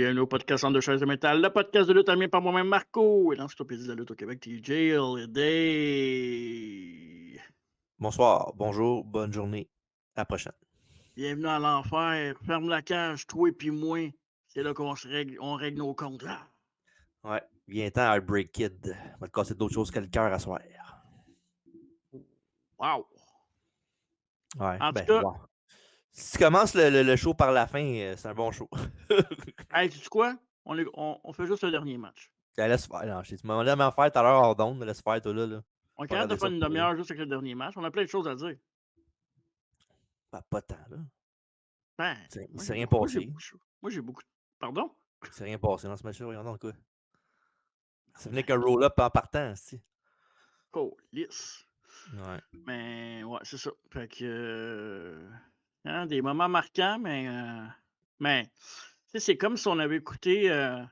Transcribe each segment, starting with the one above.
Bienvenue au podcast en deux chaises de métal, le podcast de lutte animé par moi-même Marco et l'encyclopédie de la lutte au Québec, TJ Day. Bonsoir, bonjour, bonne journée. À la prochaine. Bienvenue à l'enfer, ferme la cage, toi et puis moi. C'est là qu'on on règle nos comptes. Là. Ouais, viens-t'en, Heartbreak Kid. On va te casser d'autres choses que le cœur à soir. Wow! Ouais, En tout ben, cas, wow. Si tu commences le show par la fin, c'est un bon show. hey, sais-tu quoi? On fait juste le dernier match. Laisse faire. Non, je t'ai dit, tu m'as demandé à m'en faire tout à l'heure hors d'onde, laisse faire, toi là. On est Pas capable de regarder faire ça une pour rien. demi-heure juste avec le dernier match. On a plein de choses à dire. Ben, pas tant, là. Ben, Il moi s'est j'ai rien beaucoup, moi j'ai passé. beaucoup de choses. Moi j'ai beaucoup. Pardon? Il s'est rien passé dans ce match-là, regardons quoi. Ça venait Ben, qu'un roll-up en partant, si. lisse. Ouais. Mais ouais, c'est ça. Fait que hein, des moments marquants, mais tu sais, c'est comme si on avait écouté un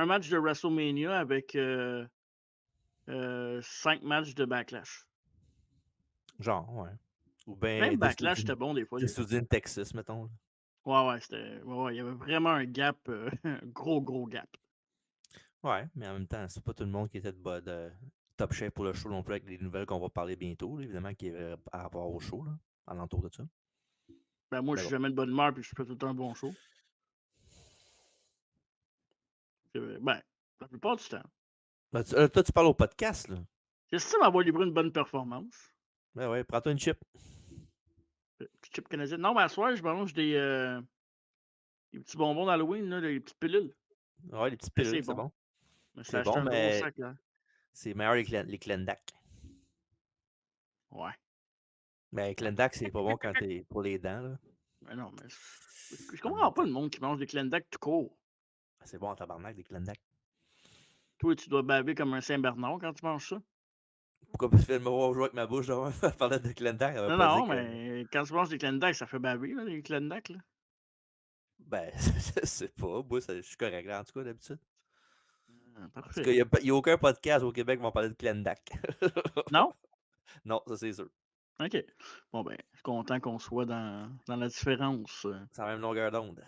match de WrestleMania avec 5 matchs de Backlash. Genre, ouais. Ou bien Même Backlash, c'était bon des fois. This was in Texas, mettons. Là. Ouais, c'était. Ouais, il y avait vraiment un gap, un gros gap. Ouais, mais en même temps, c'est pas tout le monde qui était de top shape pour le show non plus avec les nouvelles qu'on va parler bientôt, là, évidemment, qui est à rapport au show, là, alentour de ça. Ben moi, je Mais suis bon. jamais de bonne humeur puis je fais tout le temps un bon show. Ben, la plupart du temps. Ben, toi, tu parles au podcast, là. J'estime avoir livré une bonne performance. Ben ouais, prends-toi une chip. Petit chip canadien. Non, mais à soir, je mange des petits bonbons d'Halloween, là, des petites pilules. Ouais, les petites Mais c'est pilules, c'est bon. bon. Je me suis C'est acheté bon, un gros mais sac, là. c'est meilleur les Clendac. Ouais. Mais Clendac, c'est pas bon quand t'es pour les dents, là. Mais non, mais je En même comprends pas temps. le monde qui mange des Clendac tout court. C'est bon en tabarnak, des Clendac. Toi, tu dois baver comme un Saint-Bernard quand tu manges ça. Pourquoi tu fais me voir jouer avec ma bouche, genre, parler de Clendac, elle va Non, pas dire non, que. mais quand tu manges des Clendac, ça fait baver, là, les Clendac, là. Ben, je sais pas. Moi, je suis correct, là, en tout cas, d'habitude. En tout cas, Parfait. il n'y a aucun podcast au Québec qui va parler de Clendac. Non? Non, ça c'est sûr. OK. Bon, ben, je suis content qu'on soit dans la différence. C'est la même longueur d'onde.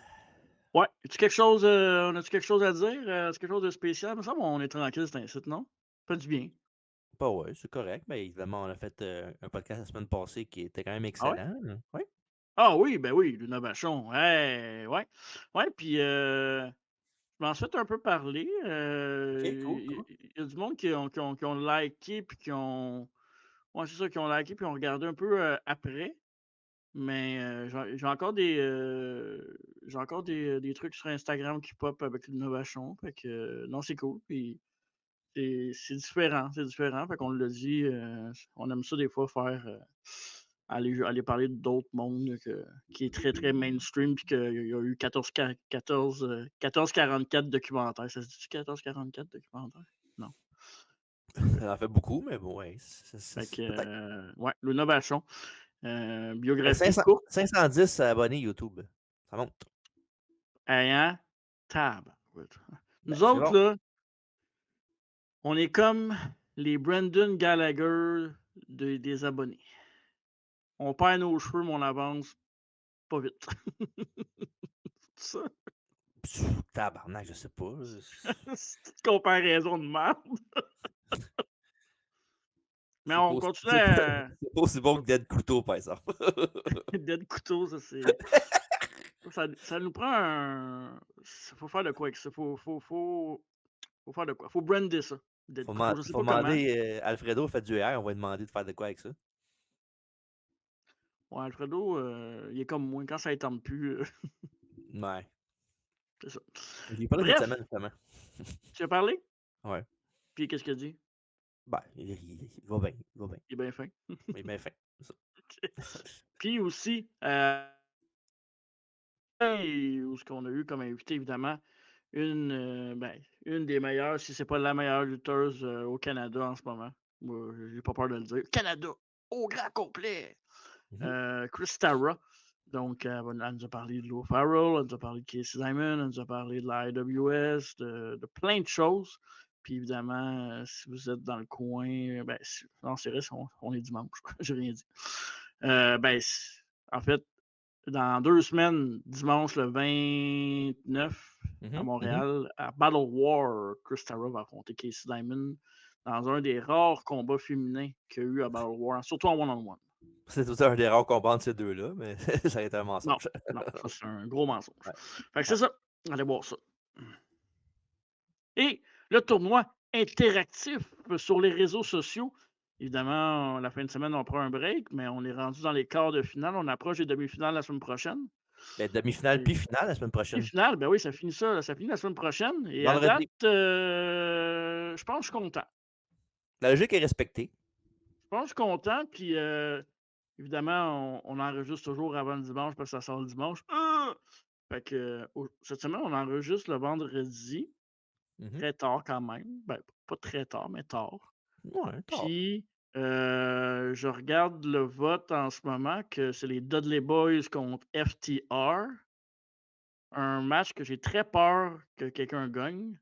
Ouais. As-tu quelque chose, on a-tu quelque chose à dire? As-tu quelque chose de spécial? Il me semble qu'on est tranquille, c'est un site, non? Fait du bien. Bah ouais, c'est correct. Mais évidemment, on a fait un podcast la semaine passée qui était quand même Ah ouais? excellent. Oui. Ah oui, ben oui, Luna Vachon. Ouais, ouais. Ouais, puis je m'en suis fait un peu parler. Ok, cool, Il cool. y a du monde qui ont liké puis qui ont. Ouais, c'est ça, qui ont liké puis ont regardé un peu après. Mais j'ai encore des trucs sur Instagram qui pop avec Luna Vachon. Fait que non, c'est cool. Puis c'est différent, c'est différent. Fait qu'on l'a dit, on aime ça des fois faire, aller parler d'autres mondes qui est très, très mainstream puis qu'il y a eu 1444 documentaires. Ça se dit 1444 documentaires? Non. Ça en fait beaucoup, mais bon, ouais, Fait que, peut-être. ouais, Luna Vachon, Ben, biographie courte, 510 abonnés YouTube. Ça monte. ayant tabarouette. Ben, Nous c'est autres, bon. là, on est comme les Brendan Gallagher des abonnés. On perd nos cheveux, mais on avance pas vite. Ça, Tabarnak, je sais pas. c'est une comparaison de merde. Mais C'est pas, on continue c'est pas, à c'est pas aussi bon que Dead Couteau, par exemple. Dead couteau, ça nous prend un faut faire de quoi avec ça? Faut faire de quoi? Faut brander ça, Dead couteau. Je sais Faut pas comment. demander, Alfredo fait du R, on va lui demander de faire de quoi avec ça. Ouais, Alfredo, il est comme moi, quand ça ne tente plus, Ouais. c'est ça. J'ai parlé cette Bref, semaine, justement. tu as parlé? Ouais. Puis qu'est-ce qu'il a dit? Ben, il va bien, il va bien. Il est bien fin. Il est bien fin. C'est ça. Puis aussi, où ce qu'on a eu comme invité, évidemment, une des meilleures, si c'est pas la meilleure lutteuse au Canada en ce moment. Moi, j'ai pas peur de le dire. Canada, au grand complet. Mhm. Chris Tara. Donc, elle nous a parlé de Lou Farrell, elle nous a parlé de Casey Simon, elle nous a parlé de la IWS, de plein de choses. Puis évidemment, si vous êtes dans le coin, non, c'est vrai, on est dimanche, j'ai rien dit. Ben, en fait, dans 2 semaines, dimanche le 29 à Montréal, à Battle War, Chris Tara va affronter Casey Diamond dans un des rares combats féminins qu'il y a eu à Battle War, surtout en one-on-one. C'est tout un des rares combats entre ces deux-là, mais ça a été un Non, mensonge. non, ça c'est un gros mensonge. Ouais. Fait que c'est ça, allez voir ça. Et le tournoi interactif sur les réseaux sociaux. Évidemment, la fin de semaine, on prend un break, mais on est rendu dans les quarts de finale. On approche des demi-finales la semaine prochaine. Ben, demi-finale puis Et finale la semaine puis prochaine. finale, ben oui, ça finit ça. Ça finit la semaine prochaine. Et à Vendredi. date, je pense que je suis content. La logique est respectée. Je pense que je suis content. Puis évidemment, on enregistre toujours avant le dimanche parce que ça sort le dimanche. Fait que cette semaine, on enregistre le vendredi. Très tard quand même. Ben, pas très tard, mais tard. Ouais, tard. Puis, je regarde le vote en ce moment que c'est les Dudley Boys contre FTR. Un match que j'ai très peur que quelqu'un gagne.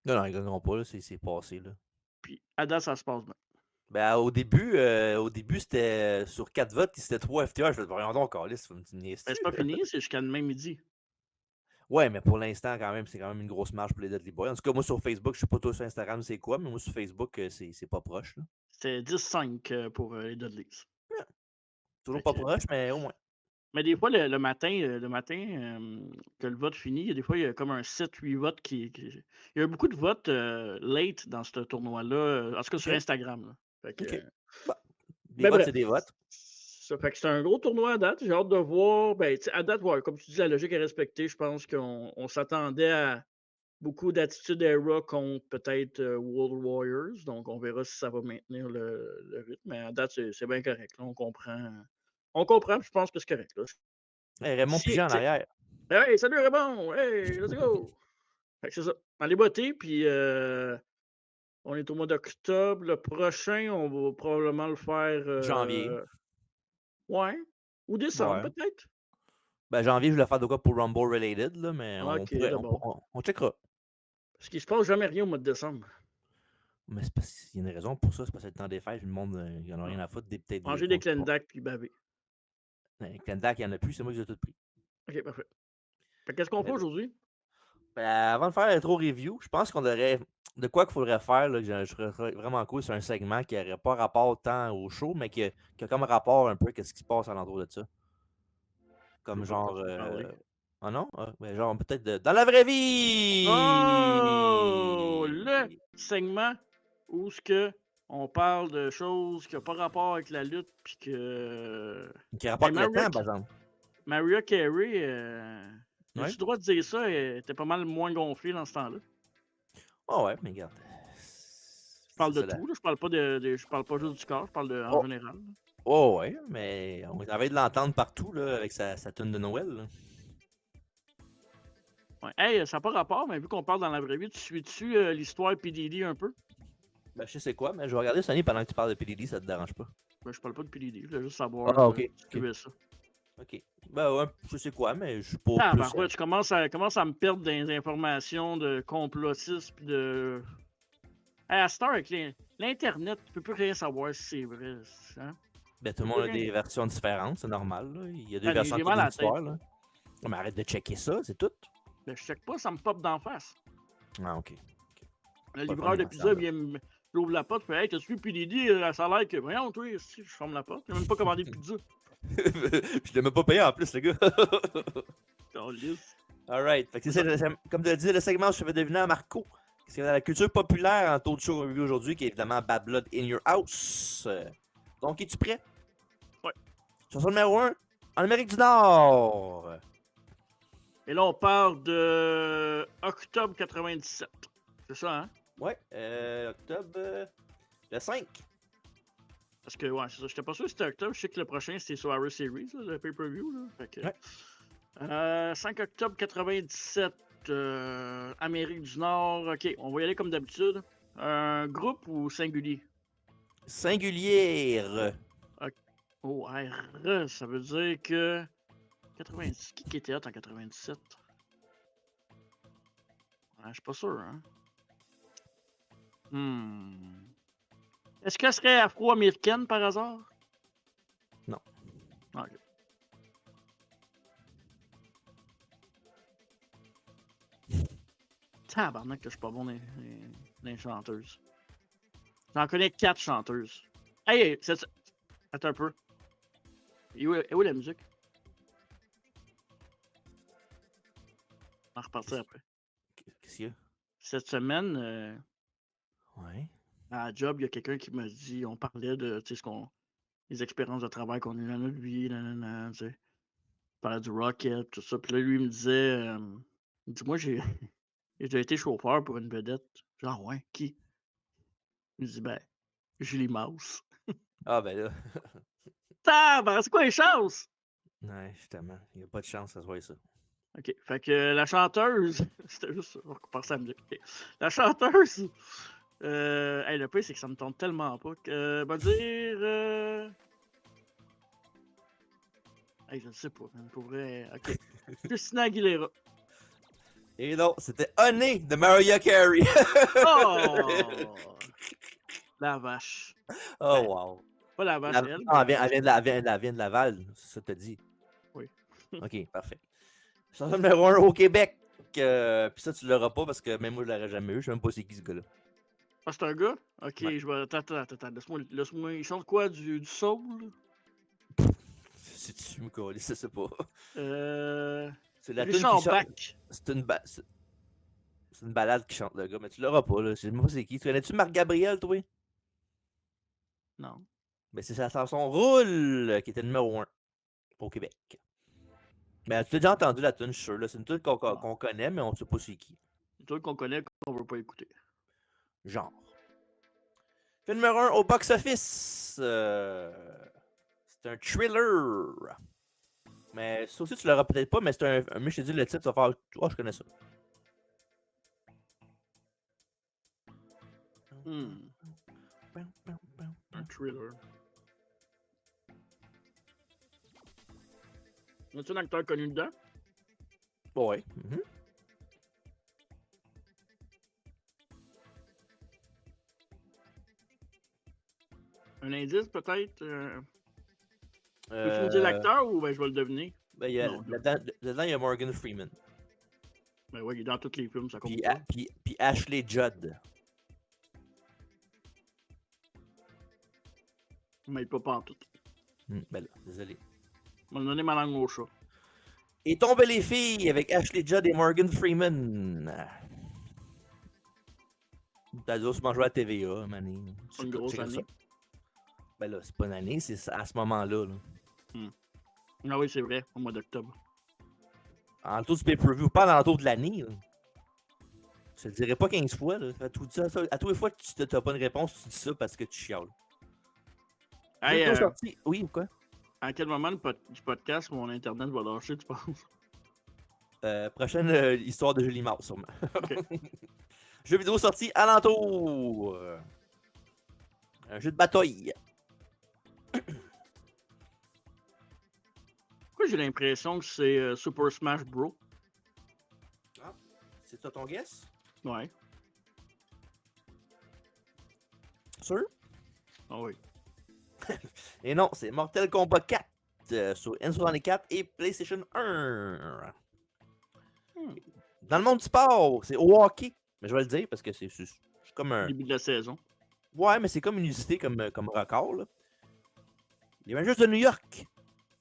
Non, ils gagneront pas, là, c'est passé. Là. Puis, à date, ça se passe bien. Ben, au début c'était sur 4 votes, c'était 3 FTR. Je fais, voyons donc, Carlis, faut me dire. Ben, c'est pas fini, c'est jusqu'à demain midi. Ouais, mais pour l'instant, quand même, c'est quand même une grosse marge pour les Dudley Boys. En tout cas, moi sur Facebook, je sais pas toi sur Instagram c'est quoi, mais moi sur Facebook, c'est pas proche. Là. C'était 10-5 pour les Dudleys. Toujours Fait pas que- proche, mais au moins. Mais des fois, le matin, que le vote finit, il y a des fois, il y a comme un 7-8 votes Il y a beaucoup de votes late dans ce tournoi-là, en tout cas sur Ok. Instagram. Là. Fait que, OK. Bah, des ben votes, bref. c'est des votes. Ça fait que c'est un gros tournoi à date. J'ai hâte de voir. Ben, tu sais, à date, ouais, comme tu dis, la logique est respectée. Je pense qu'on s'attendait à beaucoup d'attitude era contre peut-être World Warriors. Donc, on verra si ça va maintenir le rythme. Mais à date, c'est bien correct. Là. On comprend. On comprend, puis je pense que c'est correct. Là. Hey, Raymond Si, Pigeon en tu sais, arrière. hey, salut Raymond! Hey, let's go! Fait que c'est ça. Allez botter, puis on est au mois d'octobre. Le prochain, on va probablement le faire. Janvier. Ouais. Ou décembre, Ouais. peut-être. Ben, janvier, je voulais faire de quoi pour Rumble Related, là, mais on Ok, pourrait. d'abord. On checkera. Parce qu'il se passe jamais rien au mois de décembre. Mais c'est parce qu'il y a une raison pour ça, c'est parce que le temps des fêtes, le monde, il n'y en a rien Ah. à foutre, peut-être des Manger des Clendac puis baver. Clendac, il n'y en a plus, c'est moi qui les ai tout pris. Ok, parfait. Fait qu'est-ce qu'on fait aujourd'hui? Ben, avant de faire la rétro review, je pense qu'on aurait. De quoi qu'il faudrait faire, là, que je serais vraiment cool, c'est un segment qui n'aurait pas rapport tant au show, mais qui a comme rapport un peu à ce qui se passe alentour de ça. Je Comme sais pas de quoi genre. tu veux parler. Ah non? Ben, genre peut-être dans la vraie Oh! Le vie! segment où ce que on parle de choses qui n'ont pas rapport avec la lutte puis que. Qui Hey, rapporte le temps, par exemple. Mariah Carey, Ouais. as-tu le droit de dire ça? Elle était pas mal moins gonflée dans ce temps-là. Ah ouais, mais regarde. Je parle C'est de ça là. tout, là. Je parle pas juste du corps, je parle en Oh, général. Là. oh ouais, mais on avait de l'entendre partout là, avec sa tune de Noël. Là. Ouais. Hey, ça n'a pas rapport, mais vu qu'on parle dans la vraie vie, tu suis-tu l'histoire P. Diddy un peu? Ben, je sais c'est quoi, mais je vais regarder Sony pendant que tu parles de PDD, ça te dérange pas. Ben, je parle pas de P. Diddy, je voulais juste savoir Ah, ok. si tu suivais ça. Ok. Ben ouais, je sais quoi, mais je suis pas Ah, plus. parfois, tu commences à me perdre des informations de complotistes puis de. Hey, à cette heure, avec l'Internet, tu peux plus rien savoir si c'est vrai. Hein? Ben, Tu tout le peux monde plus a rien. des versions différentes, c'est normal. Là. Il y a deux Ah, versions j'ai de mal à la tête. l'histoire. Là. Ouais, mais arrête de checker ça, c'est tout. Ben, je check pas, ça me pop d'en face. Ah, ok. Le Pas livreur de vraiment pizza ça, vient j'ouvre la porte, fait hey, t'as-tu vu P. Diddy? Ça a l'air que. Voyons, toi, si, je ferme la porte. J'ai même pas commandé de pizza. Puis je l'ai même pas payé en plus, le gars. Calisse. Alright. Fait que c'est ça, comme tu as dit, le segment où je fais deviner à Marco. C'est dans la culture populaire en taux de show review aujourd'hui, qui est évidemment Bad Blood in Your House. Donc, es-tu prêt? Ouais. Chanson numéro 1, en Amérique du Nord. Et là, on parle de octobre 97. C'est ça, hein? Ouais, octobre le 5. Parce que, ouais, c'est ça. J'étais pas sûr que c'était octobre. Je sais que le prochain, c'était Survivor Series, là, le pay-per-view. Là. Fait que, Ouais. 5 octobre 97, Amérique du Nord. OK, on va y aller comme d'habitude. Un groupe ou singulier? Singulière. Oh, R, ça veut dire que... 90, qui était hot en 97? Ouais, je suis pas sûr, hein? Est-ce qu'elle serait afro-américaine par hasard? Non. Ok. Tabarnak que je suis pas bon dans les chanteuses. J'en connais 4 chanteuses. Hey, attends un peu. Et où la musique? On va repartir après. Qu'est-ce qu'il y a? Cette semaine, Ouais. à la job, il y a quelqu'un qui m'a dit, on parlait de, tu sais, les expériences de travail qu'on a eues dans notre vie, nanana, tu sais. On parlait du Rocket, tout ça. Puis là, lui, il me disait, il dit, moi, j'ai déjà été chauffeur pour une vedette. Genre, ouais, qui? Il me dit, ben, Julie Mouse. Ah, ben là. Tabarnak, c'est quoi les chances? Ouais, justement. Il n'y a pas de chance que ça soit ça. OK. Fait que la chanteuse, c'était juste pour penser à la musique. OK. La chanteuse, hey, le pire, c'est que ça me tente tellement pas que, va dire, hey, je ne sais pas, man, pour vrai, OK. Christina Aguilera. Et non, c'était Honey de Mariah Carey. Oh! La vache. Oh, Ben, wow. pas la vache, elle, Non, mais elle la vache. elle vient de Laval, c'est ça que t'as dit. Oui. OK, parfait. Chanson numéro 1 au Québec. Puis ça, tu l'auras pas parce que même moi, je l'aurais jamais eu. Je sais même pas c'est qui ce gars-là. Ah, c'est un gars? OK, Ouais. je vais. Attends. Laisse-moi. Il chante quoi? Du soul? Si tu me connais, je sais pas. Euh. C'est la tune qui Richard chante. Bach. C'est une balade qui chante le gars, mais tu l'auras pas, là. Je sais même pas c'est qui. Tu connais-tu Marc Gabriel, toi? Non. Ben, c'est sa chanson Roule qui était numéro 1 au Québec. Mais tu l'as déjà entendu la tune, je suis sûr. C'est une tune qu'on connaît, mais on sait pas c'est qui. C'est toi qu'on connaît, qu'on veut pas écouter. Genre. Film numéro 1 au box-office. C'est un thriller. Mais ça aussi, tu l'auras peut-être pas, mais c'est un. Mais je t'ai dit le titre, tu vas faire. Oh, je connais ça. Un thriller. As-tu un acteur connu dedans? Ouais. Un indice, peut-être? Peux-tu me dire l'acteur ou ben, je vais le deviner? Ben, là-dedans, il y a Morgan Freeman. Ben ouais, il est dans tous les films, ça compte Puis, pas. puis Ashley Judd. Il m'aide pas en tout. Ben là, désolé. Je vais donner ma langue au chat. Et Tomber les filles avec Ashley Judd et Morgan Freeman. T'as dû sûrement jouer à TVA, mané. C'est une grosse année. Ben là, c'est pas une année, c'est à ce moment-là. Là. Ah oui, c'est vrai, au mois d'octobre. En l'entour du pay-per-view, pas dans l'entour de l'année. Je te le dirais pas 15 fois. Là. À toutes les fois que tu n'as pas une réponse, tu dis ça parce que tu chiales. Hey, oui ou quoi? À quel moment du podcast mon internet va lâcher, tu penses? Prochaine histoire de Julie Mars, sûrement. Okay. Jeu vidéo sorti alentour. Un jeu de bataille. Pourquoi j'ai l'impression que c'est Super Smash Bros? Ah, c'est ça ton guess? Ouais. Sûr? Ah oui. Et non, c'est Mortal Kombat 4 sur N64 et PlayStation 1. Dans le monde du sport, c'est au hockey. Mais je vais le dire parce que c'est comme un. Début de la saison. Ouais, mais c'est comme une unité comme record. Là. Les Rangers de New York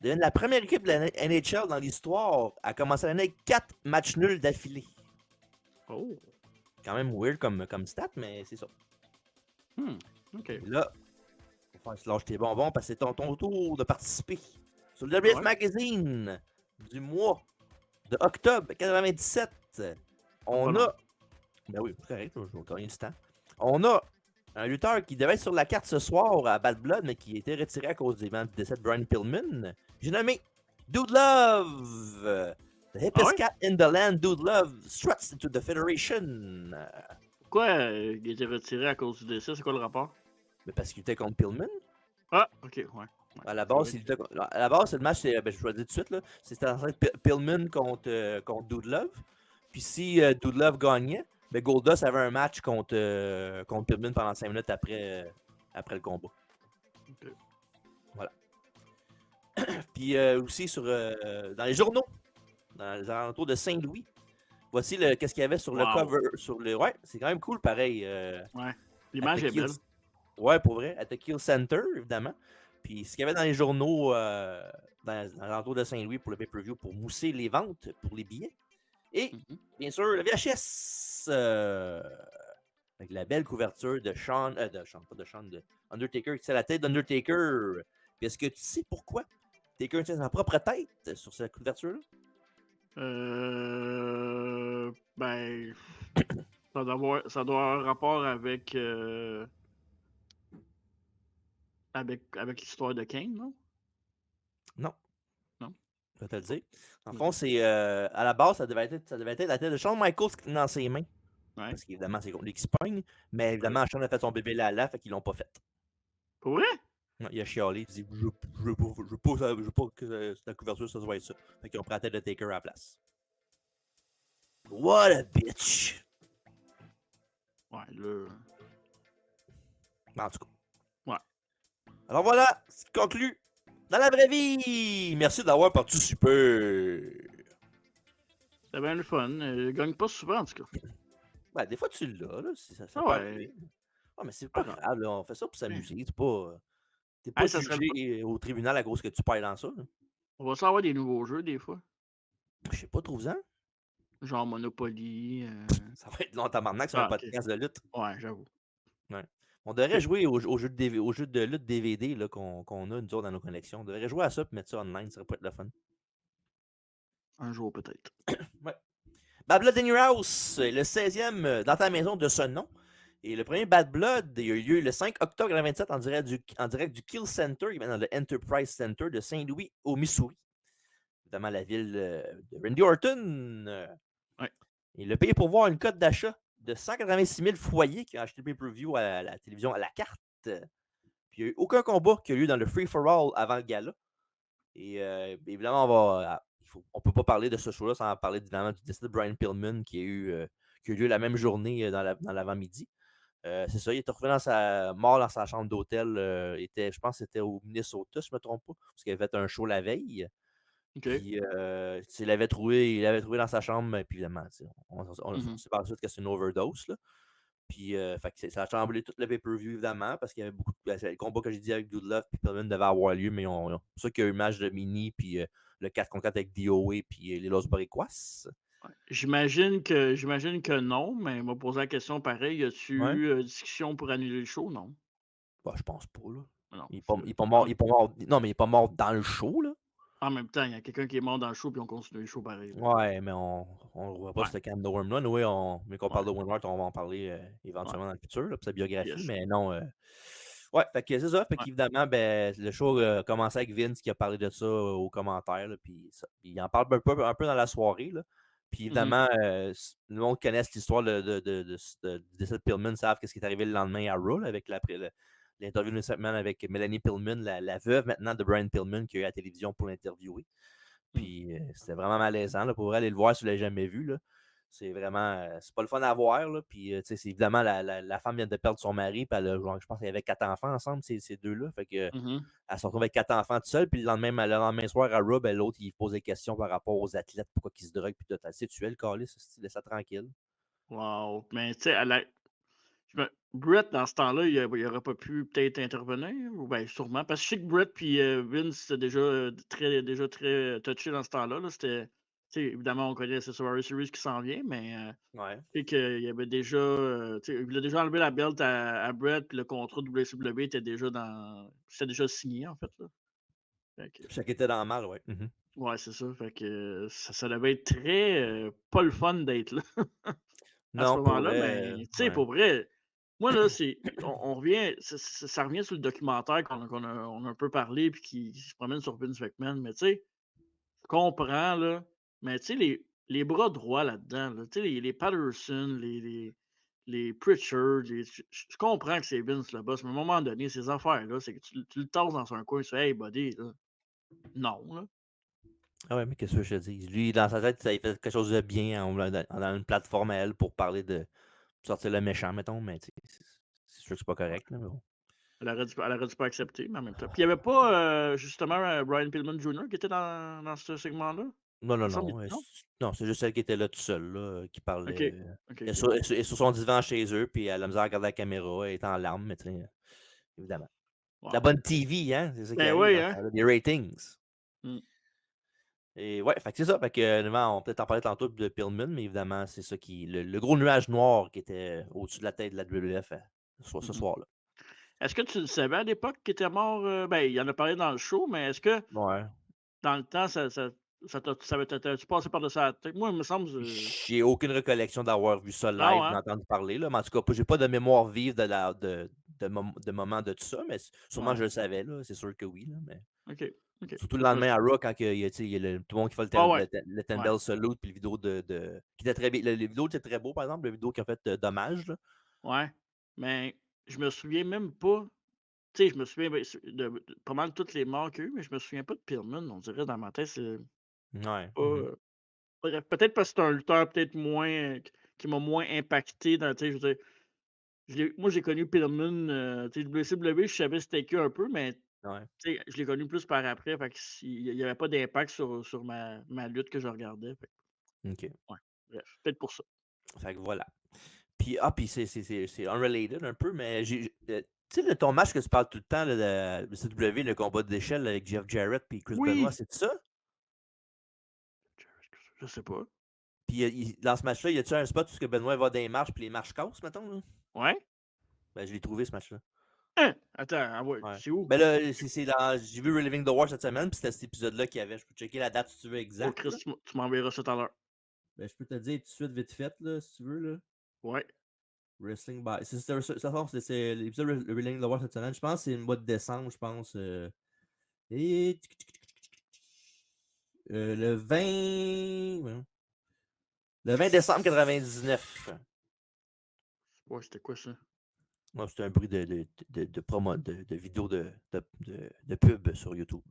deviennent la première équipe de la NHL dans l'histoire à commencer l'année avec 4 matchs nuls d'affilée. Oh. Quand même weird comme stat, mais c'est ça. OK. Là, faut faire se lâcher tes bonbons parce que c'est ton tour de participer. Sur le WF Magazine du mois de octobre 97, on a. Ben oui, c'est correct, je vais gagner du temps. On a un lutteur qui devait être sur la carte ce soir à Bad Blood, mais qui a été retiré à cause du décès de Brian Pillman. J'ai nommé Dude Love. The hippest cat in the land, Dude Love, struts into the Federation. Pourquoi il a été retiré à cause du décès? C'est quoi le rapport? Mais parce qu'il était contre Pillman. Ah, ok, ouais. À la base, c'est le match, ben, je vais le dire tout de suite, là, c'était Pillman contre Dude Love. Puis si Dude Love gagnait, ben Goldust avait un match contre Pillman pendant 5 minutes après le combat. Okay. Voilà. Puis aussi dans les journaux, dans les alentours de Saint-Louis, Voici qu'est-ce qu'il y avait sur le Wow! cover. Ouais, c'est quand même cool, pareil. Ouais. At the L'image est Kill... belle. Ouais, pour vrai. At the Kill Center, évidemment. Puis ce qu'il y avait dans les journaux dans l'entour de Saint-Louis pour le pay-per-view pour mousser les ventes pour les billets. Et, Mhm. bien sûr, le VHS. Avec la belle couverture de Sean. Pas de Sean, de Undertaker. C'est la tête d'Undertaker. Puis est-ce que tu sais pourquoi Taker tient sa propre tête sur cette couverture-là? Ben, ça doit avoir un rapport avec, avec l'histoire de Kane, non? Non, Non? je vais te le dire. En fond, Ok. c'est à la base, ça devait être la tête de Shawn Michaels qui tenait dans ses mains. Ouais. Parce qu'évidemment, c'est contre lui qui se pogne. Mais Ouais. évidemment, Shawn a fait son bébé Lala, fait qu'ils l'ont pas fait. Pour vrai? Non, il a chialé, il dit je veux pas que la couverture, ça soit ça. Fait qu'ils ont pris la tête de Taker à la place. What a bitch! Ouais, là. En tout cas. Ouais. Alors voilà, c'est conclu dans la vraie vie. Merci d'avoir participé. C'était bien le fun. Gagne pas souvent, en tout cas. Ben, des fois, tu l'as, là, ça Ah peut ouais. arriver. Ah, mais c'est Ah pas non. grave, là, on fait ça pour Ouais. s'amuser. T'es pas Hey, ça serait le fun. jugé au tribunal à cause que tu perds dans ça. Là. On va savoir des nouveaux jeux, des fois. Je sais pas, trouve-en. Genre Monopoly. Ça va être long tabarnak sur un Ah, ok. podcast de lutte. Ouais, j'avoue. Ouais. On devrait Ok. jouer aux jeux de lutte DVD là, qu'on a, nous autres, dans nos collections. On devrait jouer à ça et mettre ça online, ça pourrait être le fun. Un jour, peut-être. Ouais. Bad Blood in Your House, le 16e dans ta maison de ce nom. Et le premier Bad Blood, il a eu lieu le 5 octobre 2027 en direct du Kill Center, qui est dans le Enterprise Center de Saint-Louis, au Missouri. Évidemment, la ville de Randy Orton. Ouais. Et le pays pour voir une cote d'achat de 186 000 foyers qui ont acheté le pay-per-view à la télévision à la carte. Puis il n'y a eu aucun combat qui a eu lieu dans le free-for-all avant le gala. Et évidemment, on peut pas parler de ce show-là sans parler évidemment du décès de Brian Pillman qui a eu lieu la même journée dans l'avant-midi. C'est ça, il était retrouvé mort dans sa chambre d'hôtel. Je pense que c'était au Minnesota, si je ne me trompe pas, parce qu'il avait fait un show la veille. Ok. Puis il l'avait trouvé dans sa chambre, puis évidemment, on Mhm. sait par la suite que c'est une overdose. Là. Puis fait que ça a chamboulé tout le pay-per-view, évidemment, parce qu'il y avait beaucoup le combat que j'ai dit avec Good Love puis Pillman devait avoir lieu, mais c'est sûr qu'il y a eu le match de Mini, puis le 4 contre 4 avec DOA, puis les Los Boricuas. Ouais. J'imagine que non, mais il m'a posé la question pareil. Y a-tu Ouais. eu discussion pour annuler le show? Non. Bah, je pense pas, là. Non, Il est pas, c'est il est pas en mort. Il est pas mort. Non, mais il est pas mort dans le show, là. en même temps, il y a quelqu'un qui est mort dans le show puis on continue le show pareil, là. Ouais, mais on ne voit pas Ouais, ce camp de Wormrun. Oui, mais qu'on ouais, parle de Wormrun, on va en parler ouais. éventuellement dans le futur, là, pour sa biographie, Yes. mais non. Ouais, fait que c'est ça. Fait Ouais. qu'évidemment, ben, le show a commencé avec Vince qui a parlé de ça aux commentaires. Là, puis il en parle un peu dans la soirée. Là. Puis Mhm. évidemment, le monde connaît l'histoire du décès de Pillman, savent ce qui est arrivé le lendemain à Raw, là, avec l'interview de segment avec Melanie Pillman, la veuve maintenant de Brian Pillman, qui a eu à la télévision pour l'interviewer. Mm. Puis c'était vraiment malaisant. Là, pour vrai, aller le voir si vous ne l'avez jamais vu. Là. C'est vraiment. C'est pas le fun à voir. Là. Puis, c'est évidemment, la femme vient de perdre son mari. Puis je pense qu'il y avait 4 enfants ensemble, ces deux-là. Fait que, Mhm. elle se retrouve avec 4 enfants tout seul. Puis le lendemain soir, à Raw, ben, l'autre, il pose des questions par rapport aux athlètes, pourquoi ils se droguent. Puis tout. C'est tué le calice, laisse ça tranquille. Wow. Mais tu sais, Brett, dans ce temps-là, il aurait pas pu peut-être intervenir? Ou bien sûrement. Parce que je sais que Brett puis Vince, c'était déjà très touché dans ce temps-là. Là. C'était. Tu sais, évidemment, on connaît ce Survivor Series qui s'en vient, mais Ouais. tu sais qu'il y avait déjà. Tu sais, il a déjà enlevé la belt à Brett, puis le contrat de WCW était déjà dans. C'était déjà signé, en fait. Là. Fait que, Chaque était dans le mal, ouais. Mhm. ouais, c'est ça. Fait que ça devait être très pas le fun d'être là à ce Non, pour moment-là, vrai, mais tu sais, ouais. pour vrai, moi là, on revient, ça revient sur le documentaire on a un peu parlé puis qui se promène sur Vince McMahon, mais tu sais, je comprends là, mais tu sais, les bras droits là-dedans, là, tu sais, les Patterson, les Pritchard, je comprends que c'est Vince le boss, mais à un moment donné, ces affaires-là, c'est que tu le tasses dans un coin, tu fais Hey buddy, là. Non, là. Ah ouais, mais qu'est-ce que je te dis? Lui, dans sa tête, il fait quelque chose de bien dans une plateforme à elle pour parler de sortir le méchant, mettons, mais c'est sûr que c'est pas correct. Là, mais bon. Elle aurait dû pas accepter, mais en même temps. Puis il y avait pas, justement, Brian Pillman Jr. qui était dans ce segment-là? Non, Il non, me semble non. non? Non, c'est juste elle qui était là tout seule, là, qui OK. parlait. OK, Elle est OK. sur son divan chez eux, puis elle a la misère à regarder la caméra, elle est en larmes, mais tu sais, évidemment. De la Wow. bonne TV, hein? C'est ça qui Ben arrive oui, dans ce hein? temps-là, des ratings. Mmh. Et ouais, fait que c'est ça. Fait que, évidemment, on va peut-être en parler tantôt de Pillman, mais évidemment, c'est ça qui. Le gros nuage noir qui était au-dessus de la tête de la WWF ce Mmh. soir-là. Est-ce que tu le savais à l'époque qu'il était mort, ben, il en a parlé dans le show, mais est-ce que Ouais. dans le temps, t'as-tu passé par-dessus la tête? Moi, il me semble, J'ai aucune recollection d'avoir vu ça non, live, hein? d'entendre parler, là, mais en tout cas, j'ai pas de mémoire vive de moments de tout ça, mais sûrement je Ouais. le savais, là, c'est sûr que oui, là, mais OK, OK. surtout le Parce lendemain à Raw, quand il y a, tu sais, il y a tout le monde qui fait ah ouais, le ouais, Tendel Salute, puis le vidéo qui était très bien. Le vidéo était très beau, par exemple, le vidéo qui a fait Dommage, là. ouais. Mais je me souviens même pas, tu sais, je me souviens, ben, de pas mal toutes les morts qu'il y a eu, mais je me souviens pas de Pillman. On dirait dans ma tête, c'est Ouais. pas, Mhm. bref, peut-être parce que c'est un lutteur peut-être moins, qui m'a moins impacté dans, tu sais, je veux dire, moi, j'ai connu Pillman, tu sais, WCW, je savais c'était qui un peu, mais Ouais. tu sais, je l'ai connu plus par après, fait que il y avait pas d'impact sur ma lutte que je regardais, fait que OK. ouais, bref, peut-être pour ça. Fait que voilà. Puis c'est unrelated un peu, mais tu sais, ton match que tu parles tout le temps, là, le CW, le combat d'échelle avec Jeff Jarrett puis Chris Benoit, Oui! c'est ça? Je sais pas. Puis dans ce match-là, y a-tu un spot où ce que Benoit va dans les marches puis les marches cassent, mettons, là? Ouais? Ben, je l'ai trouvé ce match-là. Hein? Attends, ah ouais, Ouais. c'est où? Ben là, j'ai vu Reliving the War cette semaine, puis c'était cet épisode-là qu'il y avait. Je peux checker la date si tu veux Oh exact, Christ, là. tu m'enverras ça tout à l'heure. Ben, je peux te dire tout de suite, vite fait, là, si tu veux, là. Ouais. Wrestling by. C'est l'épisode Reliving the War cette semaine. Je pense que c'est le mois de décembre, je pense. Et le 20. Voyons. Le 20 décembre 99. Ouais, c'était quoi ça? Ouais, c'est un bruit de promo, de vidéo de pub sur YouTube.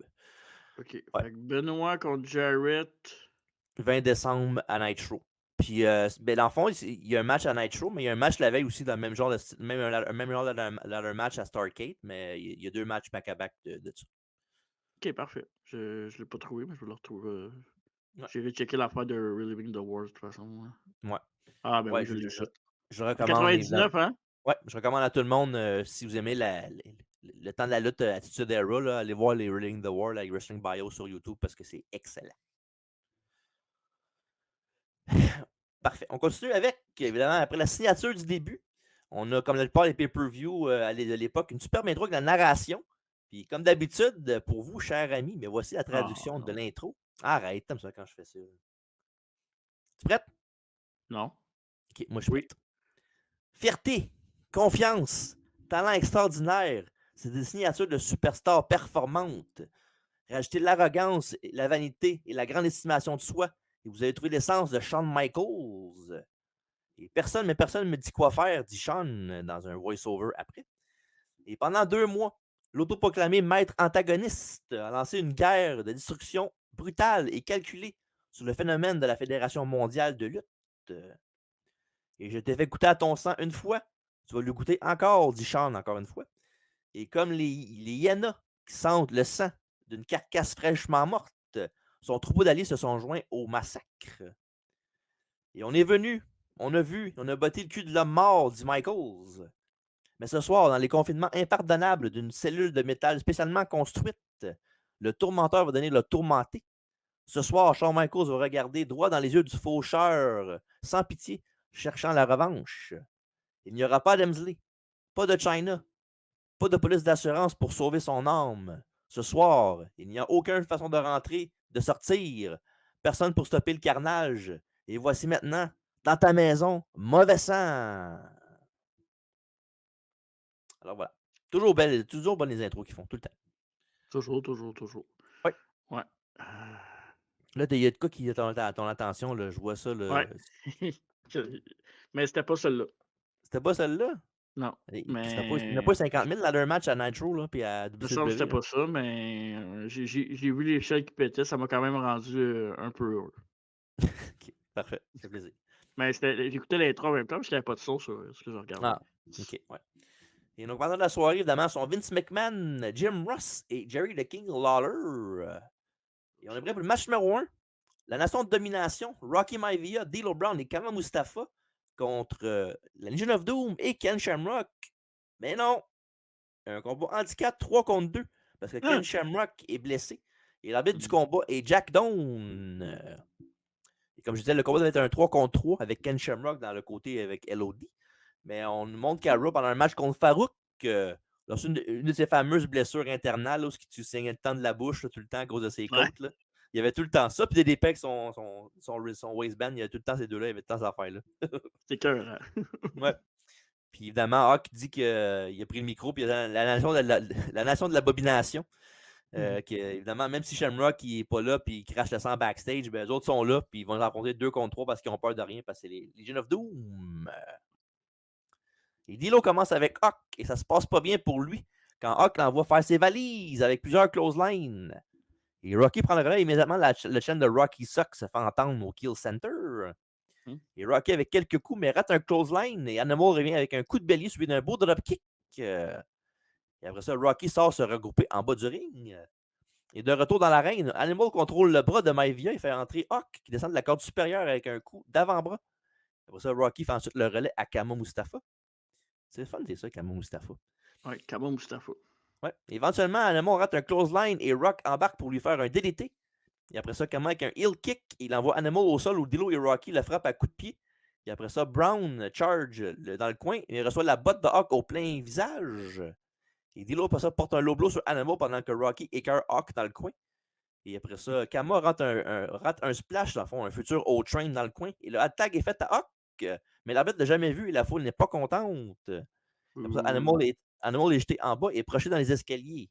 OK. Ouais. Fait que Benoît contre Jarrett. 20 décembre à Nitro. Puis, ben, dans le fond, il y a un match à Nitro, mais il y a un match la veille aussi dans le même genre de même genre ladder match à Starrcade, mais il y a deux matchs back-à-back de ça. OK, parfait. Je l'ai pas trouvé, mais je vais le retrouver. Ouais. J'irai checker l'affaire de Reliving the Wars de toute façon, hein. Ouais. Ah ben Ouais, oui, je l'ai ici. je En recommande, évidemment. 99, hein? Ouais, je recommande à tout le monde, si vous aimez le temps de la lutte Attitude Era, là, allez voir les Reliving the War, avec Wrestling Bio sur YouTube parce que c'est excellent. Parfait. On continue avec, évidemment, après la signature du début, on a, comme la plupart des pay-per-view de l'époque, une superbe intro avec la narration. Puis, comme d'habitude, pour vous, chers amis, mais voici la Ah traduction de non. l'intro. Arrête, comme ça quand je fais ça. Tu prête? Non? Ok, moi je suis Oui. prête. Fierté, confiance, talent extraordinaire, c'est des signatures de superstars performantes. Rajoutez l'arrogance, la vanité et la grande estimation de soi, et vous allez trouver l'essence de Shawn Michaels. Et personne ne me dit quoi faire, dit Shawn dans un voice-over après. Et pendant 2 mois, l'autoproclamé maître antagoniste a lancé une guerre de destruction brutale et calculée sur le phénomène de la Fédération mondiale de lutte. Et je t'ai fait goûter à ton sang une fois, tu vas le goûter encore, dit Shawn encore une fois. Et comme les hyénas qui sentent le sang d'une carcasse fraîchement morte, son troupeau d'alliés se sont joints au massacre. Et on est venu, on a vu, on a botté le cul de l'homme mort, dit Michaels. Mais ce soir, dans les confinements impardonnables d'une cellule de métal spécialement construite, le tourmenteur va donner le tourmenté. Ce soir, Shawn Michaels va regarder droit dans les yeux du faucheur, sans pitié, cherchant la revanche. Il n'y aura pas d'Emsley, pas de China, pas de police d'assurance pour sauver son âme. Ce soir, il n'y a aucune façon de rentrer, de sortir. Personne pour stopper le carnage. Et voici maintenant, dans ta maison, mauvais sang. Alors voilà. Toujours bonnes les intros qu'ils font, tout le temps. Toujours, toujours, toujours. Oui. Ouais. Là, il y a de quoi qui a ton attention, là, je vois ça. Là. Ouais. Mais c'était pas celle-là. C'était pas celle-là? Non. Il n'y a Mais pas 50 000 ladder match à Nitro, là, puis à il me semble que c'était WCW. Là. pas ça, mais j'ai vu l'échelle qui pétait, ça m'a quand même rendu, un peu heureux. OK, parfait, ça fait plaisir. Mais j'écoutais l'intro en même temps parce qu'il y avait pas de son sur ce que je regardais. Ah, OK, ouais. Et donc, pendant la soirée, évidemment, sont Vince McMahon, Jim Ross et Jerry the King Lawler. Et on est prêt pour le match numéro 1. la nation de domination, Rocky Maivia, D'Lo Brown et Kama Mustafa contre la Legion of Doom et Ken Shamrock. Mais non, un combat handicap 3 contre 2 parce que Ken Ah! Shamrock est blessé et l'arbitre du Mmh. combat est Jack Doan. Et comme je disais, le combat devait être un 3 contre 3 avec Ken Shamrock dans le côté avec LOD. Mais on nous montre qu'à Raw, pendant un match contre Farouk, lorsque une de ses fameuses blessures internales, où tu saignais le temps de la bouche là, tout le temps à cause de ses Ouais, côtes, là, il y avait tout le temps ça. Puis des pecs, son waistband, il y avait tout le temps ces deux-là, il y avait tout le temps cette affaire-là. c'est écœurant. Ouais. Puis évidemment, Hawk dit qu'il a pris le micro, puis il a la nation la nation de la bobination. Mmh. Évidemment, même si Shamrock n'est pas là puis il crache le sang backstage, ben, les autres sont là puis ils vont s'affronter 2 contre 3 parce qu'ils ont peur de rien parce que c'est les Legion of Doom. Et D'Lo commence avec Hawk et ça se passe pas bien pour lui quand Hawk l'envoie faire ses valises avec plusieurs clotheslines. Et Rocky prend le relais immédiatement. Le chaîne de Rocky Sock se fait entendre au Kill Center. Mmh. Et Rocky avec quelques coups, mais rate un clothesline. Et Animal revient avec un coup de bélier suivi d'un beau dropkick. Et après ça, Rocky sort se regrouper en bas du ring. Et de retour dans l'arène, Animal contrôle le bras de Maivia et fait entrer Hawk qui descend de la corde supérieure avec un coup d'avant-bras. Après ça, Rocky fait ensuite le relais à Kama Mustafa. C'est fun, c'est ça, Kama Mustafa. Ouais, Kama Mustafa. Ouais. Éventuellement, Animal rate un clothesline et Rock embarque pour lui faire un DDT. Et après ça, Kama avec un heel kick, il envoie Animal au sol où D'Lo et Rocky le frappent à coups de pied. Et après ça, Brown charge dans le coin et reçoit la botte de Hawk au plein visage. Et D'Lo, après ça, porte un low blow sur Animal pendant que Rocky écœure Hawk dans le coin. Et après ça, Kama rate un splash, dans le fond, un futur O-Train dans le coin. Et le hot tag est fait à Hawk, mais l'arbitre ne l'a jamais vu et la foule n'est pas contente. Après ça, Animal est jeté en bas et projeté dans les escaliers.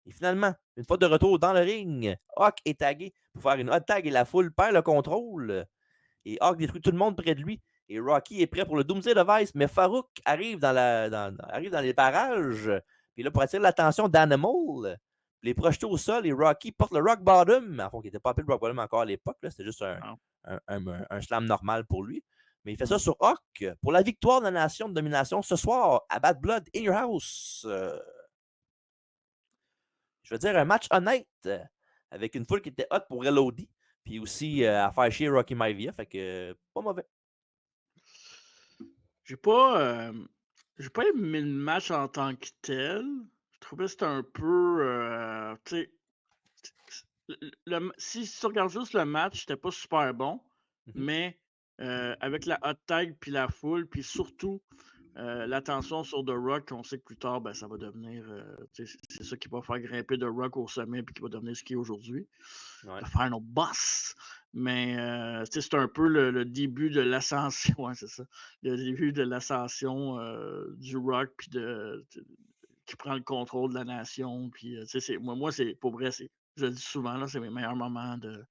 Et finalement, une fois de retour dans le ring, Hawk est tagué pour faire une hot tag et la foule perd le contrôle. Et Hawk détruit tout le monde près de lui. Et Rocky est prêt pour le Doomsday Device, mais Farouk arrive arrive dans les barrages. Puis là, pour attirer l'attention d'Animal, les projetés au sol et Rocky porte le Rock Bottom. Enfin, qui n'était pas appelé le Rock Bottom encore à l'époque, c'était juste Ah. un slam normal pour lui. Mais il fait ça sur Hawk pour la victoire de la nation de domination ce soir à Bad Blood in Your House. Je veux dire, un match honnête avec une foule qui était hot pour LOD. Puis aussi à faire chier Rocky Maivia. Fait que pas mauvais. J'ai pas, j'ai pas aimé le match en tant que tel. Je trouvais que c'était un peu, tu sais, si tu regardes juste le match, c'était pas super bon, Mhm. mais avec la hot tag puis la foule, puis surtout l'attention sur The Rock, on sait que plus tard, ben, ça va devenir, c'est ça qui va faire grimper The Rock au sommet puis qui va devenir ce qu'il est aujourd'hui. Ouais. Le Final Boss. Mais c'est un peu le début de l'ascension, ouais, c'est ça. Le début de l'ascension du Rock puis qui prend le contrôle de la nation. Puis, moi, c'est pour vrai, je le dis souvent, là, c'est mes meilleurs moments de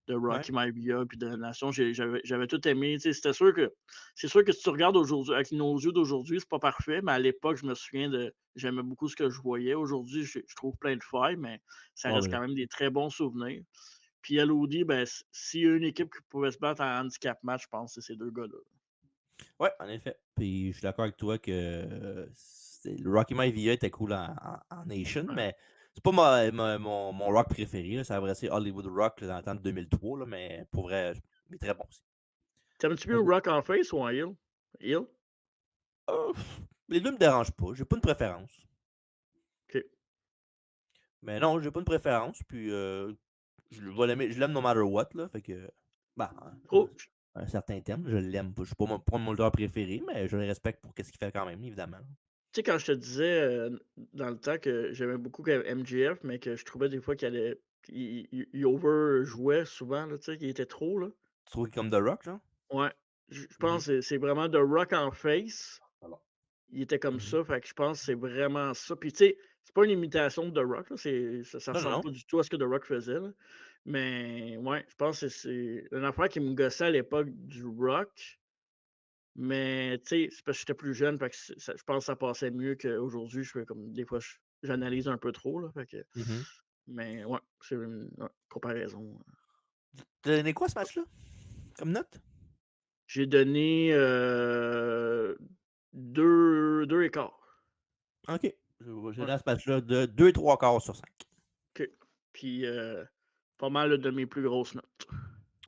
Ouais. Rocky Maivia puis de la nation. J'avais tout aimé. C'est sûr que si tu regardes aujourd'hui, avec nos yeux d'aujourd'hui, c'est pas parfait, mais à l'époque, je me souviens j'aimais beaucoup ce que je voyais. Aujourd'hui, je trouve plein de failles, mais ça Ouais, reste quand même des très bons souvenirs. Puis LOD, ben, s'il y a une équipe qui pouvait se battre en handicap match, je pense que c'est ces deux gars-là. Ouais, en effet. Puis je suis d'accord avec toi que le Rocky Maivia était cool en Nation, Ouais. mais c'est pas mon rock préféré. Là. Ça va rester Hollywood Rock là, dans le temps de 2003, là, mais pour vrai, il est très bon aussi. T'aimes-tu mieux Rock en face ou en heel? Heel? Euh, les deux me dérangent pas. J'ai pas une préférence. OK. Mais non, j'ai pas une préférence. Puis je l'aime no matter what. Là, fait que, bah, Oh, tu un certain terme, je l'aime. Je suis pas mon lutteur préféré, mais je le respecte pour ce qu'il fait quand même, évidemment. sais, quand je te disais dans le temps que j'aimais beaucoup MJF, mais que je trouvais des fois il overjouait souvent, là, tu sais, qu'il était trop, là. Tu trouves qu'il est comme The Rock, genre? Ouais. Je Mhm. pense que c'est vraiment The Rock en face. Alors. Il était comme Mhm. ça, fait que je pense que c'est vraiment ça. Puis tu sais, c'est pas une imitation de The Rock, là, ça Non, non, ressemble non. pas du tout à ce que The Rock faisait, là. Mais ouais, je pense que c'est une affaire qui me gossait à l'époque du Rock. Mais tu sais, c'est parce que j'étais plus jeune, fait que je pense que ça passait mieux qu'aujourd'hui. Je fais comme des fois, j'analyse un peu trop, là. Fait que, Mhm. mais ouais, c'est une comparaison. T'as donné quoi ce match-là? Comme note? J'ai donné 2 écarts. Ok. Je Ouais, donne à ce match-là de 2 3 quarts sur 5. OK. Puis pas mal de mes plus grosses notes.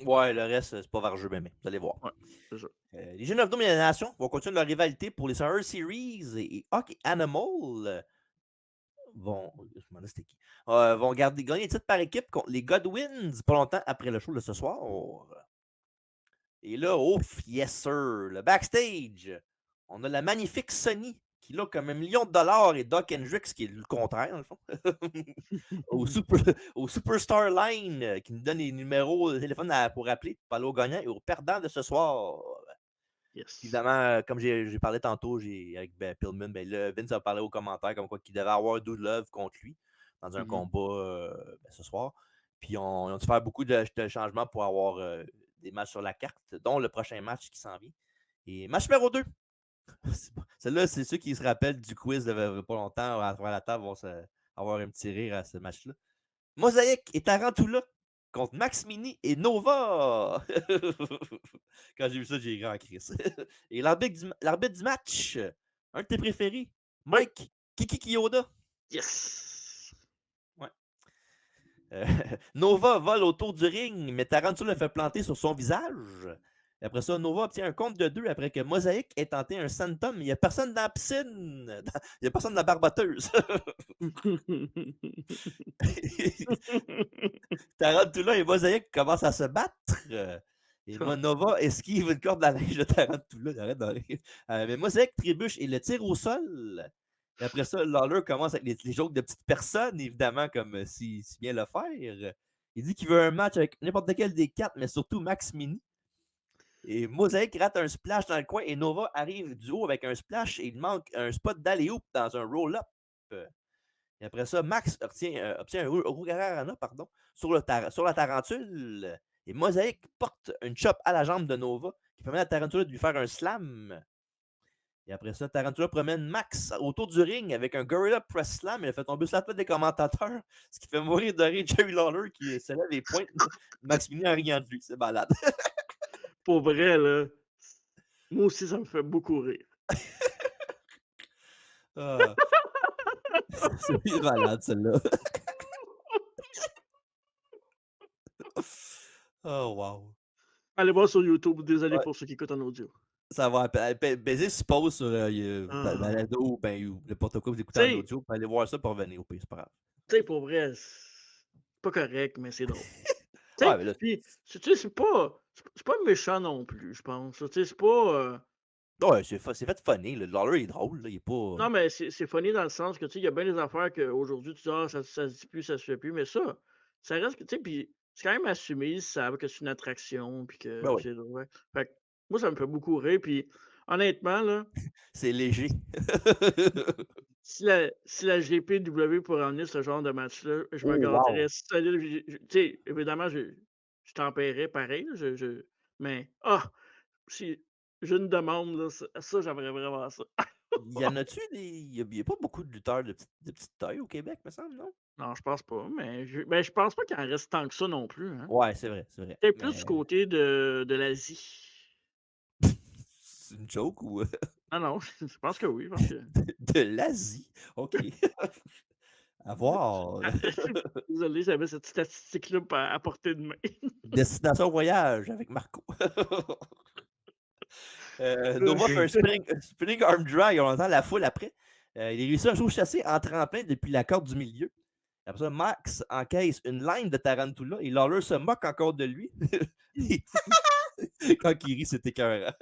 Ouais, le reste, c'est pas vargeux, mais vous allez voir. Ouais, c'est ça. Les Jeunes of Domination vont continuer leur rivalité pour les Survivor Series et Hockey Animal je me demandais c'était qui. Vont gagner les titres par équipe contre les Godwins pas longtemps après le show de ce soir. Et là, ouf, yes sir, le backstage. On a la magnifique Sony qui là comme $1 million et Doc Hendrix qui est le contraire, dans le fond. au Superstar Line qui nous donne les numéros de téléphone pour appeler, pour parler aux gagnants et aux perdants de ce soir. Yes. Évidemment, comme j'ai parlé tantôt avec Pillman, Vince a parlé aux commentaires comme quoi qu'il devait avoir Dude Love contre lui dans un combat ce soir. Puis ils ont dû faire beaucoup de changements pour avoir des matchs sur la carte, dont le prochain match qui s'en vient. Et match numéro 2. Celle-là, c'est ceux qui se rappellent du quiz de pas longtemps à travers la table vont avoir un petit rire à ce match-là. Mosaïque et Tarantula contre Max Mini et Nova. Quand j'ai vu ça, j'ai ri en crise. Et l'arbitre du match, un de tes préférés, Mike Kiki Kiyoda. Yes! Ouais. Nova vole autour du ring, mais Tarantula le fait planter sur son visage. Et après ça, Nova obtient un compte de 2 après que Mosaïque ait tenté un senton, mais il n'y a personne dans la piscine. Il n'y a personne dans la barboteuse. Tarantula et Mosaïque commencent à se battre. Et Nova esquive une corde à linge de Tarantula. Arrête de rire. Mais Mosaïque trébuche et le tire au sol. Et après ça, Lawler commence avec les jokes de petites personnes, évidemment, comme si bien le faire. Il dit qu'il veut un match avec n'importe quel des 4, mais surtout Max Mini. Et Mosaïque rate un splash dans le coin et Nova arrive du haut avec un splash et il manque un spot d'alley-oop dans un roll-up. Et après ça, Max obtient un Rugarana sur la tarentule. Et Mosaïque porte une chop à la jambe de Nova qui permet à Tarantula de lui faire un slam. Et après ça, Tarantula promène Max autour du ring avec un Gorilla Press Slam. Il a fait tomber sur la tête des commentateurs, ce qui fait mourir de rire Jerry Lawler qui se lève et pointe Max Mini en riant de lui. C'est malade. Pour vrai, là, moi aussi, ça me fait beaucoup rire. C'est malade, celle-là. Oh, wow. Allez voir sur YouTube. Désolé pour ceux qui écoutent en audio. Ça va baiser se pose sur Balado ou n'importe quoi vous écoutez en audio. Allez voir ça pour revenir au pays, c'est pas grave. Tu sais, pour vrai, c'est pas correct, mais c'est drôle. Ouais, mais là, Puis, tu sais, c'est pas méchant non plus, je pense. Tu sais, c'est pas. ouais, c'est fait funny. Le Lawler est drôle. Là, il est pas. Non, mais c'est funny dans le sens que, tu sais, il y a bien des affaires qu'aujourd'hui, tu dis, ah, ça se dit plus, ça se fait plus. Mais ça reste que, tu sais, puis c'est quand même assumé, ils savent que c'est une attraction, puis Ben que oui, c'est drôle. Ouais. Fait que moi, ça me fait beaucoup rire. Puis, honnêtement, là, c'est léger. si la GPW pourrait emmener ce genre de match-là, je me Oh, gâterais wow. solide. Tu sais, évidemment, je t'en paierais pareil, là, mais, si j'ai une demande, là, ça j'aimerais vraiment ça. Il y en a-tu des. Il y a pas beaucoup de lutteurs de petite taille au Québec, me semble, non? Non, je pense pas, mais je pense pas qu'il en reste tant que ça non plus, hein. Ouais, c'est vrai, c'est vrai. Peut-être plus du Mais côté de l'Asie. c'est une joke ou Non, non, je pense que oui, parce que de l'Asie? OK. À voir. désolé, j'avais cette statistique-là à portée de main. Destination voyage avec Marco. Nova fait un spinning arm drag, on entend la foule après. Il a réussi un show chassé en tremplin depuis la corde du milieu. Après ça, Max encaisse une line de Tarantula et Lawler se moque encore de lui. Quand il rit, c'est écœurant.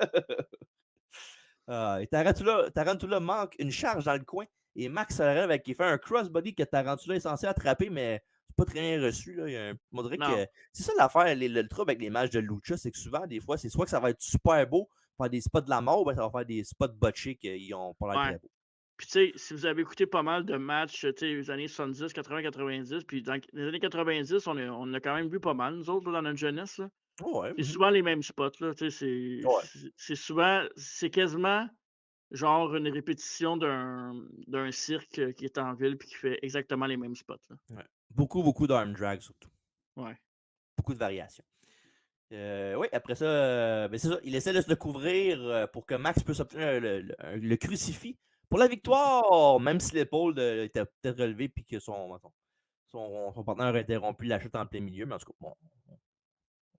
Et Tarantula manque une charge dans le coin et Max se relève avec il fait un crossbody que Tarantula est censé attraper, mais c'est pas très bien reçu. Là. On dirait Non. que c'est ça l'affaire, le trouble avec les matchs de lucha, c'est que souvent, des fois, c'est soit que ça va être super beau, faire des spots de la mort, ou bien ça va faire des spots botchés qui ont pas l'air Ouais. très beaux. Puis tu sais, si vous avez écouté pas mal de matchs, tu sais, les années 70, 80, 90, puis dans les années 90, on a quand même vu pas mal, nous autres, là, dans notre jeunesse, là. Ouais. C'est souvent les mêmes spots, là, tu sais, Ouais. c'est souvent c'est quasiment genre une répétition d'un cirque, qui est en ville puis qui fait exactement les mêmes spots, là. Ouais. Beaucoup d'arm drag, surtout. Ouais. Beaucoup de variations. Oui, après ça, c'est ça. Il essaie de se le couvrir pour que Max puisse obtenir le crucifix pour la victoire, même si l'épaule était peut-être relevée puis que son partenaire a interrompu la chute en plein milieu, mais en tout cas, bon,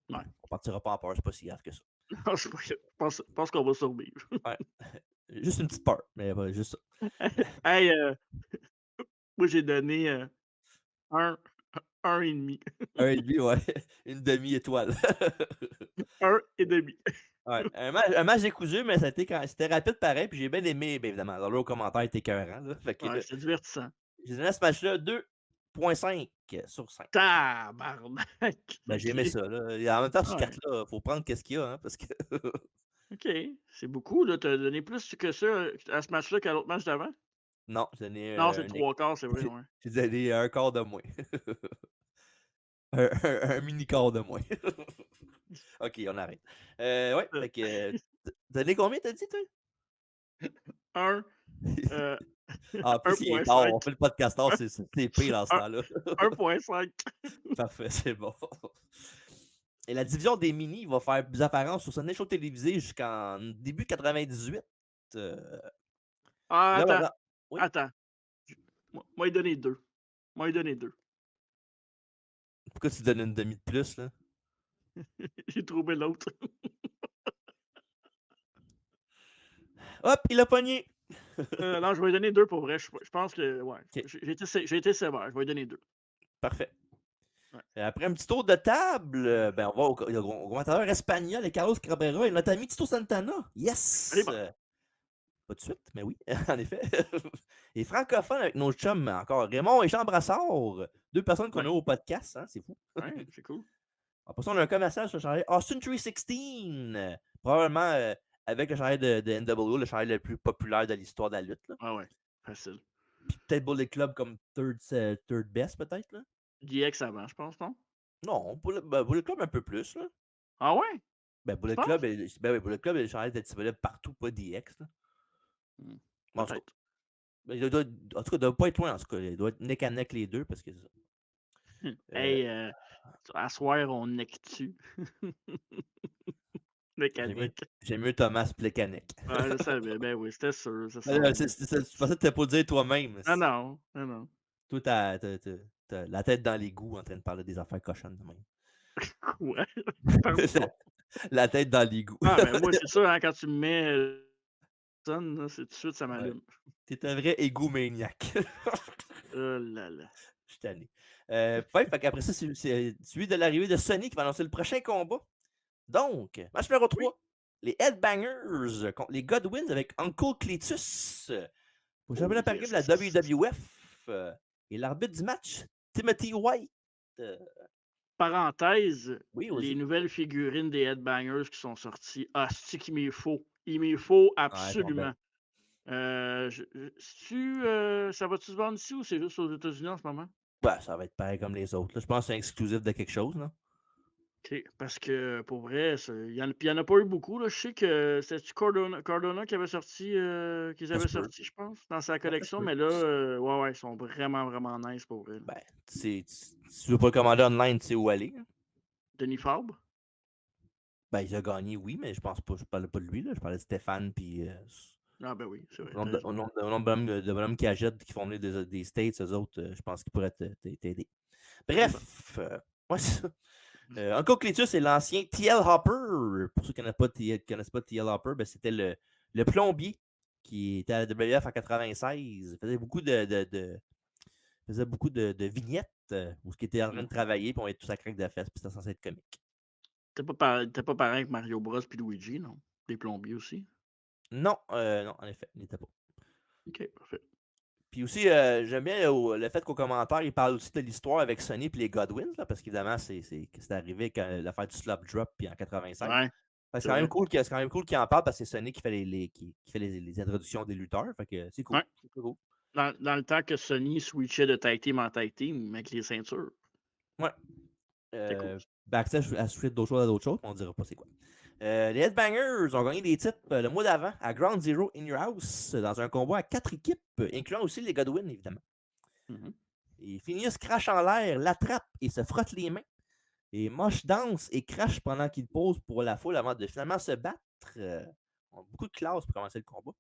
Ouais. on partira pas en peur, c'est pas si grave que ça. Non, c'est pas grave. Je pense qu'on va survivre. Ouais. Juste une petite peur, mais juste ça. Hey, moi, j'ai donné, 1, 1,5. 1,5, ouais. Une demi-étoile. 1,5. Ouais. Un match décousu, mais c'était rapide pareil, puis j'ai bien aimé, bien évidemment. Alors là, au commentaire était écœurant, là. Fait que Ouais, c'est divertissant. j'ai donné à ce match-là 2,5 sur 5. Tabarnak! Ben, j'ai aimé OK. ça, là. Et en même temps, sur Ouais, 4-là, faut prendre qu'est-ce qu'il y a, hein, parce que OK. C'est beaucoup, là. Tu as donné plus que ça, à ce match-là qu'à l'autre match d'avant? non, j'ai donné Non, c'est le 3/4, c'est vrai, j'ai ouais. j'ai donné un quart de moins. Un mini quart de moins. OK, on arrête. Ouais, Heu, fait que, t'as donné combien, t'as dit, toi? 1, heu, Ah, en plus, il est tard, 1,5. on fait le podcast tard, c'est pire dans ce Un temps-là. 1,5. Parfait, c'est bon. Et la division des mini va faire des apparences sur Sunday Show télévisé jusqu'en début 98. Heu, Ah, là, attends, maintenant oui? attends. J moi, lui donner 2. Moi, lui donner 2. Pourquoi tu donnes une demi de plus, là? J'ai trouvé l'autre. Hop, il l'a pogné! Non, je vais lui donner 2 pour vrai. Je pense que ouais, OK, j'ai été sévère. Je vais lui donner 2. parfait. Ouais. Après un petit tour de table, ben, on va au commentateur espagnol et Carlos Cabrera et notre ami Tito Santana. Eh Yes! ben, Pas de suite, mais oui, en effet. Et francophone avec nos chums encore, Raymond et Jean Brassard, 2 personnes qu'on a ouais, au podcast, hein, c'est fou. ouais, c'est cool. Après ça, on a un commercial sur le chandail Austin 316, probablement avec le chandail de NWO, le chandail le plus populaire de l'histoire de la lutte, là. Ah ouais, facile. Puis peut-être Bullet Club comme third best, peut-être, là. DX avant, je pense, non? Non, Bullet Club un peu plus, là. Ah ouais? Ben, Tu Bullet Club, penses? ben, oui, Bullet Club est le chandail disponible partout, pas DX, là. Mmh, Mais en tout cas, peut-être. ben, en tout cas, il doit pas être loin, en tout cas. Il doit être neck à neck les deux, parce que c'est ça. Euh, Hey, à soir, on neck-tu. j'aime mieux, Mécanique. j'aime mieux Thomas Plekanec. Ouais, je savais, ben oui, c'était sûr, ça Tu s'en venait. pensais que t'allais pas le dire toi-même. Ah non, ah non. Toi, t'as la tête dans l'égout en train de parler des affaires cochonnes de même. Quoi? Pardon? La tête dans l'égout. Ah, ben moi, c'est sûr, hein, quand tu me mets, sonne, là, c'est tout de suite, ça Ouais. m'allume. T'es un vrai égout-maniaque. Oh là là. Je suis tanné. Ouais, fait qu'après ça, c'est celui de l'arrivée de Sony qui va annoncer le prochain combat. Donc, match numéro Oui. 3. Les Headbangers contre les Godwins avec Uncle Cletus. Pour le Oh championnat par équipe de la yes. WWF. Et l'arbitre du match, Timothy White. Euh, Parenthèse, oui, les vas-y. nouvelles figurines des Headbangers qui sont sorties, ah c'est qu'il m'y faut. Il m'y faut Ouais, elles sont belles. absolument. C'est-tu, ça va-tu se vendre ici ou c'est juste aux États-Unis en ce moment? Ouais, ça va être pareil comme les autres, là. Je pense que c'est exclusif de quelque chose, là. OK, parce que pour vrai, il y en a pas eu beaucoup, là. Je sais que c'était-tu Cardona qui avait sorti, qu'ils Ça se avaient peut. sorti, je pense, dans sa Ouais, ça se collection, peut. mais là, ouais, ouais, ils sont vraiment, vraiment nice pour vrai, là. Ben, si tu veux pas le commander online, tu sais où aller, hein. Denis Fabre? Ben, il a gagné, oui, mais je pense pas, je parlais pas de lui, là. Je parlais de Stéphane, puis Ah ben oui, c'est vrai, au tu nombre as de, raison. au nombre de bonhommes qui achètent, qui font venir des States, eux autres, je pense qu'ils pourraient t'aider. Eh ben, Bref, ouais, c'est ça. Uncle Cletus est l'ancien T.L. Hopper. Pour ceux qui connaissent pas T.L. Hopper, ben, c'était le plombier qui était à la WF en 96. Il faisait beaucoup de vignettes où il était en train mmh. de travailler, puis on était tous à craque de la fesse, puis c'était censé être comique. T'es pas pareil que Mario Bros puis Luigi, non? Les plombiers aussi? Non, non, en effet, il n'était pas. OK, parfait. Puis aussi, j'aime bien le fait qu'au commentaire, il parle aussi de l'histoire avec Sony et les Godwins, là, parce qu'évidemment, c'est arrivé quand l'affaire du Slop Drop puis en 96. Ouais, C'est c'est quand même vrai. cool c'est quand même cool qu'il en parle parce que c'est Sony qui fait qui fait les introductions des lutteurs. Fait que c'est cool. Ouais, C'est cool. dans le temps que Sony switchait de tag team en tag team avec les ceintures. Ouais. C'était cool ça. Backstage à switch d'autres choses à d'autres choses, mais on dira pas c'est quoi. Les Headbangers ont gagné des titres le mois d'avant à Ground Zero in Your House dans un combat à 4 équipes, incluant aussi les Godwin, évidemment. Mmh. Et Phineas crache en l'air, l'attrape et se frotte les mains. Et Mosh danse et crache pendant qu'il pose pour la foule avant de finalement se battre. On a beaucoup de classe pour commencer le combat.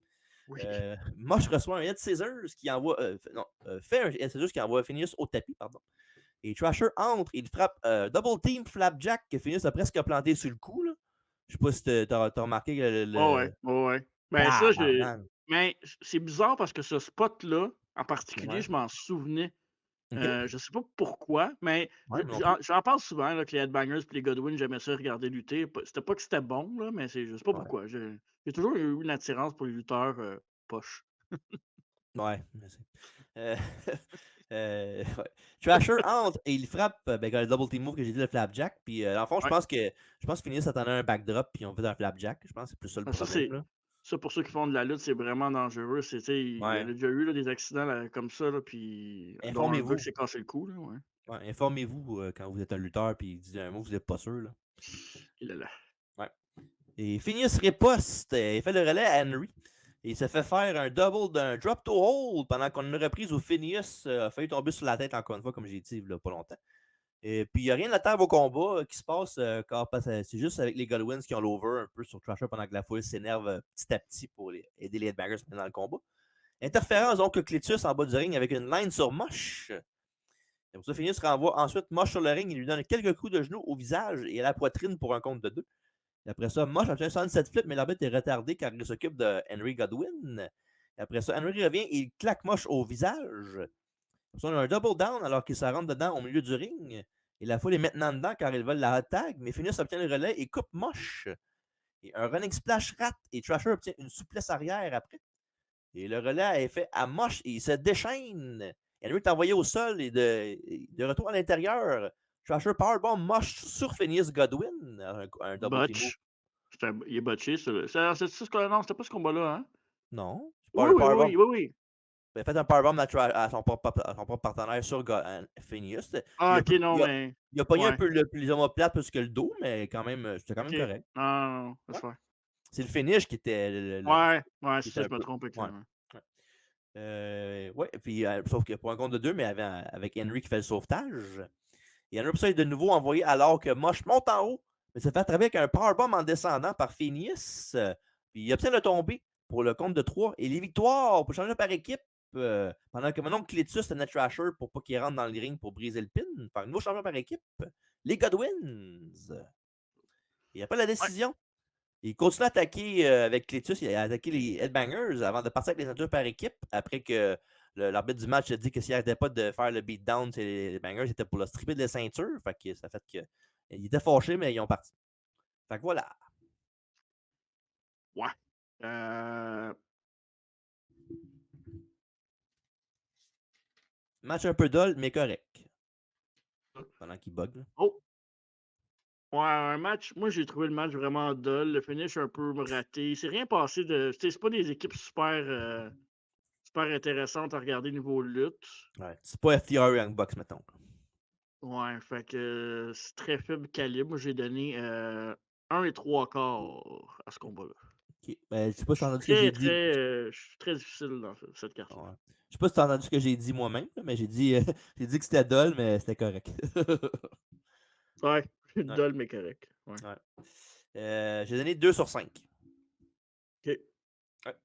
Oui. Mosh reçoit un Head Scissors qui envoie. Non, fait un Head Scissors qui envoie Phineas au tapis, pardon. Et Trasher entre, il frappe Double Team Flapjack que Phineas a presque planté sur le coup. Là. Je sais pas si t'as remarqué Ouais, ouais, ouais, ouais. Ben ça, j'ai Tabarnak. mais c'est bizarre parce que ce spot-là, en particulier, Ouais. je m'en souvenais. OK. Je sais pas pourquoi, mais Ouais, moi non plus. j'en parle souvent là, que les Headbangers et les Godwin, j'aimais ça regarder lutter. C'était pas que c'était bon, là, mais c'est je sais pas Ouais. pourquoi. J'ai toujours eu une attirance pour les lutteurs poches. Ouais. Euh, ouais. Trasher entre et il frappe ben, le double team move que j'ai dit, le flapjack. Puis, dans le fond, Ouais. je pense que Phineas attendait un backdrop, puis on fait un flapjack. Je pense que c'est plus ça le Ah, ça, problème. c'est Là. ça, pour ceux qui font de la lutte, c'est vraiment dangereux. C'est, tu sais, il y en Ouais. a déjà eu là, des accidents là, comme ça, là, puis dont un gars qui Informez-vous. s'est cassé le cou, là, ouais. Ouais, informez-vous quand vous êtes un lutteur, puis il dit un mot, vous n'êtes pas sûr. Là. Il est là. Ouais. Et Phineas riposte et fait le relais à Henry. Et il se fait faire un double d'un drop to hold pendant qu'on a une reprise où Phineas a failli tomber sur la tête encore une fois, comme j'ai dit il y a pas longtemps. Et puis il n'y a rien de notable au combat qui se passe, car c'est juste avec les Godwins qui ont l'over un peu sur Trasher pendant que la foule s'énerve petit à petit pour aider les Headbangers dans le combat. Interférence donc Cletus en bas du ring avec une line sur Mosh. Et pour ça, Phineas renvoie ensuite Mosh sur le ring. Il lui donne quelques coups de genoux au visage et à la poitrine pour un compte de 2. Et après ça, Mosh obtient un sunset flip, mais l'arbitre est retardé car il s'occupe de Henry Godwin. Et après ça, Henry revient et il claque Mosh au visage. Après ça, on a un double down alors qu'il se rentre dedans au milieu du ring. Et la foule est maintenant dedans car ils veulent la hot tag, mais Phineas obtient le relais et coupe Mosh. Et un running splash rate et Trasher obtient une souplesse arrière après. Et le relais est fait à Mosh et il se déchaîne. Henry est envoyé au sol et de retour à l'intérieur. Trasher powerbomb Mosh sur Phineas Godwin. Un double team move. Botch. Il est botché, c'est ça ce qu'on non, c'était pas ce combat-là, hein? Non. C'est pas Oui, un oui, powerbomb. oui, oui, oui. Il a fait un powerbomb à son propre partenaire sur Phineas. Ah, Il a, OK, non, il a, mais il a pogné un ouais, peu les omoplates plus que le dos, mais quand même, c'était quand OK. même correct. Non, non, non, Ouais. laisse faire. C'est le finish qui était, Ouais, ouais, qui c'est était ça, un je me peu. trompe Ouais. clairement. Ouais. Ouais, puis sauf que pour un compte de 2, mais avec Henry qui fait le sauvetage. Et Henry ça est de nouveau envoyé alors que Mosh monte en haut, mais se fait attraper avec un powerbomb en descendant par Phineas. Puis il obtient de tomber pour le compte de 3. Et les victoires pour changer par équipe, pendant que maintenant Cletus tenait Trasher pour pas qu'il rentre dans le ring pour briser le pin, par un nouveau changement par équipe, les Godwins. Et après la Ouais, décision, il continue à attaquer avec Cletus, il a attaqué les Headbangers avant de partir avec les ceintures par équipe. Après que l'arbitre du match a dit que s'il n'arrêtait pas de faire le beatdown, les Headbangers, c'était pour le stripper de la ceinture. Fait que ça fait que. Il était fâché, mais ils ont parti. Fait que voilà. ouais. Euh, Match un peu dull, mais correct. Pendant qu'il bug. Là. oh! Ouais, un match moi, j'ai trouvé le match vraiment dull, le finish un peu raté. Il s'est rien passé de tu sais, c'est pas des équipes super intéressantes à regarder niveau lutte. Ouais. C'est pas FTR Young Bucks, mettons. Ouais, fait que c'est très faible calibre. Moi, j'ai donné, 1 et 3/4 à ce combat-là. Ok. Ben, je sais pas si Je t'as suis entendu ce que j'ai dit. je suis très difficile dans cette carte-là. Ouais. Je sais pas si t'as entendu ce que j'ai dit moi-même, mais j'ai dit, j'ai dit que c'était dull, mais c'était correct. Ouais, Ouais. dull mais correct. Ouais. Ouais. J'ai donné 2 sur 5. OK. Ouais.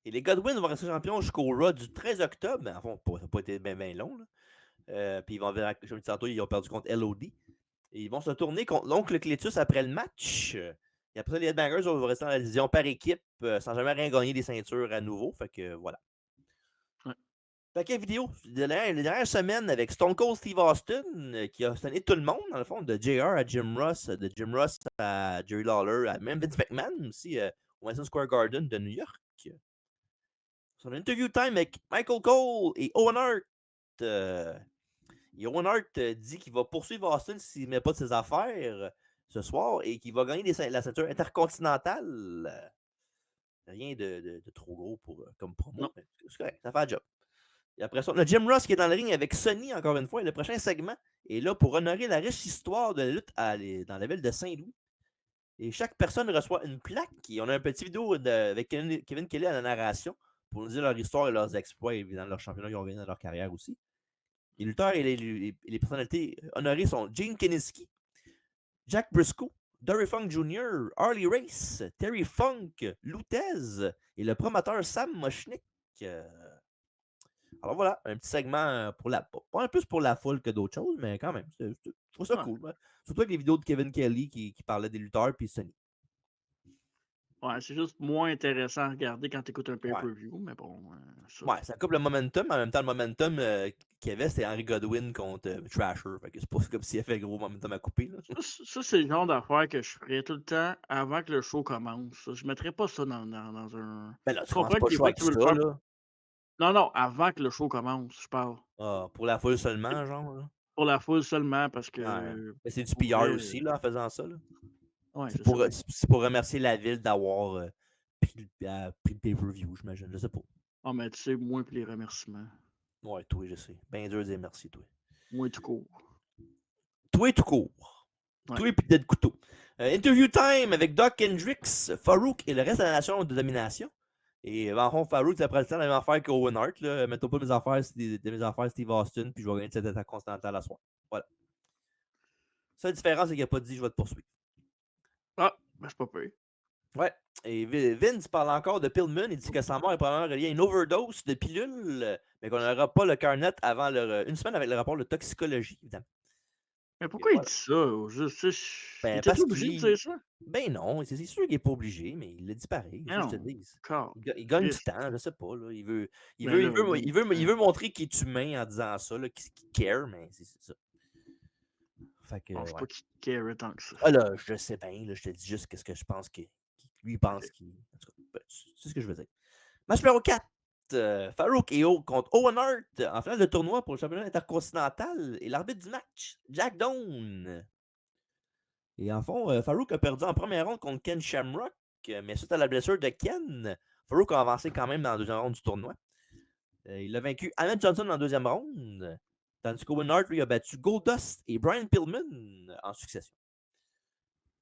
Et les Godwins vont rester champions jusqu'au Raw du 13 octobre. Mais en fond, ça n'a pas été bien long. Là. Puis ils vont vers, comme je disais tantôt, ils ont perdu contre LOD. Et ils vont se tourner contre l'oncle Cletus après le match. Et après ça, les Headbangers vont rester dans la division par équipe sans jamais rien gagner des ceintures à nouveau. Fait que voilà. Ouais. Fait que vidéo de la dernière semaine avec Stone Cold Steve Austin qui a sonné tout le monde, dans le fond, de JR à Jim Ross, de Jim Ross à Jerry Lawler, à même Vince McMahon aussi au Madison Square Garden de New York. Son interview time avec Michael Cole et Owen Hart. Et Owen Hart dit qu'il va poursuivre Austin s'il ne met pas de ses affaires ce soir et qu'il va gagner la ceinture intercontinentale. Rien de trop gros comme promo, Non. mais c'est correct, ça fait un job. Et après ça, on a Jim Ross qui est dans le ring avec Sonny, encore une fois. Et le prochain segment est là pour honorer la riche histoire de la lutte dans la ville de Saint-Louis. Et chaque personne reçoit une plaque. Et on a un petit vidéo avec Kevin Kelly à la narration pour nous dire leur histoire et leurs exploits, évidemment, leurs championnats qu'ils ont gagnés dans leur carrière aussi. Les lutteurs et les personnalités honorées sont Gene Kiniski, Jack Briscoe, Dory Funk Jr., Harley Race, Terry Funk, Lutez et le promoteur Sam Moschnick. Alors voilà, un petit segment pour pas un plus pour la foule que d'autres choses, mais quand même, je trouve ça Ouais. cool. Ouais. Surtout avec les vidéos de Kevin Kelly qui parlait des lutteurs puis Sony. Ouais, c'est juste moins intéressant à regarder quand tu écoutes un Ouais. pay-per-view, mais bon, ça. Ouais, ça coupe le momentum, mais en même temps, le momentum qu'il y avait, c'était Henry Godwin contre Trasher. Fait que c'est pas comme s'il y avait gros momentum à couper. Là. Ça, c'est le genre d'affaire que je ferais tout le temps avant que le show commence. Je mettrais pas ça dans un. Mais là, Je tu commences comprends pas que le des show fois, avec tu veux le ça, faire. là. Non, non, avant que le show commence, je parle. Ah, pour la foule seulement, genre. Là. Pour la foule seulement, parce Ouais. que Mais c'est du pour PR vrai. aussi, là, en faisant ça. Là. Ouais, C'est je sais pour, bien. c'est pour remercier la ville d'avoir pris le pay-per-view, j'imagine. Je sais pas. Ah, mais tu sais, moins que les remerciements. Ouais, toi, je sais. Ben dur de dire merci, toi. Moins tout court. Toi, tout court. Ouais. Toi, puis de couteau. Interview time avec Doc Hendricks, Farouk et le reste de la nation de domination. Et en fond, Farouk, ça prend le temps de la même affaire qu'Owen Hart. Mettons pas mes affaires, c'est mes affaires Steve Austin, puis je vais gagner cette attaque constante à la soirée. Voilà. La seule différence, c'est qu'il n'a pas dit je vais te poursuivre. Ah, ben c'est pas pire. Ouais. Et Vince parle encore de Pillman. Il dit que sa mort est probablement reliée à une overdose de pilules, mais qu'on n'aura pas le cœur net avant une semaine avec le rapport de toxicologie, évidemment. Mais Et pourquoi il voilà. dit ça? Il Ben, était parce obligé de dire qu'il. ça? Ben non, c'est sûr qu'il n'est pas obligé, mais il le dit pareil. Mais Qu'est-ce que je te non. dis? Car, Il gagne du Chris. temps, je sais pas. Là. Mais là, il gagne du Il temps. veut montrer qu'il est humain en disant ça, qu'il care, mais c'est ça. Fait Je que, pense ouais. pas qu'il care tant que ça. Ah là, je sais bien, là, je te dis juste ce que je pense que lui pense Ok. qu'il. En tout cas, ben, c'est ce que je veux dire. Match numéro 4. Farouk et O contre Owen Hart en finale de tournoi pour le championnat intercontinental et l'arbitre du match, Jack Doan. Et en fond, Farouk a perdu en première ronde contre Ken Shamrock, mais suite à la blessure de Ken, Farouk a avancé quand même dans la deuxième ronde du tournoi. Il a vaincu Ahmed Johnson en deuxième ronde, tandis qu'Owen Hart lui a battu Goldust et Brian Pillman en succession.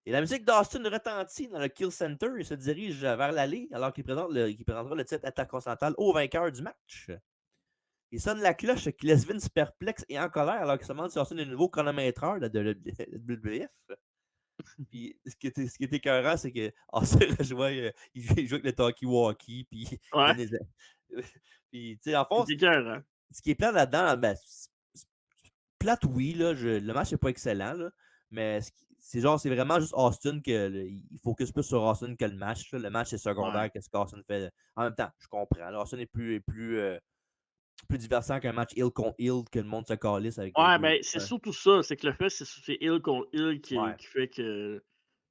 Et la musique d'Austin retentit dans le Kill Center et se dirige vers l'allée alors qu'il présentera le titre intercontinental au vainqueur du match. Il sonne la cloche qui laisse Vince perplexe et en colère alors qu'il se demande si Austin est le nouveau chronométreur de la WWF. Puis ce qui était écœurant, c'est que Austin jouait, il jouait avec le talkie-walkie, puis il Ouais, donnait puis, tu sais, en fond, c'est écœurant. ce qui est plat là-dedans, ben, plate, oui, là, le match n'est pas excellent, là, mais c'est genre, c'est vraiment juste Austin il focus plus sur Austin que le match. Là. Le match est Ouais. secondaire, qu'est-ce qu'Austin fait. En même temps, je comprends. Là, Austin est plus divertissant qu'un match Hill contre Hill que le monde se calisse avec Ouais, deux. ben, c'est surtout ça. C'est que le fait, c'est Hill contre Hill Ouais, qui fait que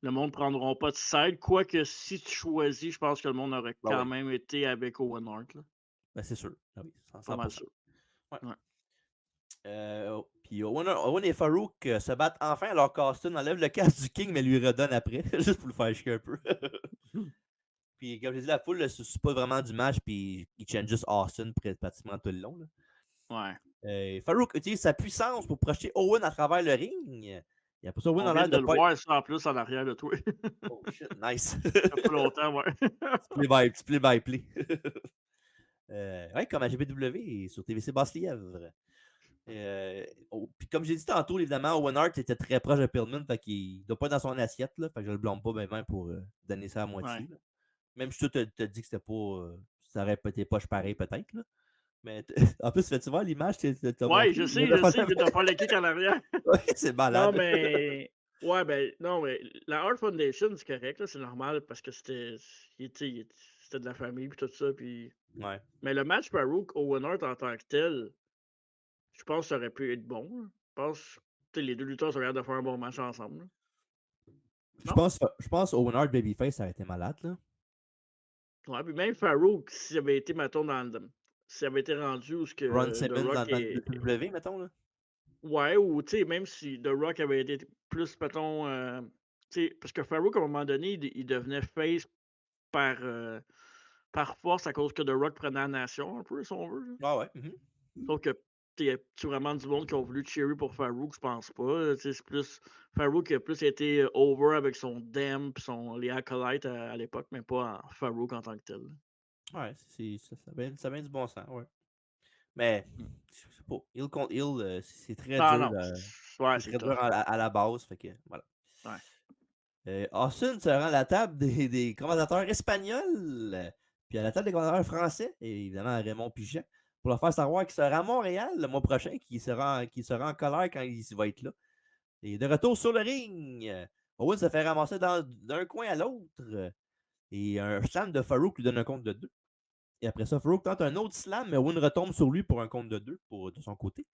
le monde ne prendra pas de side. Quoique, si tu choisis, je pense que le monde aurait bah quand oui, même été avec Owen Hart. Là. ben, c'est sûr. Ah oui, Pas mal 100%. sûr. Ouais. Ouais. Puis Owen et Farouk se battent enfin alors qu'Austin enlève le casque du King mais lui redonne après, juste pour le faire chier un peu. Puis comme je dit, la foule ne se suit pas vraiment du match, puis il change juste Austin pratiquement tout le long. Là. Ouais. Farouk utilise sa puissance pour projeter Owen à travers le ring. Et après ça, Owen On a vient l'air de de le pas être. voir, ça, en plus, en arrière de toi. Oh shit, nice. Ça fait pas longtemps, ouais. Petit play by play. Ouais, comme à GPW et sur TVC Basse-Lièvre. Puis comme j'ai dit tantôt, évidemment, Owen Hart était très proche de Pillman, fait qu'il doit pas être dans son assiette, là, fait que je le blâme pas bien pour donner ça à moitié. Ouais. Là. Même si tu te dis que c'était pas. Ça aurait pas été poche pareil, peut-être. Là. Mais en plus, tu voir l'image, t'as Ouais, montré. je sais, je sais, il vient de faire le kick en arrière. Ouais, c'est Non, malade. mais. Ouais, ben, non, mais la Hart Foundation, c'est correct, là, c'est normal parce que c'était de la famille, puis tout ça, puis. Ouais. Mais le match Farouk Owen Hart en tant que tel, je pense que ça aurait pu être bon. Là. Je pense que les deux lutteurs ont l'air de faire un bon match ensemble. Là. Non? Je pense Owen Hart Babyface, ça aurait été malade, là. Ouais, puis même Farouk, s'il avait été, mettons, s'il avait été rendu où ce Ron que The Simmons Rock dans le est. WWE, mettons, là. Ouais, ou tu sais, même si The Rock avait été plus, mettons, tu sais, parce que Farouk, à un moment donné, il devenait face par, par force à cause que The Rock prenait la nation, un peu, si on veut. Là. Ah ouais. Mhm. Sauf que, tu sais, y a vraiment du monde qui ont voulu cheerer pour Farouk, je pense pas. Là, tu sais, c'est plus. Farouk a plus été over avec son Dem pis les Acolytes à l'époque, mais pas en Farouk en tant que tel. Là. Ouais, ça vient du bon sens, ouais. Mais, Mm. je sais pas, Hill contre Hill, c'est très Non, dur. non. Ouais, C'est c'est très dur tough. à la base, fait que, voilà. Ouais. Austin se rend à la table des commentateurs espagnols, puis à la table des commentateurs français, et évidemment Raymond Pichon, pour leur faire savoir qu'il sera à Montréal le mois prochain, qu'il sera en colère quand il va être là. Et de retour sur le ring, Owen se fait ramasser d'un coin à l'autre. Et un slam de Farouk lui donne un compte de 2. Et après ça, Farouk tente un autre slam, mais Owen retombe sur lui pour un compte de 2 de son côté.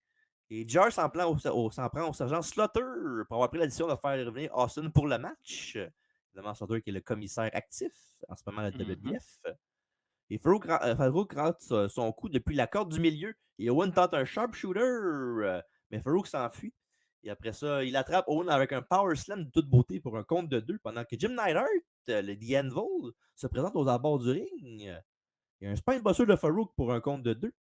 Et Jar s'en prend au sergent Slaughter pour avoir pris la décision de faire revenir Austin pour le match. Évidemment, Slaughter qui est le commissaire actif en ce moment à la WBF. Et Farouk rentre son coup depuis la corde du milieu. Et Owen tente un sharpshooter, mais Farouk s'enfuit. Et après ça, il attrape Owen avec un power slam de toute beauté pour un compte de 2 pendant que Jim Neidhart, le The Anvil, se présente aux abords du ring. Il y a un spinebuster de Farouk pour un compte de 2.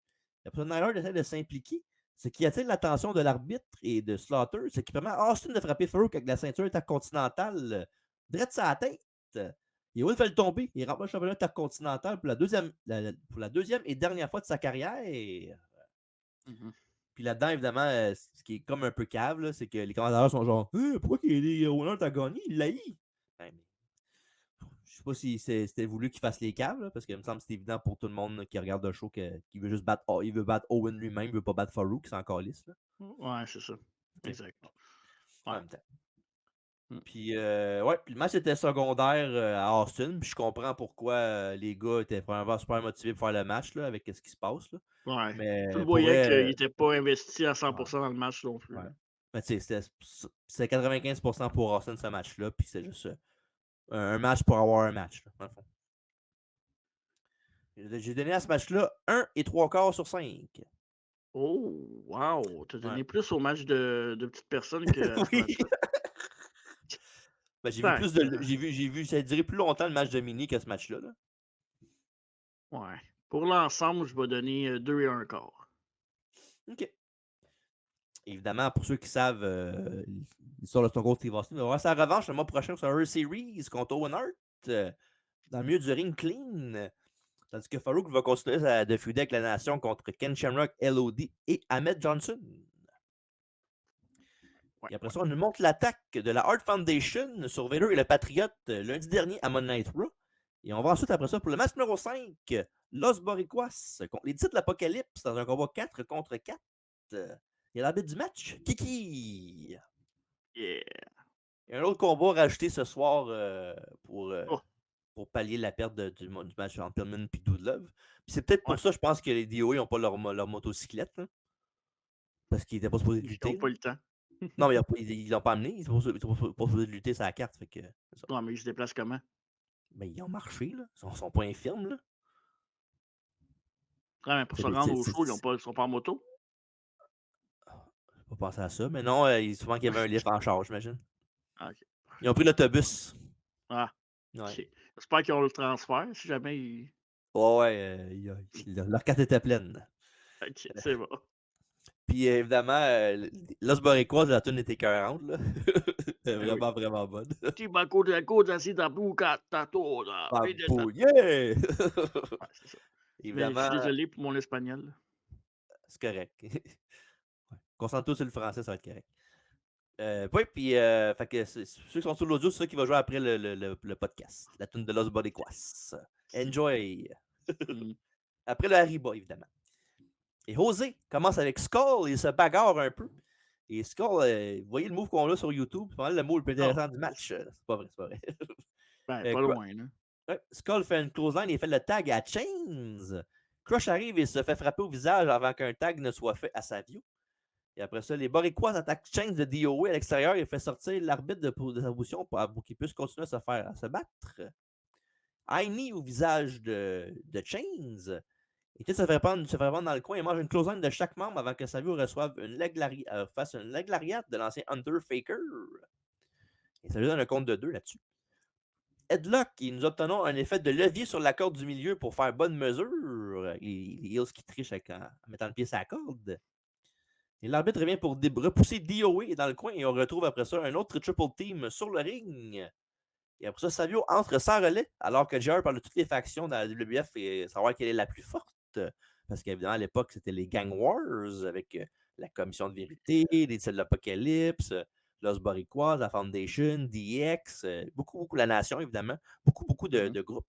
Après ça, Neidhart essaie de s'impliquer, ce qui attire l'attention de l'arbitre et de Slaughter, ce qui permet à Austin de frapper Farouk avec la ceinture intercontinentale direct sur la tête. Et Owen fait le tomber. Il remporte le championnat intercontinental pour la deuxième et dernière fois de sa carrière. Mhm. Puis là-dedans, évidemment, ce qui est comme un peu cave, là, c'est que les commentateurs sont genre pourquoi Owen a gagné? Il l'a eu. Ben, je sais pas si c'était voulu qu'il fasse les caves, là, parce qu'il me semble que c'est évident pour tout le monde qui regarde le show qu'il veut juste battre, il veut battre Owen lui-même, il veut pas battre Farouk, c'est encore lisse. Là. Ouais, c'est ça. Okay. Exact. En Ouais. même temps. Puis, ouais, puis le match était secondaire à Austin. Puis je comprends pourquoi les gars étaient vraiment super motivés pour faire le match là, avec ce qui se passe. Là. Ouais. Tu le Mais pour voyais qu'il vrai, n'était pas investi à ouais, 100% dans le match non plus. ouais. Là. Mais tu sais, c'était 95% pour Austin ce match-là. Puis c'est juste un match pour avoir un match. Là, dans le fond. J'ai donné à ce match-là 1 et 3 quarts sur 5. Oh, wow! T'as Ouais. donné plus au match de petites personnes que à ce Oui. match-là. Ben, j'ai vu Tac, plus de. J'ai vu, ça a duré plus longtemps le match de mini que ce match-là. Là. ouais. Pour l'ensemble, je vais donner 2 et un quart. OK. Évidemment, pour ceux qui savent l'histoire de Stone Cold Steve Austin, il va avoir sa revanche le mois prochain sur Survivor Series contre Owen Hart dans le milieu du ring clean. Tandis que Farouk va continuer de feuder avec la nation contre Ken Shamrock, LOD et Ahmed Johnson. Ouais, Et après ça, on nous montre l'attaque de la Hart Foundation sur Vader et le Patriote lundi dernier à Monday Night Raw. Et on va ensuite, après ça, pour le match numéro 5, Los Boricuas contre les titres de l'Apocalypse dans un combat 4 contre 4. Il y a l'arbitre du match, Kiki. yeah. Il y a un autre combat rajouté ce soir Oh, pour pallier la perte du match entre Pillman et Doudlove. Puis c'est peut-être ouais. pour ça, je pense que les DOA n'ont pas leur motocyclette. Là, parce qu'ils n'étaient pas supposés de Ils n'ont lutter. pas le temps. Non, mais ils l'ont pas amené. Ils ne sont pas supposés de lutter sur la carte. Fait que, c'est ça. Non, mais ils se déplacent comment? Ben, ils ont marché, là. Ils sont pas infirmes, là. Ouais, mais pour se C'est rendre au show, ils sont pas en moto? pas pensé à ça, mais non, souvent qu'il y avait un lift en charge, j'imagine. Ah, ok. Ils ont pris l'autobus. Ah, Ouais. ok. J'espère qu'ils ont le transfert, si jamais ils. Ouais, leur carte était pleine. Ok, c'est bon. Puis évidemment, Los Boricuas, la tune était écœurante, là. Ben oui. Vraiment, vraiment bonne. Tiba coda coda si da buca ta toda. Bambou, yeah! Ouais, c'est ça. Mais je suis Évidemment, désolé pour mon espagnol. c'est correct. Ouais. Concentre-toi sur le français, ça va être correct. Oui, puis fait que ceux qui sont sur l'audio, c'est ça qui va jouer après le podcast. La tune de Los Boricuas. Enjoy! Mm. Après le Hariba, évidemment. Et José commence avec Skull, il se bagarre un peu. Et Skull, vous voyez le move qu'on a sur YouTube, c'est pas mal le mot le plus Oh, intéressant du match. C'est pas vrai, c'est pas vrai. ben, pas loin, là. Ouais, Skull fait une clothesline et fait le tag à Chains. Crush arrive et se fait frapper au visage avant qu'un tag ne soit fait à Savio. Et après ça, les Boricuas attaquent Chains de DOA à l'extérieur et fait sortir l'arbitre de sa position pour qu'il puisse continuer à se battre. Aini au visage de Chains. Et tout se fait prendre dans le coin et mange une clothesline de chaque membre avant que Savio reçoive fasse une leg lariat de l'ancien Underfaker. Et ça lui donne un compte de 2 là-dessus. Headlock, et nous obtenons un effet de levier sur la corde du milieu pour faire bonne mesure. Et les Heels qui trichent en mettant le pied sur la corde. Et l'arbitre revient pour repousser DOA dans le coin et on retrouve après ça un autre triple team sur le ring. Et après ça, Savio entre sans relais alors que JR parle de toutes les factions dans la WBF et savoir quelle est la plus forte. Parce qu'évidemment, à l'époque, c'était les Gang Wars avec la Commission de vérité, les titres de l'Apocalypse. Los Boricuas, la Foundation, DX, beaucoup la Nation, évidemment. Beaucoup de groupes.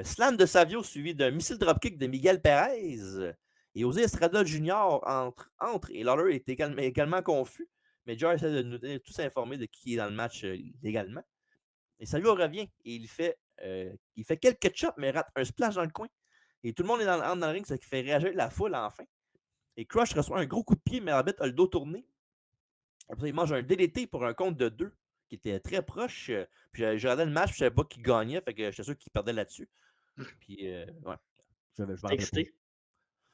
Slam de Savio suivi d'un missile dropkick de Miguel Perez. Et José Estrada Jr. entre et Lawler est également confus. Mais Joe essaie de nous tous informer de qui est dans le match légalement. Et Savio revient et il fait quelques chops, mais rate un splash dans le coin. Et tout le monde est dans le ring, ce qui fait réagir la foule enfin. Et Crush reçoit un gros coup de pied, mais l'arbitre a le dos tourné. Après, il mange un DDT pour un compte de 2, qui était très proche. Puis j'ai regardé le match, puis je savais pas qui gagnait, fait que j'étais sûr qu'il perdait là-dessus. Puis, ouais, je me T'es rappelais pas. excité?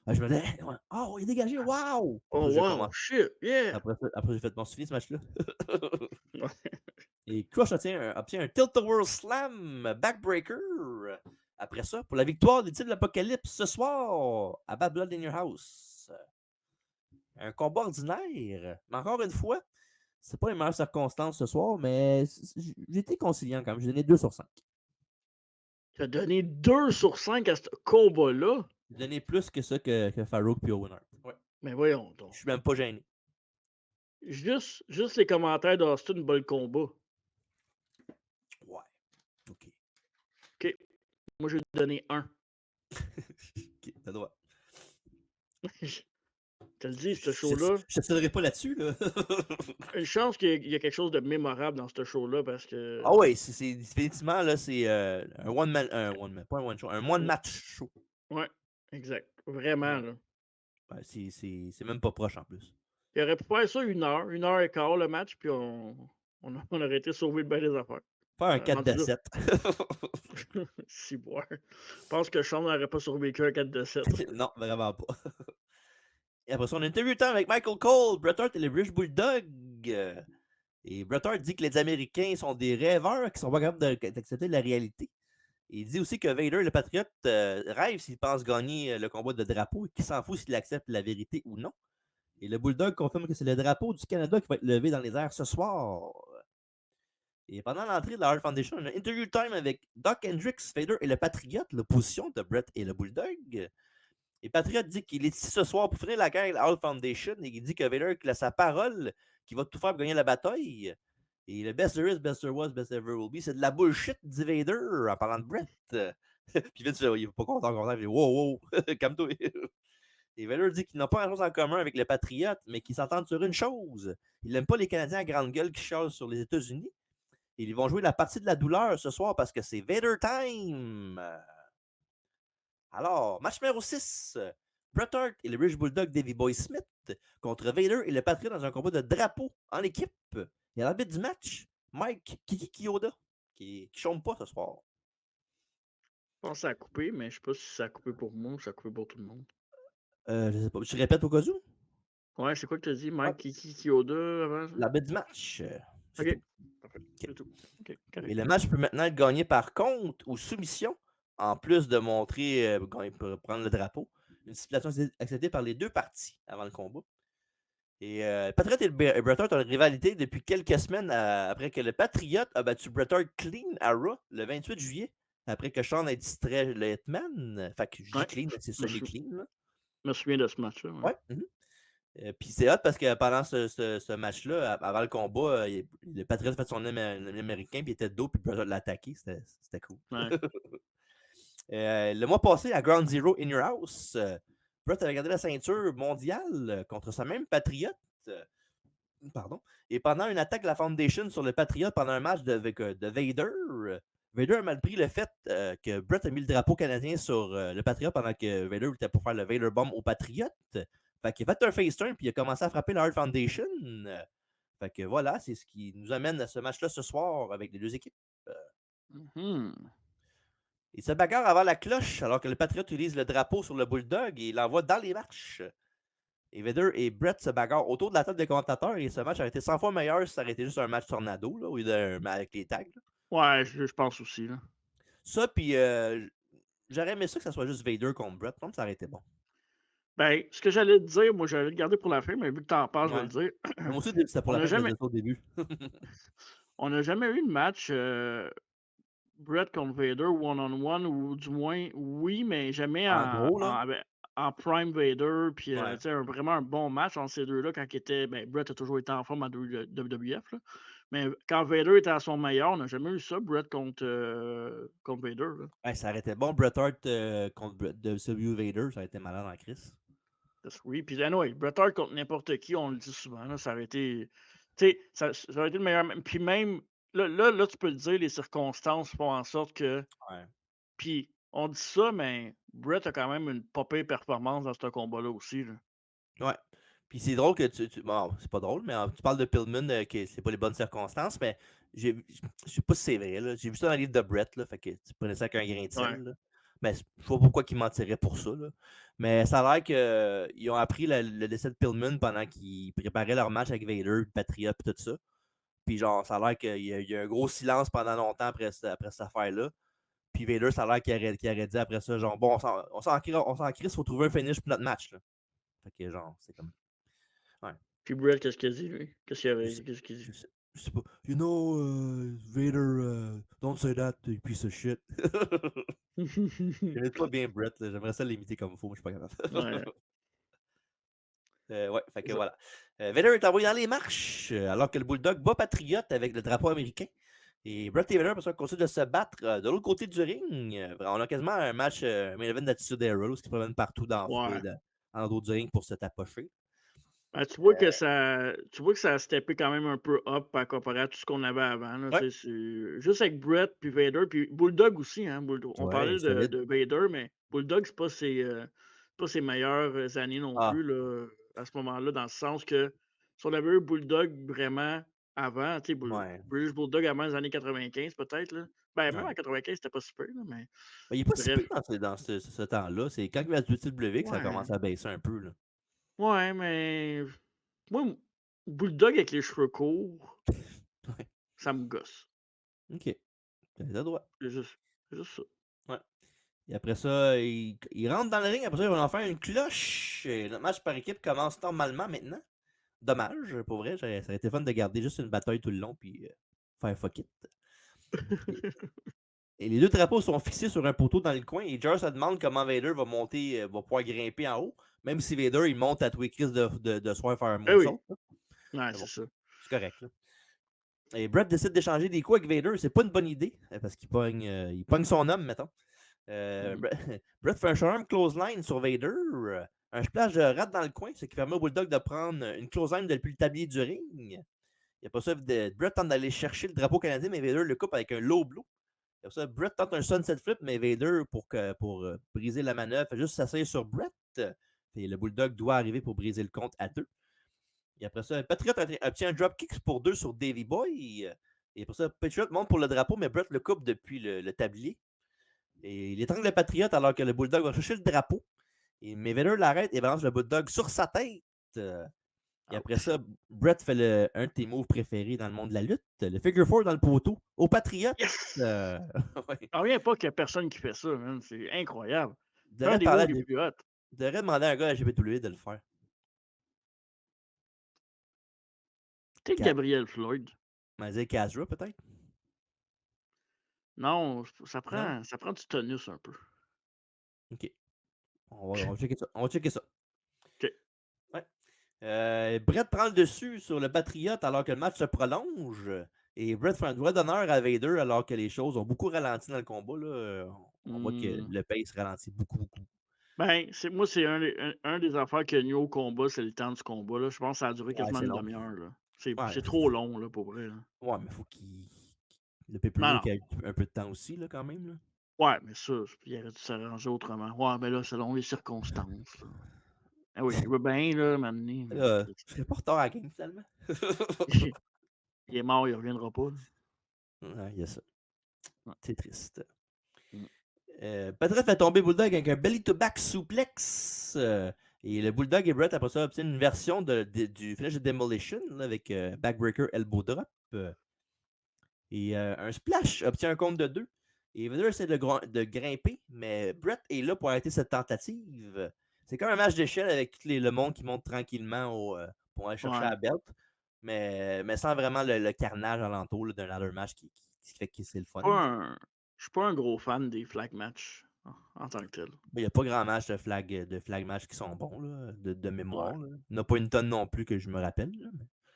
Je me disais, ouais, oh, il est dégagé, wow! Oh Après, j'ai wow, commencé. shit, yeah! Après j'ai fait mon suivi ce match-là. Et Crush obtient un Tilt-A-Whirl Slam backbreaker. Après ça, pour la victoire des titres de l'Apocalypse ce soir à Bad Blood in Your House. Un combat ordinaire. Mais encore une fois, c'est pas les meilleures circonstances ce soir, mais j'ai été conciliant quand même. J'ai donné 2 sur 5. Tu as donné 2 sur 5 à ce combat-là? J'ai donné plus que ça que Farouk et Owen Hart. Ouais. Mais voyons Je donc. suis même pas gêné. Juste les commentaires d'Austin bat le combat. Ouais. OK. OK. Moi, je vais lui donner 1. OK, t'as droit. Je te le dis, ce show-là. Je t'accélérerai pas là-dessus, là. Une chance qu'il y a quelque chose de mémorable dans ce show-là parce que. Ah ouais, c'est définitivement, là, c'est un one-man, pas un one-show, un one-match show. Ouais, exact. Vraiment, Ouais. là. Ouais, c'est même pas proche en plus. Il aurait pu faire ça 1 heure et quart le match, puis on aurait été sauvé de bien des affaires. Faire un 4 Rendu de là. 7. Si boire. Je pense que Sean n'aurait pas survécu un 4 de 7. Non, vraiment pas. Et après ça, on a interview time avec Michael Cole, Bret Hart et les British Bulldog. Et Bret Hart dit que les Américains sont des rêveurs qui sont pas capables d'accepter la réalité. Et il dit aussi que Vader, le patriote, rêve s'il pense gagner le combat de drapeau et qu'il s'en fout s'il accepte la vérité ou non. Et le Bulldog confirme que c'est le drapeau du Canada qui va être levé dans les airs ce soir. Et pendant l'entrée de la Hart Foundation, on a interview time avec Doc Hendrix, Vader et le Patriote, l'opposition de Bret et le Bulldog. Et Patriote dit qu'il est ici ce soir pour finir la guerre avec la Hart Foundation et il dit que Vader a sa parole qu'il va tout faire pour gagner la bataille. Et le best there is, best there was, best ever will be, c'est de la bullshit, dit Vader en parlant de Bret. Puis Vince, il est pas content, il dit wow, calme-toi. Et Vader dit qu'ils n'ont pas grand-chose en commun avec le Patriote, mais qu'ils s'entendent sur une chose. Il n'aime pas les Canadiens à grande gueule qui chialent sur les États-Unis. Et ils vont jouer la partie de la douleur ce soir parce que c'est Vader time. Alors, match numéro 6. Bret Hart et le British Bulldog Davey Boy Smith contre Vader et le Patriot dans un combat de drapeau en équipe. Et à l'arbitre du match, Mike Kiki Kiyoda, qui chôme pas ce soir. Je pense que ça a coupé, mais je sais pas si ça a coupé pour moi ou ça a coupé pour tout le monde. Je sais pas. Je répète au cas où. Ouais, c'est quoi que tu as dit? Mike Kiki Kyoda avant ça? L'arbitre du match. C'est Ok. tout. Parfait. C'est tout. Ok, correct. Et le match peut maintenant être gagné par compte ou soumission, en plus de montrer pour prendre le drapeau. Une stipulation acceptée par les deux parties avant le combat. Et Patriot et Bret Hart ont une rivalité depuis quelques semaines après que le Patriot a battu Bret Hart clean à Raw le 28 juillet, après que Shawn ait distrait le Hitman. Fait que je dis clean, c'est semi-clean. Je me souviens de ce match-là. Ouais. Puis c'est hot parce que pendant ce match-là, avant le combat, le Patriot a fait son américain, puis il était de dos, puis Bret Hart l'a attaqué. C'était cool. Ouais. Le mois passé, à Ground Zero in Your House, Bret avait gardé la ceinture mondiale contre sa même Patriote. Pardon. Et pendant une attaque de la Foundation sur le Patriote pendant un match de Vader, Vader a mal pris le fait que Bret a mis le drapeau canadien sur le Patriote pendant que Vader était pour faire le Vader Bomb au Patriote. Fait qu'il a fait un face turn puis il a commencé à frapper la Hart Foundation. Fait que voilà, c'est ce qui nous amène à ce match-là ce soir avec les deux équipes. Il se bagarre avant la cloche alors que le Patriote utilise le drapeau sur le Bulldog et il l'envoie dans les marches. Et Vader et Bret se bagarrent autour de la table des commentateurs et ce match aurait été 100 fois meilleur si ça aurait été juste un match tornado là, au lieu d'un match avec les tags. Là. Ouais, je pense aussi. Là. Ça, puis j'aurais aimé ça que ça soit juste Vader contre Bret. Je pense que ça aurait été bon. Ben, ce que j'allais te dire, moi, j'allais le garder pour la fin, mais vu que t'en parles, je vais le dire. Moi aussi, c'était pour la fin, je au début. On n'a jamais eu de match Bret contre Vader one-on-one, ou du moins, oui, mais jamais en gros, là. en prime Vader, puis Ouais. tu sais, vraiment un bon match entre ces deux-là quand il était. Ben, Brett a toujours été en forme en WWF, là. Mais quand Vader était à son meilleur, on n'a jamais eu ça, Brett contre Vader, là. Ouais, ça aurait été bon. Bret Hart contre W. Vader, ça aurait été malade en crise. Oui, puis anyway, Bret Hart contre n'importe qui, on le dit souvent, là, ça aurait été. Tu sais, ça aurait été le meilleur. Puis même, là, tu peux le dire, les circonstances font en sorte que. Ouais. Puis on dit ça, mais Brett a quand même une pas pire performance dans ce combat-là aussi, là. Ouais. Puis c'est drôle que bon, c'est pas drôle, mais tu parles de Pillman, que c'est pas les bonnes circonstances, mais je sais pas si c'est vrai, là. J'ai vu ça dans le livre de Brett, là, fait que tu prenais ça avec un grain de sel, Ouais. là. Mais je sais pas pourquoi ils mentiraient pour ça, là. Mais ça a l'air qu'ils ont appris le décès de Pillman pendant qu'ils préparaient leur match avec Vader, Patriot, et tout ça. Puis genre, ça a l'air qu'il y a un gros silence pendant longtemps après cette affaire-là. Puis Vader, ça a l'air qu'il aurait dit après ça, genre, bon, on s'en crisse, faut trouver un finish pour notre match, là. Fait que genre, c'est comme. Ouais. Puis Brett, qu'est-ce qu'il a dit, lui? Qu'est-ce qu'il Je avait sais, qu'est-ce qu'il dit? je sais pas. You know, Vader, don't say that, you piece of shit. J'aimais pas bien Brett, là. J'aimerais ça l'imiter comme il faut, mais je suis pas capable. Ouais, Ouais, fait c'est que ça. voilà. Vader est envoyé dans les marches, alors que le Bulldog bat Patriot avec le drapeau américain. Et Brett et Vader, parce qu'on continue de se battre de l'autre côté du ring. On a quasiment un match main event d'Attitude Era, où ils promènent partout Ouais. en dos du ring pour se tapocher. Ben, tu vois que ça a steppé quand même un peu up par comparé à tout ce qu'on avait avant, là, Ouais. tu sais, c'est juste avec Brett puis Vader, puis Bulldog aussi, hein, Bulldog. On Ouais, parlait de solide. de Vader, mais Bulldog, c'est pas ses meilleures années non Ah, plus, là, à ce moment-là, dans le sens que si on avait eu Bulldog vraiment avant, tu sais, ouais. British Bulldog avant les années 95 peut-être, là. Ben, même Ouais. en 95, c'était pas super, là, mais Ben, il est pas si bref. pire dans ce temps-là. C'est quand il va à WWE que ça commence Ouais, à baisser un peu, là. ouais, mais moi, Bulldog avec les cheveux courts, Ouais. ça me gosse. OK. T'as droit. C'est juste ça. Ouais. Et après ça, il rentre dans le ring. Après ça, ils vont en faire une cloche. Et notre match par équipe commence normalement maintenant. Dommage, pour vrai. Ça aurait été fun de garder juste une bataille tout le long puis faire fuck it. Et, et les deux drapeaux sont fixés sur un poteau dans le coin. Et Jar se demande comment Vader va monter, va pouvoir grimper en haut. Même si Vader, il monte à tous les crises de soir faire un Ben oui. moonsault, là. Ouais, Mais c'est bon, ça. c'est correct, là. Et Brett décide d'échanger des coups avec Vader. C'est pas une bonne idée, parce qu'il pogne son homme, mettons. Mmh. Brett fait un charm clothesline sur Vader. Un splash de rat dans le coin, ce qui permet au Bulldog de prendre une clothesline depuis le tablier du ring. Il n'y a pas ça. Brett tente d'aller chercher le drapeau canadien, mais Vader le coupe avec un low blow. Il y a ça. Brett tente un sunset flip, mais Vader, pour briser la manœuvre, fait juste s'asseoir sur Brett. Et le Bulldog doit arriver pour briser le compte à deux. Et après ça, Patriot obtient un dropkick pour deux sur Davy Boy. Et après ça, Patriot monte pour le drapeau, mais Brett le coupe depuis le tablier. Et il étrangle le Patriot alors que le Bulldog va chercher le drapeau. Mais Vader l'arrête et balance le Bulldog sur sa tête. Et après Ouch. ça, Brett fait un de tes moves préférés dans le monde de la lutte, le figure four dans le poteau, au Patriot. Yes! Euh, ouais. J'en reviens pas qu'il y a personne qui fait ça, man, c'est incroyable. C'est un Devrait des parler moves à les des- plus hot. devrait demander à un gars à la GPW de le faire. Tu Gabriel Floyd? On va dire Kazra, peut-être? Non, ça Non? prend ça prend du tonus un peu. Ok. On va checker ça. On va checker ça. OK. Ouais. Brett prend le dessus sur le Patriote alors que le match se prolonge. Et Brett fait un doigt d'honneur à Vader alors que les choses ont beaucoup ralenti dans le combat. Là. On voit que Mmh. le pace ralentit beaucoup, beaucoup. Ben, c'est un des affaires qui a nuit au combat, c'est le temps du combat, là. Je pense que ça a duré Ouais, quasiment c'est une long. demi-heure, là. C'est Ouais, c'est trop long, là, pour vrai, là. ouais, mais faut qu'il. Le Non, pay-per-view non. qui ait un peu de temps aussi, là, quand même. Là. Ouais, mais ça, il aurait dû s'arranger autrement. Ouais, mais là, selon les circonstances, là. Ah oui, il va bien, là, m'amener, mais Là, je serais pas retard à la game, finalement. il est mort, il reviendra pas, là. Ouais, il y a ça. Ouais. C'est triste. Mmh. Patrick fait tomber Bulldog avec un belly-to-back suplex. Et le Bulldog et Brett, après ça, obtiennent une version du finish de Demolition là, avec Backbreaker Elbow Drop. Et un splash obtient un compte de 2. Et Vader essaie de grimper, mais Brett est là pour arrêter cette tentative. C'est comme un match d'échelle avec tout le monde qui monte tranquillement pour aller chercher Ouais. la belt, mais sans vraiment le carnage alentour là, d'un ladder match qui fait que c'est le fun. Pas un Je suis pas un gros fan des flag match. en tant que tel. Il n'y a pas grand match de flag match qui sont bons, là, de Ouais. mémoire. Là. Il n'y en a pas une tonne non plus que je me rappelle. Là,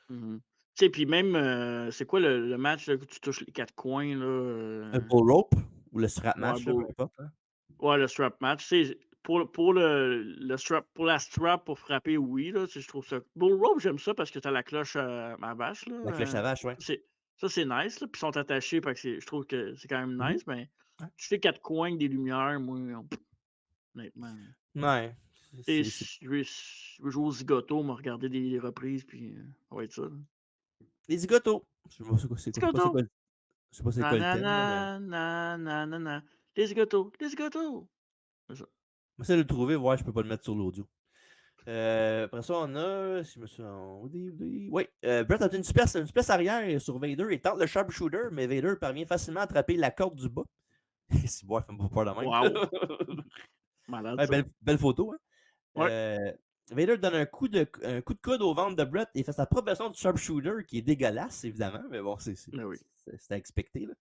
mais... Mhm. Tu sais, puis même, c'est quoi le match là, que tu touches les quatre coins, là? Un bull rope ou le strap Ouais, match, là, peu importe. Là. ouais, le strap match. Tu sais, le strap, pour la strap, pour frapper, oui, là, tu sais, je trouve ça. Bull rope, j'aime ça parce que t'as la cloche à vache, là. La cloche à vache, ouais. C'est, ça, c'est nice, là. Puis ils sont attachés, fait que je trouve que c'est quand même Mhm. nice, mais Ouais. tu fais quatre coins avec des lumières, moi, honnêtement. Ouais. Et C'est... je veux jouer au zigoto, me regarder des reprises, puis ça va être ça, là. Les zigotos. Je sais pas c'est quoi, Zigoto! je sais pas c'est Na quoi le na thème, na là, mais. na na na na. Les zigotos! Les zigotos! C'est ça. J'essaie de le trouver, voir, je peux pas le mettre sur l'audio. Après ça, on a. Si je me souviens. Oui, Brett a une espèce arrière sur Vader et tente le sharpshooter, mais Vader parvient facilement à attraper la corde du bas. Si boire, fait pas peur de même. Wow! Malade, Ouais, ça. belle photo, hein. Ouais. Vader donne un coup de coude au ventre de Brett et fait sa propre version du sharpshooter qui est dégueulasse, évidemment, mais bon, Ben oui. c'est à expecter. Là.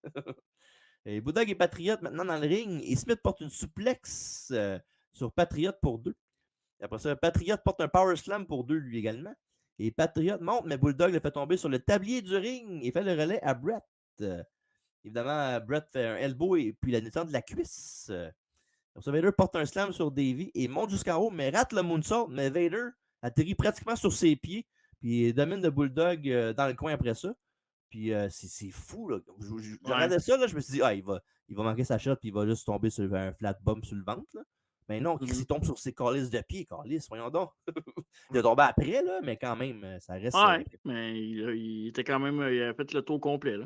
Et Bulldog et Patriot maintenant dans le ring et Smith porte une souplex sur Patriot pour 2. Après ça, Patriot porte un Power Slam pour 2 lui également. Et Patriot monte, mais Bulldog le fait tomber sur le tablier du ring et fait le relais à Brett. Évidemment, Brett fait un elbow et puis la détente de la cuisse. Après ça, Vader porte un slam sur Davey et monte jusqu'en haut, mais rate le moonsault. Mais Vader atterrit pratiquement sur ses pieds. Puis il domine le Bulldog dans le coin après ça. Puis c'est fou. Là. Je Ouais. regardais ça, là, je me suis dit, il va manquer sa shot, puis il va juste tomber sur un flat bump sur le ventre. Là. Mais non, il tombe sur ses calices de pied, calices, voyons donc. Il est tombé après, là, mais quand même, ça reste. Ouais, mais il était quand même. Il a fait le tour complet, là.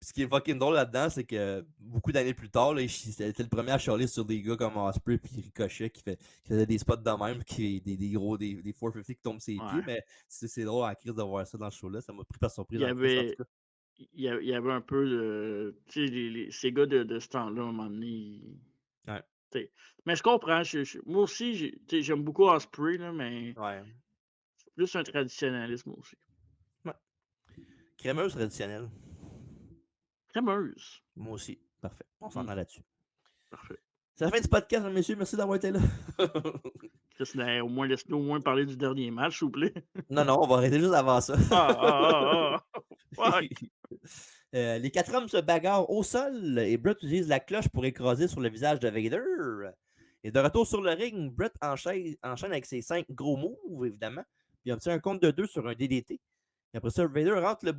Puis ce qui est fucking drôle là-dedans, c'est que beaucoup d'années plus tard, là, c'était le premier à chialer sur des gars comme Osprey puis Ricochet qui faisait des spots de même, des gros, des 450 qui tombent ses pieds. Ouais. Mais c'est drôle à la crise de voir ça dans le show-là. Ça m'a pris par surprise Il y en crise, en tout avait. cas. Il y avait un peu de. Tu sais, ces gars de ce temps-là, à un moment donné. Ouais. Tu sais, mais je comprends. Moi aussi, tu sais, j'aime beaucoup Osprey, là, mais Ouais. c'est plus un traditionnalisme aussi. Ouais. Crémeuse traditionnelle. Crémeuse. Moi aussi. Parfait. On Hmm, s'entend là-dessus. parfait. C'est la fin du podcast, messieurs. Merci d'avoir été là. Chris, au moins, laisse-nous au moins parler du dernier match, s'il vous plaît. Non, non, on va arrêter juste avant ça. Fuck! Les 4 hommes se bagarrent au sol et Brett utilise la cloche pour écraser sur le visage de Vader. Et de retour sur le ring, Brett enchaîne avec ses 5 gros moves, évidemment. Puis il obtient un compte de 2 sur un DDT. Et après ça, Vader rentre dans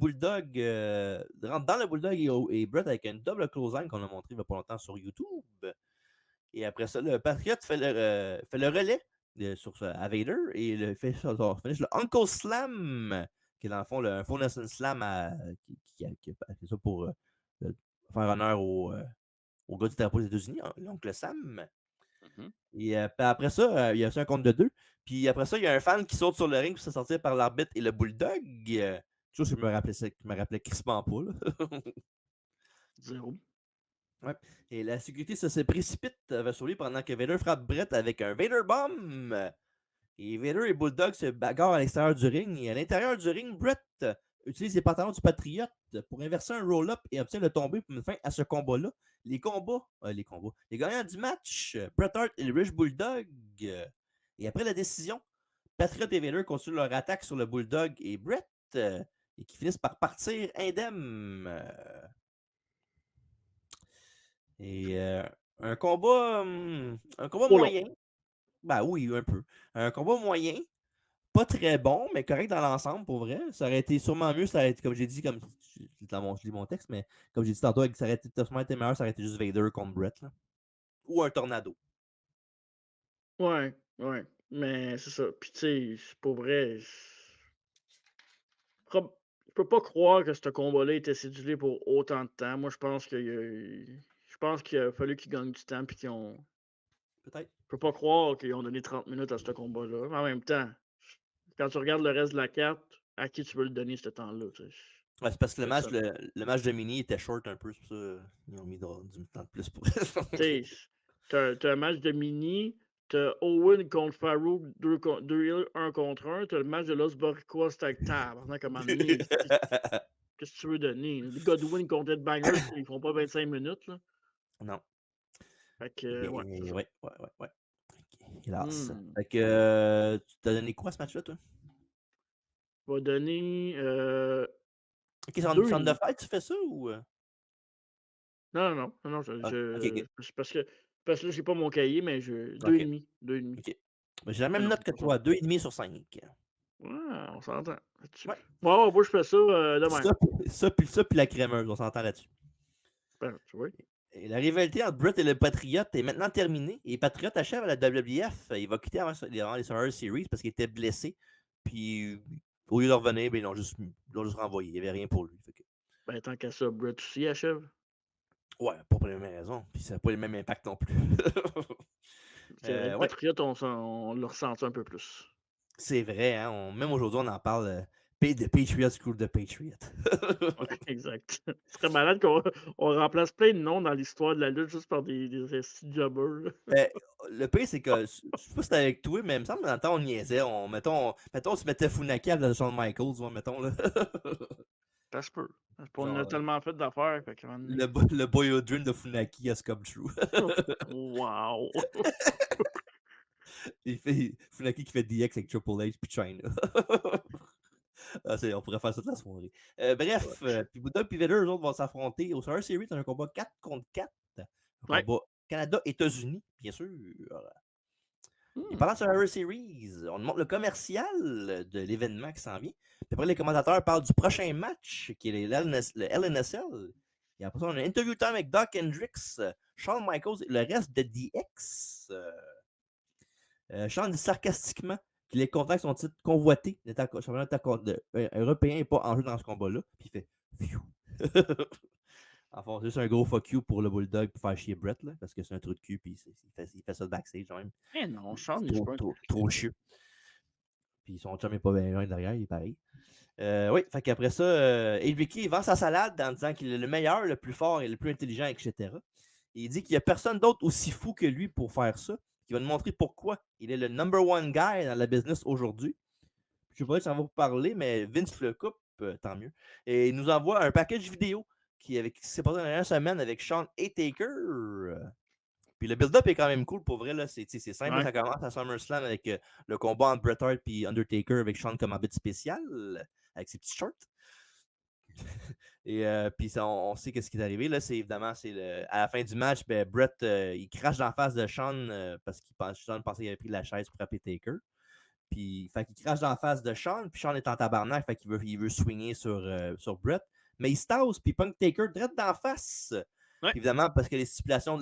le Bulldog et Brett avec une double clothesline qu'on a montré il n'y a pas longtemps sur YouTube. Et après ça, le Patriot fait le relais à Vader et fait le Uncle Slam, qui est dans le fond un Faux Nelson Slam qui fait ça pour faire honneur au gars du drapeau des États-Unis, l'Oncle Sam. Mhm. Et après ça, il y a aussi un compte de 2. Puis après ça, il y a un fan qui saute sur le ring pour se sortir par l'arbitre et le Bulldog. Chose que je me rappelais crispement pas. Là. Zéro. Ouais. Et la sécurité se précipite vers sur lui pendant que Vader frappe Brett avec un Vader Bomb. Et Vader et Bulldog se bagarrent à l'extérieur du ring. Et à l'intérieur du ring, Brett utilise les pantalons du Patriote pour inverser un roll-up et obtient le tombé pour mettre fin à ce combat-là. Les gagnants du match, Bret Hart et le Rich Bulldog. Et après la décision, Patriot et Vader continuent leur attaque sur le Bulldog et Brett et qui finissent par partir indemnes. Et un combat Trop long. moyen. Ben oui, un peu. Un combat moyen. Pas très bon, mais correct dans l'ensemble, pour vrai. Ça aurait été sûrement mieux, ça aurait été, comme j'ai dit, je lis mon texte, mais comme j'ai dit tantôt, ça aurait été, sûrement été meilleur, ça aurait été juste Vader contre Brett. Là. Ou un tornado. Ouais, ouais. Mais c'est ça. Puis tu sais, c'est pour vrai. Je peux pas croire que ce combat-là était cédulé pour autant de temps. Moi, je pense qu'il a fallu qu'ils gagnent du temps puis qu'ils ont. Peut-être. Je peux pas croire qu'ils ont donné 30 minutes à ce combat-là. Mais en même temps, quand tu regardes le reste de la carte, à qui tu veux le donner ce temps-là? Ouais, c'est parce que Personne. le match de Mini était short un peu, c'est pour ça ils ont mis du temps de plus pour Tu sais, t'as un match de mini, t'as Owen contre Farouk, 2 1 contre 1, t'as le match de Los Boricua Tag Tabarnak à un moment donné. Qu'est-ce que tu veux donner? Les Godwin contre Ed Bangers, ils font pas 25 minutes, là. Non. Fait Eh que, bien, ouais, c'est ça. ouais, ouais, ouais, ouais. Ok, hélas. Mmh. Fait que tu t'as donné quoi à ce match-là, toi? Je vais donner, Ok, centre de 2,5. fête, tu fais ça ou. Non, non, non, non, non, je Ah, ok, ok. c'est parce que là, j'ai pas mon cahier, mais je Ok, 2,5, 2,5. ok. Ben, j'ai la Mais même non, note que on s'entend. toi, 2,5 sur 5. Ouais, on s'entend là-dessus. Ouais. Ouais, ouais, moi, je fais ça, de même. Ça, puis la crémeuse, on s'entend là-dessus. Ben, tu vois? Et la rivalité entre Brett et le Patriote est maintenant terminée. Et Patriote achève à la WWF. Il va quitter avant les Survivor Series parce qu'il était blessé. Puis, au lieu de revenir, ben, ils l'ont juste renvoyé. Il n'y avait rien pour lui. Fait que, Ben, tant qu'à ça, Brett aussi achève. ouais, pas pour les mêmes raisons. Puis, ça n'a pas le même impact non plus. C'est vrai, le Ouais, Patriote, on l'a ressenti un peu plus. c'est vrai. Hein, même aujourd'hui, on en parle. The Patriots School de Patriot. Ouais, exact. Ce serait malade qu'on remplace plein de noms dans l'histoire de la lutte juste par des estis de jobbers, là. Ben, le pire, c'est que, je sais pas si c'était avec toi, mais il me semble que dans le temps, on niaisait. Mettons, on se mettait Funaki à la Shawn Michaels, ouais, mettons, là. Ça se peut. Ça se peut, on a Genre, tellement fait d'affaires, fait qu'à un moment donné. le boy dream de Funaki has come true. Wow! Funaki qui fait DX avec Triple H puis China. On pourrait faire ça toute la soirée. Ouais. Bref, puis Bulldog puis Vader, eux autres vont s'affronter au Survivor Series dans un combat 4 contre 4. Un Ouais. combat Canada-États-Unis, bien sûr. Et Mmh. pendant Survivor Series, on nous montre le commercial de l'événement qui s'en vient. Puis après, les commentateurs parlent du prochain match, qui est le LNSL. Et après ça, on a un interview time avec Doc Hendricks, Shawn Michaels et le reste de DX. Shawn dit sarcastiquement que les contacts sont titres convoités. Le championnat européen n'est pas en jeu dans ce combat-là. Puis il fait Phew. Enfin, c'est juste un gros fuck you pour le Bulldog pour faire chier Brett, là, parce que c'est un trou de cul, puis il fait ça de backstage quand même. Eh non, C'est Sean, c'est trop, pas un trop, truc. trop chieux. Puis son chum est pas bien loin derrière, il est pareil. Oui, fait qu'après ça, Ricky vend sa salade en disant qu'il est le meilleur, le plus fort et le plus intelligent, etc. Et il dit qu'il n'y a personne d'autre aussi fou que lui pour faire ça, qui va nous montrer pourquoi il est le number one guy dans la business aujourd'hui. Je sais pas si ça va vous parler, mais Vince le coupe, tant mieux. Et il nous envoie un package vidéo qui s'est passé dans la dernière semaine avec Sean et Taker. Puis le build-up est quand même cool pour vrai. Là. C'est simple. Ouais. Ça commence à SummerSlam avec le combat entre Bret Hart et Undertaker avec Sean comme arbitre spécial, avec ses petits shorts. Et puis on sait ce qui est arrivé. Là, évidemment, à la fin du match, ben, Bret il crache dans la face de Sean parce qu'il Sean pensait qu'il avait pris la chaise pour frapper Taker. Puis fait qu'il crache dans la face de Sean, puis Sean est en tabarnak, fait qu'il veut swinger sur Bret. Mais il se tasse, puis punk Taker direct d'en face. Ouais. Puis évidemment, parce que la stipulation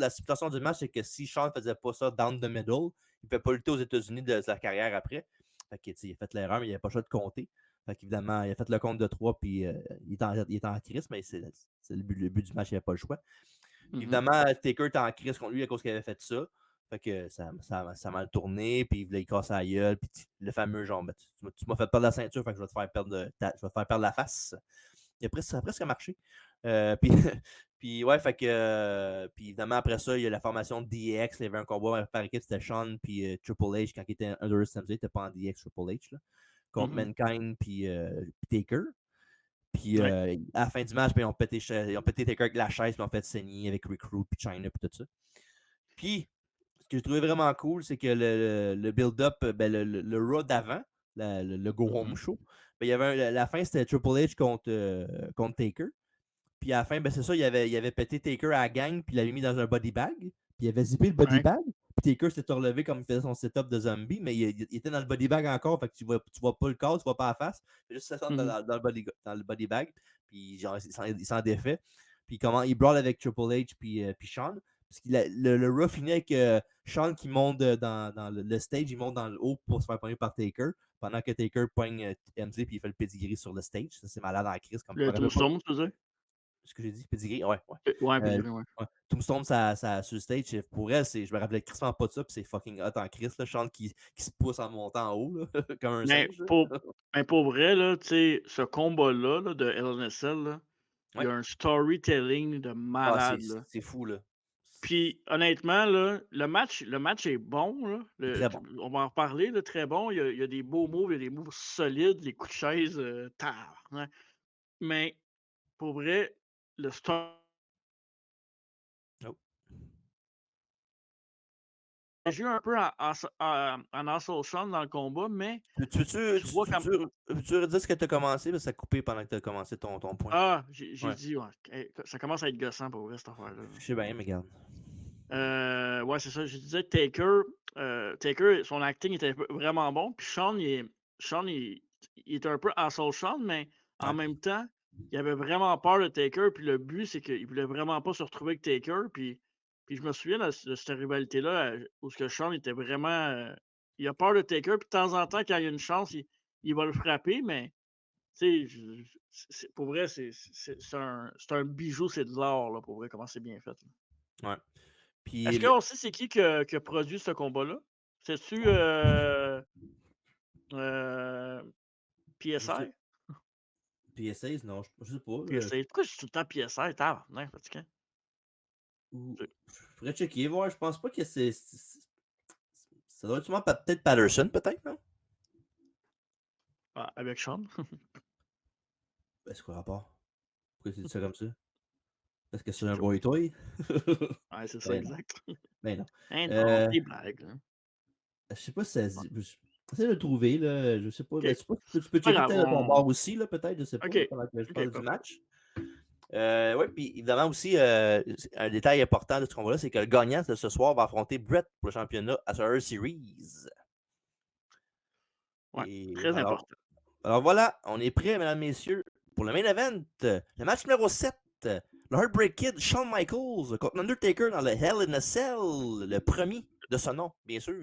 du match, c'est que si Sean faisait pas ça down the middle, il ne peut pas lutter aux États-Unis de sa carrière après. Fait que, il a fait l'erreur, mais il n'avait pas le choix de compter. Fait qu'évidemment, il a fait le compte de 3, puis il est en crise, mais c'est le but du match, il n'avait pas le choix. Puis Mhm. évidemment, Taker était en crise contre lui à cause qu'il avait fait ça. Fait que ça a mal tourné, puis il casse la gueule, puis le fameux genre, ben, tu m'as fait perdre la ceinture, fait que je vais te faire perdre la face. Et après, ça a presque marché. Puis, puis ouais, fait que. Puis évidemment, après ça, il y a la formation de DX. Il y avait un combat par équipe, c'était Sean puis Triple H quand il était under Samsung, il n'était pas en DX Triple H, là, contre Mhm. Mankind puis Taker. Puis Ouais. à la fin du match, ben, ils ont pété Taker avec la chaise, puis ils ont fait saigner avec Recruit, puis China, puis tout ça. Puis, ce que j'ai trouvé vraiment cool, c'est que le build-up, ben, le Raw d'avant, le Go Home Mhm. Show, ben, il y avait la fin, c'était Triple H contre Taker. Puis à la fin, ben, c'est ça, il avait pété Taker à la gang, puis il l'avait mis dans un body bag. Puis il avait zippé le body Ouais. bag. Puis Taker s'était relevé comme il faisait son setup de zombie, mais il était dans le body bag encore, fait que tu vois pas le corps, tu vois pas la face. Il juste ça Mhm. dans le body bag. Puis genre, il s'en défait. Puis comment il brawl avec Triple H puis Sean. Parce que le Raw finit avec Sean qui monte dans le stage, il monte dans le haut pour se faire pogner par Taker. Pendant que Taker pogne MZ puis il fait le pedigree sur le stage. Ça, c'est malade en crise. Comme, je Le me rappelle pas Tombstone, tu veux dire? ce que j'ai dit, pedigree, ouais, ouais. Ouais, Euh, Pedigree, ouais. ouais. Tombstone sur le stage, pour elle, je me rappelais crissement pas de ça, puis c'est fucking hot en Chris, là, Sean qui se pousse en montant en haut, là, comme un Mais singe. Là. pour vrai, là, tu sais, ce combat-là, là, de LNSL, là, il y Ouais. a un storytelling de Ah, malade, là. c'est fou, là. Puis honnêtement, là, le match est bon, là. C'est très bon. On va en reparler, là, très bon. Il y a des beaux moves, il y a des moves solides, les coups de chaise, tabarnak. Mais pour vrai, le story Oh. agi un peu en Asshole Sean dans le combat, mais Tu veux-tu tu vois tu comme veux-tu veux-tu redire ce que tu as commencé? Parce que ça a coupé pendant que tu as commencé ton point. j'ai Ouais. dit ouais, ça commence à être gossant pour vrai cette affaire-là. Je sais bien, mais regarde. Ouais, c'est ça, je disais Taker, son acting était vraiment bon, puis Sean il était un peu Asshole Sean, mais en Ouais. même temps, il avait vraiment peur de Taker, puis le but, c'est qu'il voulait vraiment pas se retrouver avec Taker, puis je me souviens de cette rivalité-là, où ce que Sean était vraiment, il a peur de Taker, puis de temps en temps, quand il y a une chance, il va le frapper, mais tu sais, pour vrai, c'est un bijou, c'est de l'or, là, pour vrai, comment c'est bien fait, là. Ouais. Puis Est-ce qu'on sait c'est qui a produit ce combat-là? C'est-tu, heu, je sais PSI? PSAs, non, je sais pas, PSI. Pourquoi je dis tout le temps PSI? Tabarnak, fatigant. ou Tu je pourrais checker, voir, je pense pas que ça doit être sûrement peut-être Patterson, peut-être, non? avec Sean? Ben, c'est quoi le rapport? Pourquoi tu dis ça comme ça? Parce que c'est C'est une un joke. boy toy? Ouais, c'est ça, Ben non, exact. ben non. Hein, non, Euh, c'est des blagues, là. je sais pas si ça se Ouais, dit. J'essaie de le trouver, là. Je sais pas. Ben, OK. je sais pas, tu peux Pas checker grave, peut-être de ton bord aussi, là, peut-être, je sais pas, là, OK. pendant que je OK, parle du parfait. match. Ouais, puis évidemment aussi, un détail important de ce combat-là, c'est que le gagnant de ce soir va affronter Brett pour le championnat à Survivor Series. Ouais, Et très important. alors voilà, on est prêts, mesdames, messieurs, pour le main event. Le match numéro 7. Le Heartbreak Kid, Shawn Michaels, contre Undertaker dans le Hell in a Cell, le premier de ce nom, bien sûr.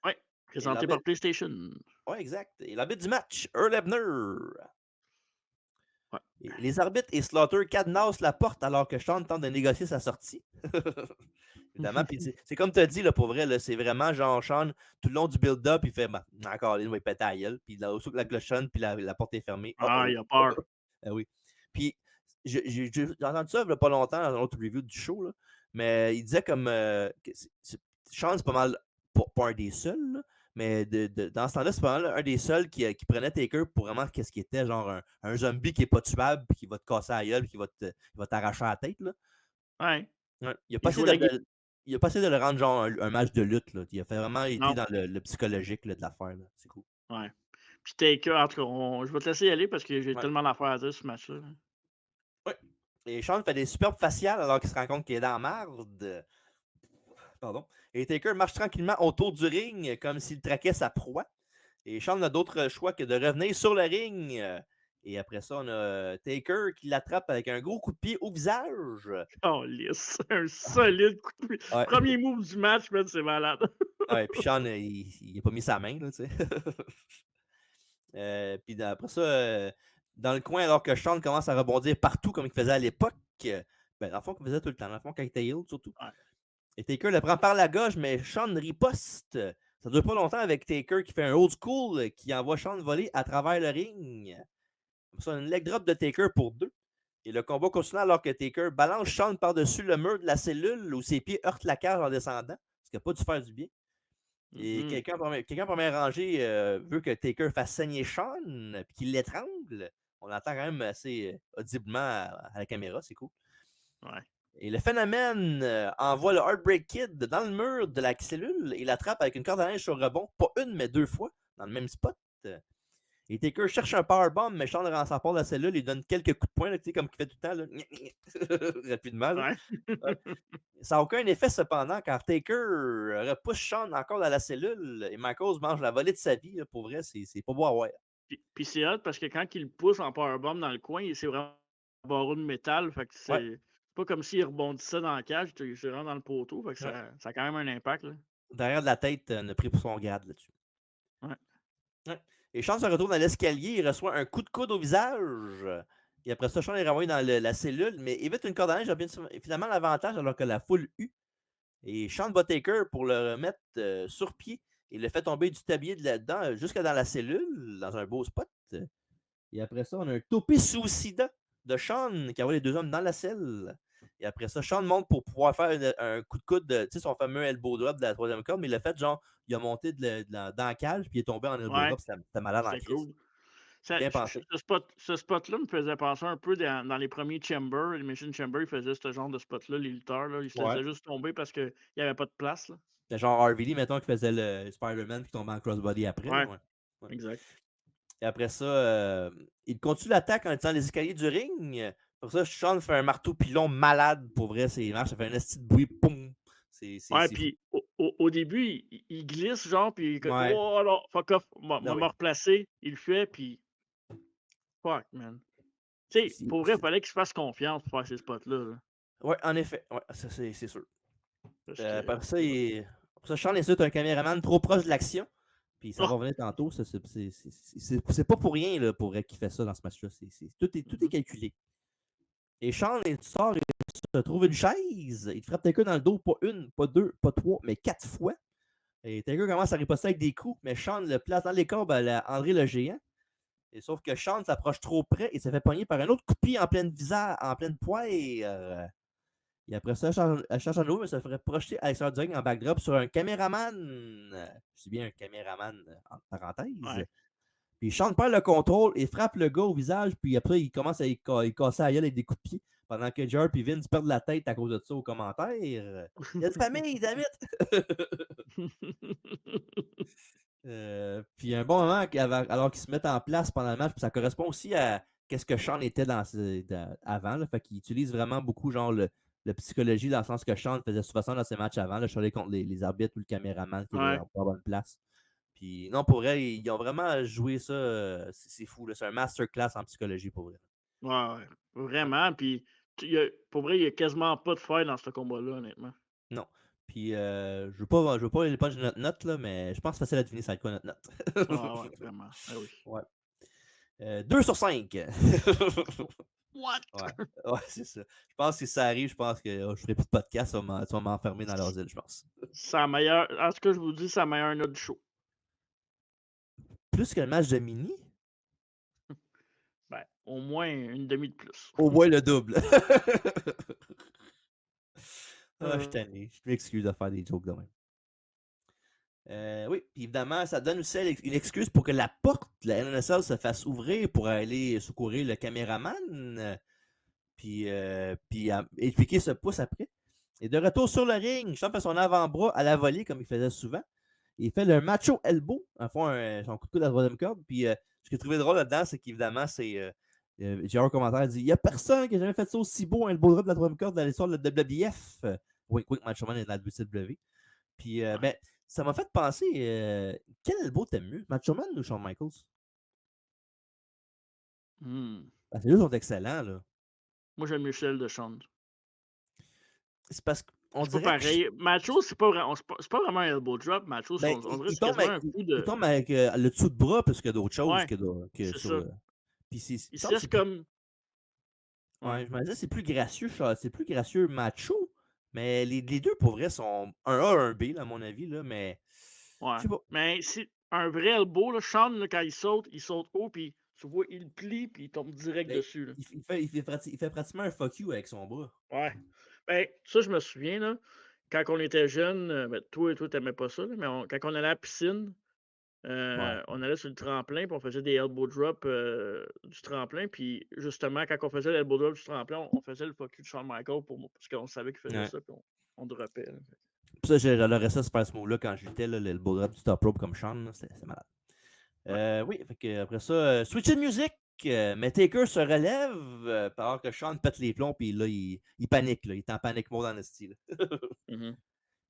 Ouais, Et présenté par l'arbitre, PlayStation. ouais, exact. Et l'arbitre du match, Earl Hebner. Ouais. Et les arbitres et Slaughter cadenassent la porte alors que Shawn tente de négocier sa sortie. Évidemment, puis c'est comme tu as dit, là, pour vrai, là, c'est vraiment genre Shawn, tout le long du build-up, il fait, bah, encore, il va péter à la gueule, puis là, aussitôt que la cloche sonne, puis la porte est fermée. Oh Ah, oh. il a peur. Ah oui. Puis, j'ai entendu ça il y a pas longtemps dans un autre review du show, là, mais il disait comme que Sean, c'est pas mal, pas un des seuls, là, mais dans ce temps-là, c'est pas mal un des seuls qui prenait Taker pour vraiment qu'est-ce qu'il était, genre un zombie qui est pas tuable, puis qui va te casser la gueule, puis qui va t'arracher la tête. Là. Ouais, Ouais. Il a pas il essayé joue la game. il a pas essayé de le rendre genre un match de lutte. Là. Il a fait vraiment été Non, dans le psychologique là, de l'affaire. Là. C'est cool. ouais. Puis Taker, en tout cas, je vais te laisser y aller parce que j'ai Ouais. tellement d'affaires à dire sur ce match-là, là. Ouais. Et Sean fait des superbes faciales alors qu'il se rend compte qu'il est dans la marde. Pardon. Et Taker marche tranquillement autour du ring comme s'il traquait sa proie. Et Sean n'a d'autre choix que de revenir sur le ring. Et après ça, on a Taker qui l'attrape avec un gros coup de pied au visage. Calisse, un solide coup de pied. Ouais, Premier move du match, man, c'est malade. ouais puis Sean, il a pas mis sa main, là, tu sais. Puis après ça, dans le coin, alors que Sean commence à rebondir partout comme il faisait à l'époque, ben, dans le fond, qu'il faisait tout le temps, dans le fond, quand il était heal, surtout. Ouais, Et Taker le prend par la gauche, mais Sean riposte. Ça dure pas longtemps avec Taker qui fait un old school qui envoie Sean voler à travers le ring. Comme ça, une leg drop de Taker pour 2. Et le combat continue alors que Taker balance Sean par-dessus le mur de la cellule où ses pieds heurtent la cage en descendant, ce qui n'a pas dû faire du bien. Et mhm. quelqu'un en première rangée veut que Taker fasse saigner Sean et qu'il l'étrangle. On l'entend quand même assez audiblement à la caméra, c'est cool. Ouais. Et le phénomène envoie le Heartbreak Kid dans le mur de la cellule et l'attrape avec une corde à linge sur rebond, pas une, mais 2 fois, dans le même spot. Et Taker cherche un powerbomb, mais Sean sort de la cellule, il donne quelques coups de poing, là, comme il fait tout le temps, là, rapidement. Là. Ouais. Ouais. Ça n'a aucun effet cependant, car Taker repousse Sean encore dans la cellule et Michaels mange la volée de sa vie. Là, pour vrai, c'est pas beau à voir. Puis c'est hot parce que quand il le pousse en powerbomb dans le coin, c'est vraiment un barreau de métal. Fait que Ouais, c'est pas comme s'il rebondissait dans la cage, c'est vraiment dans le poteau. Fait que ouais. ça a quand même un impact, là. Derrière de la tête, on a pris pour son grade là-dessus. Ouais. Ouais. Et Sean se retourne à l'escalier, il reçoit un coup de coude au visage. Et après ça, Sean est renvoyé dans la cellule, mais évite une corde à linge, a bien finalement l'avantage alors que la foule eut. Et Sean bat Taker pour le remettre sur pied. Il le fait tomber du tablier de là-dedans jusque dans la cellule, dans un beau spot. Et après ça, on a un topé suicida de Sean qui envoie les 2 hommes dans la selle. Et après ça, Sean monte pour pouvoir faire un coup de coude, tu sais, son fameux elbow drop de la 3e corde, mais il l'a fait genre, il a monté dans la cage, puis il est tombé en elbow Ouais. drop, c'était malade en C'était crise. cool. bien pensé. Ce spot-là me faisait penser un peu dans les premiers Chamber, Elimination Chamber, ils faisaient ce genre de spot-là, les lutteurs, là. Ils se Ouais. laissaient juste tomber parce qu'il y avait pas de place, là. C'est genre RVD, mettons, qui faisait le Spider-Man puis tombait en crossbody après, là, Ouais, ouais. Ouais. exact. Et après ça, il continue l'attaque en étant les escaliers du ring. Pour ça, Sean fait un marteau pilon malade pour vrai, c'est marche, ça fait un esti de bruit, poum! Ouais, C'est fou. puis au début, il glisse, genre, puis que Ouais. «Oh non, fuck off, Ben me oui. replacer». Il le fait, puis fuck, man. Tu sais, pour vrai, il fallait qu'il se fasse confiance pour faire ces spots-là, là. Ouais, en effet, ouais, ça c'est sûr. Parce que Après ça, après ça, Sean insulte un caméraman trop proche de l'action. Puis ça va oh! revenir tantôt. C'est pas pour rien là, pour qu'il fait ça dans ce match-là. Tout est Mmh. calculé. Et Sean, il sort et se trouve une chaise. Il frappe Taker dans le dos, pas une, pas deux, pas trois, mais 4 fois. Et Taker commence à riposter avec des coups, mais Sean le place dans les cordes à André le géant. Et sauf que Sean s'approche trop près et se fait pogner par un autre coup de pied en pleine visage, en pleine poire. Et après ça, elle change en nouveau, mais ça ferait projeter Alexander Duggan en backdrop sur un caméraman. Je dis bien un caméraman, entre parenthèses. Ouais. Puis Sean perd le contrôle et frappe le gars au visage, puis après, il commence à y casser la gueule avec des coups de pied. Pendant que Jar et Vince perdent la tête à cause de ça aux commentaires. Il y a une famille, David! Puis un bon moment, alors qu'ils se mettent en place pendant le match, puis ça correspond aussi à qu'est-ce que Sean était avant. Là, fait qu'il utilise vraiment beaucoup genre le psychologie dans le sens que Sean faisait souvent ça dans ses matchs avant, là, chialer contre les arbitres ou le caméraman qui était Ouais, en pas bonne place. Puis non, pour vrai, ils ont vraiment joué ça. C'est fou. C'est un masterclass en psychologie pour vrai. ouais, ouais, Ouais. vraiment, puis tu il y a pour vrai, il y a quasiment pas de faille dans ce combat-là, honnêtement. Non. Puis je veux pas aller punch notre note, là, mais je pense que c'est facile à deviner ça va être quoi notre note. Ah ouais, vraiment. Ah oui. Ouais. 2 sur 5. What? Ouais, ouais, c'est ça. Je pense que si ça arrive, je pense que je ferai plus de podcast, ça va m'enfermer dans leurs îles, je pense. C'est la meilleure en tout cas, je vous dis, c'est la meilleure note du show. Plus que le match de mini, Ben, au moins une demi de plus. au moins le double. Ah, je suis Heu, tanné. Je m'excuse de faire des jokes de même. Oui, puis évidemment, ça donne aussi une excuse pour que la porte de la NNSL se fasse ouvrir pour aller secourir le caméraman. Puis expliquer ce pouce après. Et de retour sur le ring, Sean fait son avant-bras à la volée comme il faisait souvent. Il fait le macho elbow, en fond, son coup de coude à la troisième corde. Puis ce que j'ai trouvé drôle là-dedans, c'est qu'évidemment, j'ai un commentaire dit il n'y a personne qui a jamais fait ça aussi beau, un elbow drop de la troisième corde dans l'histoire de la WWF. Wink Wink Macho Man et de la WCW. Puis ouais. ben, ça m'a fait penser quel elbow t'aimes mieux, Macho Man ou Shawn Michaels? Mmh. Parce que les deux sont excellents, là. Moi, j'aime mieux celle de Shawn. C'est parce qu'on C'est pas dirait que pareil. Macho, c'est pas vraiment un elbow drop, Macho, ben, on dirait que il c'est tombe quasiment avec, un coup il de tombe avec le dessous de bras plus que d'autres choses ouais, que c'est sur. ça. Puis il Il me se semble que laisse c'est plus. comme ouais, Ouais, je me disais, c'est plus gracieux, c'est plus gracieux macho. Mais les deux, pour vrai, sont un A, un B, là, à mon avis, là, mais ouais. je sais pas. Mais c'est un vrai elbow, là, Shawn, là, quand il saute haut, puis tu vois, il plie, puis il tombe direct Ben, dessus, là. il fait pratiquement un fuck you avec son bras. Ouais. Ben, ça, je me souviens, là, quand on était jeunes, ben, toi, tu pas ça, là, mais quand on allait à la piscine, Ouais. on allait sur le tremplin, puis on faisait des elbow drops, du tremplin, puis justement, quand on faisait l'elbow drop du tremplin, on faisait le fuck you de Shawn Michaels parce qu'on savait qu'il faisait Ouais. ça, puis on droppait, là. Puis ça, j'adorais ça, se faire ce move-là quand j'étais, là, le bull drop du top rope comme Sean, là, c'est malade. Ouais. Oui, fait que après ça, switch de musique. Mais Taker se relève, alors que Sean pète les plombs, puis là, il panique, là, il est en panique mode dans le style. Mmh.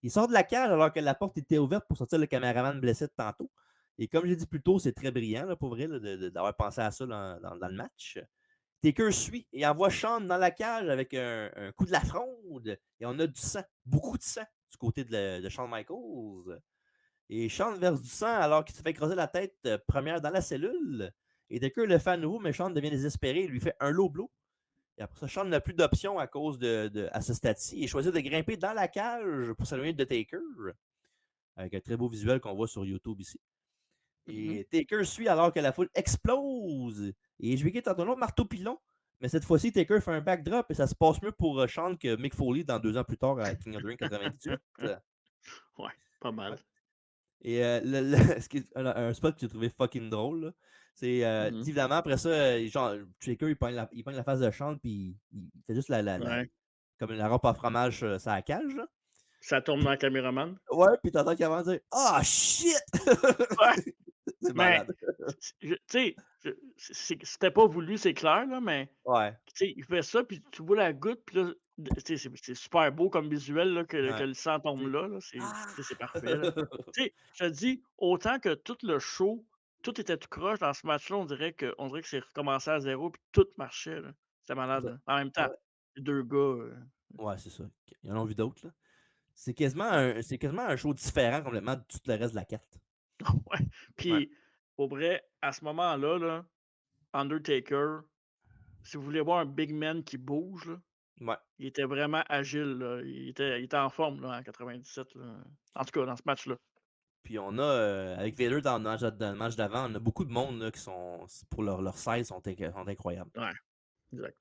Il sort de la cage alors que la porte était ouverte pour sortir le caméraman blessé de tantôt. Et comme j'ai dit plus tôt, c'est très brillant, là, pour vrai, là, d'avoir pensé à ça dans le match. Taker suit et envoie Sean dans la cage avec un coup de la fronde. Et on a du sang, beaucoup de sang, du côté de Shawn Michaels. Et Sean verse du sang alors qu'il se fait creuser la tête première dans la cellule. Et Taker le fait à nouveau, mais Sean devient désespéré et lui fait un low blow. Et après ça, Sean n'a plus d'option à cause à ce stade-ci et choisit de grimper dans la cage pour s'éloigner de Taker. Avec un très beau visuel qu'on voit sur YouTube ici. Mmh. Et Taker suit alors que la foule explose. Et je vais quitter un autre marteau pilon. Mais cette fois-ci, Taker fait un backdrop et ça se passe mieux pour Sean que Mick Foley dans 2 ans plus tard à King of the Ring 98. Ouais, pas mal. Et un spot que j'ai trouvé fucking drôle, là, c'est Mhm. évidemment, après ça, genre, Shaker, il pogne la face de Sean, puis il fait juste Ouais. comme la rampe à fromage sur la cage, là. Ça tombe dans le caméraman. Ouais, puis t'entends qu'il avance dire ah shit! Ouais, C'est mais malade. tu sais, c'était pas voulu, c'est clair, là, mais Ouais, tu sais, il fait ça, puis tu vois la goutte, puis là, tu sais, c'est super beau comme visuel, là, que ouais. le sang tombe Tu sais, là, c'est ah! tu sais, c'est parfait, là. Tu sais, je te dis, autant que tout le show, tout était tout croche dans ce match-là, on dirait que c'est recommencé à zéro puis tout marchait, là. C'était malade, Ça- là. En même temps, ouais, les 2 gars, ouais, c'est ça. Ils en ont vu d'autres, là. C'est quasiment un show différent complètement de tout le reste de la carte. ouais. Ouais, Puis, pour vrai, à ce moment-là, là, Undertaker, si vous voulez voir un big man qui bouge, là, ouais. il était vraiment agile, là. Il était en forme, là, en 97, là. En tout cas, dans ce match-là. Puis on a, avec Vader dans le match d'avant, on a beaucoup de monde là, qui sont, pour leur size, sont incroyables. Ouais, exact.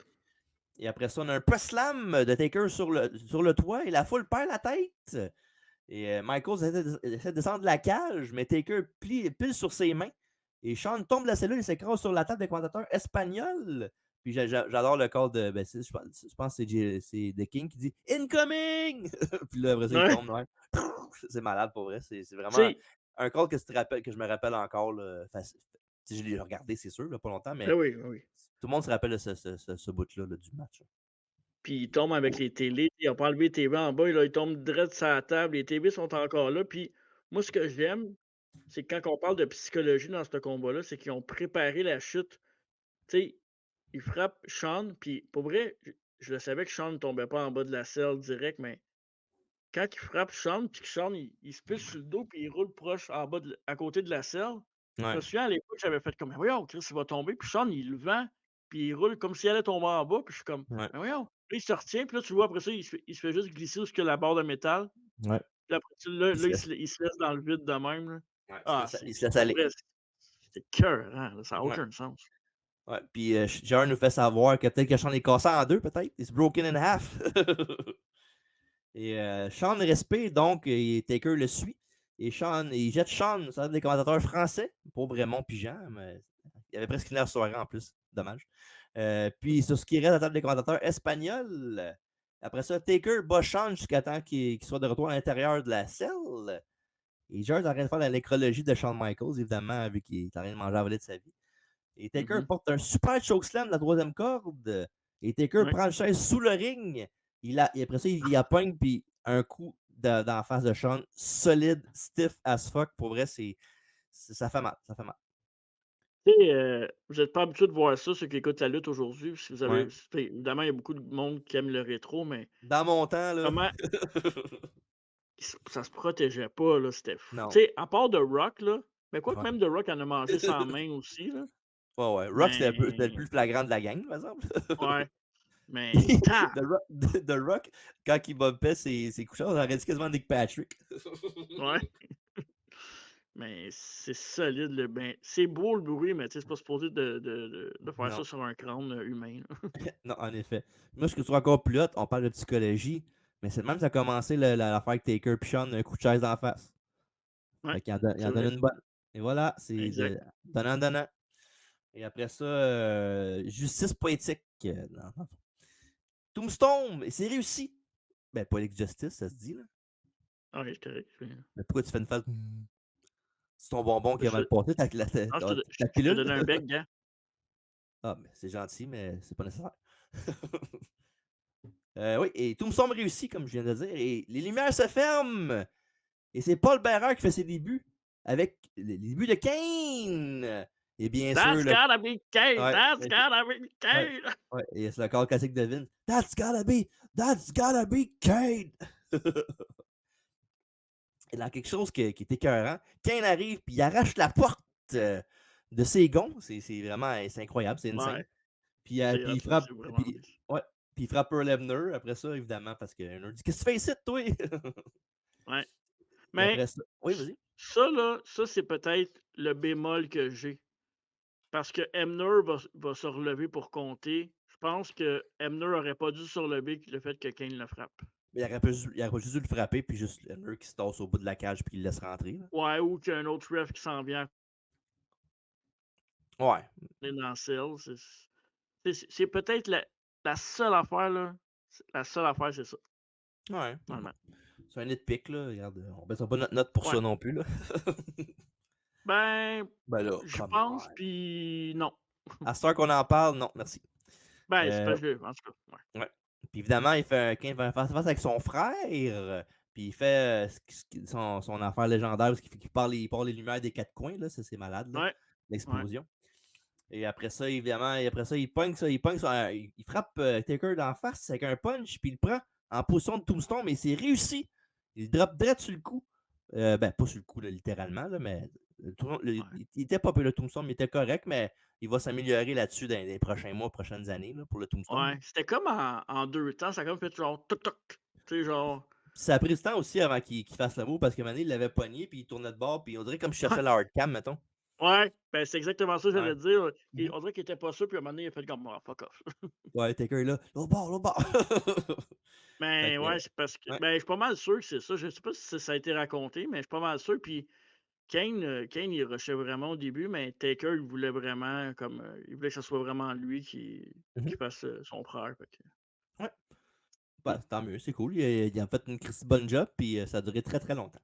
Et après ça, on a un press slam de Taker sur le toit et la foule perd la tête. Et Michaels essaie de descendre de la cage, mais Taker pile sur ses mains. Et Sean tombe de la cellule et s'écrase sur la table des commentateurs espagnols. Puis j'adore le call de. Ben, je pense que c'est The King qui dit Incoming! Puis là, après ça, il Ouais, tombe. Ouais. C'est malade pour vrai. C'est tu vraiment sais, un call que je me rappelle encore. Là, je l'ai regardé, c'est sûr, là, pas longtemps, ben mais oui, ben oui. tout le monde se rappelle de ce bout-là là, du match. Puis il tombe avec les télés, ils ont pas enlevé les TV en bas, et là, il tombe direct sur la table, les TV sont encore là, puis moi, ce que j'aime, c'est que quand on parle de psychologie dans ce combat-là, c'est qu'ils ont préparé la chute. Tu sais, il frappe Sean, puis pour vrai, je le savais que Sean ne tombait pas en bas de la selle direct, mais quand il frappe Sean, puis que Sean, il se pisse sur le dos, puis il roule proche en bas à côté de la selle, je Ouais, me souviens à l'époque, j'avais fait comme: «Mais voyons, Chris, il va tomber», puis Sean, il le vend, puis il roule comme s'il allait tomber en bas, puis je suis comme: ouais, «Mais voyons». Là, il se retient, puis là, tu le vois après ça, il se fait juste glisser où ce que la barre de métal, ouais. puis après ça, là Il là, se il laisse, se il se laisse dans le vide de même, là. ouais, Ah, c'est il se laisse pour aller. vrai, c'est écœurant, là, ça a Ouais. aucun sens. Ouais, puis Jar nous fait savoir que peut-être que Sean est cassé en deux, peut-être. It's broken in half. Et Sean respire, donc, et Taker le suit. Et Sean, il jette Sean, ça des commentateurs français, pauvre Raymond Pigeon, mais il avait presque une heure soirée en plus. Dommage. Puis sur ce qui reste à la table des commentateurs espagnols, après ça, Taker bat Sean jusqu'à temps qu'il soit de retour à l'intérieur de la selle. Et Jar est en train de faire la nécrologie de Shawn Michaels, évidemment, vu qu'il est en train de manger la volée de sa vie. Et Taker Mmh. porte un super chokeslam de la troisième corde. Et Taker Ouais. prend le chaise sous le ring. Et après ça, il la pogne, puis un coup dans la face de Sean, solide, stiff as fuck. Pour vrai, ça fait mal. Ça fait mal. Tu sais, vous êtes pas habitués de voir ça, ceux qui écoutent la lutte aujourd'hui. Si vous avez Ouais. tu sais, évidemment, il y a beaucoup de monde qui aime le rétro, mais Dans mon temps, là. comment ça se protégeait pas, là, c'était fou. Non. Tu sais, à part The Rock, là, mais quoique Ouais. même The Rock en a mangé sans main aussi, là, Ouais, ouais. Rock, c'était le mais plus flagrant de la gang, par exemple. ouais, mais Puis, taf! The Rock, quand il bumpait ses couchants, on aurait dit quasiment Nick Patrick. Ouais, mais c'est solide, le ben c'est beau le bruit, mais tu sais, c'est pas supposé de faire Non. ça sur un crâne, humain, là. Non, en effet. Moi, ce que je trouve encore plus hot, on parle de psychologie, mais c'est même ça a commencé l'affaire avec Taker puis Sean, un coup de chaise d'en face. Ouais, Fait qu'il en c'est donne vrai, une bonne. Et voilà, c'est exact. de donnant. Et après ça, justice poétique. Dans le fond. Tombstone, et c'est réussi. Ben, poetic justice, ça se dit, là. Ah oui, c'est correct, Mais pourquoi tu fais une face? C'est ton bonbon qui a je mal te passé, non, ta je te pilule? donnais un bec, gars. Ah, mais c'est gentil, mais c'est pas nécessaire. Oui, et Tombstone réussit, comme je viens de dire, et les lumières se ferment. Et c'est Paul Bearer qui fait ses débuts avec les débuts de Kane. Et bien sûr, That's gotta be Kane! ouais, That's gotta be ouais, Kane! ouais, et c'est le corps classique de Vince. That's gotta be Kane. Et dans quelque chose qui est écœurant, Kane arrive puis il arrache la porte de ses gonds. C'est incroyable, c'est une scène. Ouais, Puis c'est hot, il là, frappe, c'est vraiment puis, nice. ouais, puis il frappe Earl Hebner après ça, évidemment, parce que Hebner dit qu'est-ce que tu fais ici, toi? Ouais, Et mais après ça, oui, vas-y. ça, là, ça, c'est peut-être le bémol que j'ai. Parce que Hebner va se relever pour compter. Je pense que Hebner aurait pas dû se relever le fait que Kane le frappe. Mais il aurait pas juste dû le frapper, puis juste Lennox qui se tasse au bout de la cage, puis il le laisse rentrer. Là. Ouais, ou qu'il y a un autre ref qui s'en vient Ouais. dans le cell. C'est peut-être la seule affaire, là. La seule affaire, c'est ça, Ouais. normalement. C'est un nitpick, là. Regarde, on baissera pas notre note pour Ouais. ça non plus, là. Ben, Ben là, je come pense, on. puis non. À cette heure qu'on en parle, non, merci. Ben, c'est Euh, parce que, en tout cas, ouais. ouais. Puis évidemment, quand il va faire face avec son frère, puis il fait son affaire légendaire, parce qu'il parle les lumières des quatre coins, là. Ça, c'est malade, là. Ouais, ouais, L'explosion. Et après ça, évidemment, il pogne ça, il frappe Taker d'en face avec un punch, puis il le prend en position de tombstone, mais c'est réussi. Il drop direct sur le coup. Ben, pas sur le coup, là, littéralement, là, mais ouais. il était pas peu le tombstone, mais il était correct, mais il va s'améliorer là-dessus dans les prochains mois, prochaines années, là, pour le tombstone. Ouais, c'était comme en 2 temps, ça a comme fait genre toc toc. Tu sais, genre. Puis ça a pris du temps aussi avant qu'il fasse le mot, parce que maintenant, il l'avait pogné, puis il tournait de bord, puis on dirait comme je cherchais la hardcam, mettons. Ouais, ben c'est exactement ça que Ouais. j'allais dire. Et Mhm. on dirait qu'il était pas sûr, puis à un moment donné, il a fait comme oh, fuck off. Ouais, Taker est là. L'autre bord, l'autre bord. Fait Mais que, ouais, c'est parce que. ouais. Ben, je suis pas mal sûr que c'est ça. Je sais pas si ça a été raconté, mais je suis pas mal sûr. Puis Kane, il rushait vraiment au début, mais Taker, il voulait vraiment comme il voulait que ce soit vraiment lui qui Mhm. fasse son frère. Fait que, Ouais. hmm, Ben, tant mieux, c'est cool. Il a fait une Christy bonne job, puis ça a duré très très longtemps.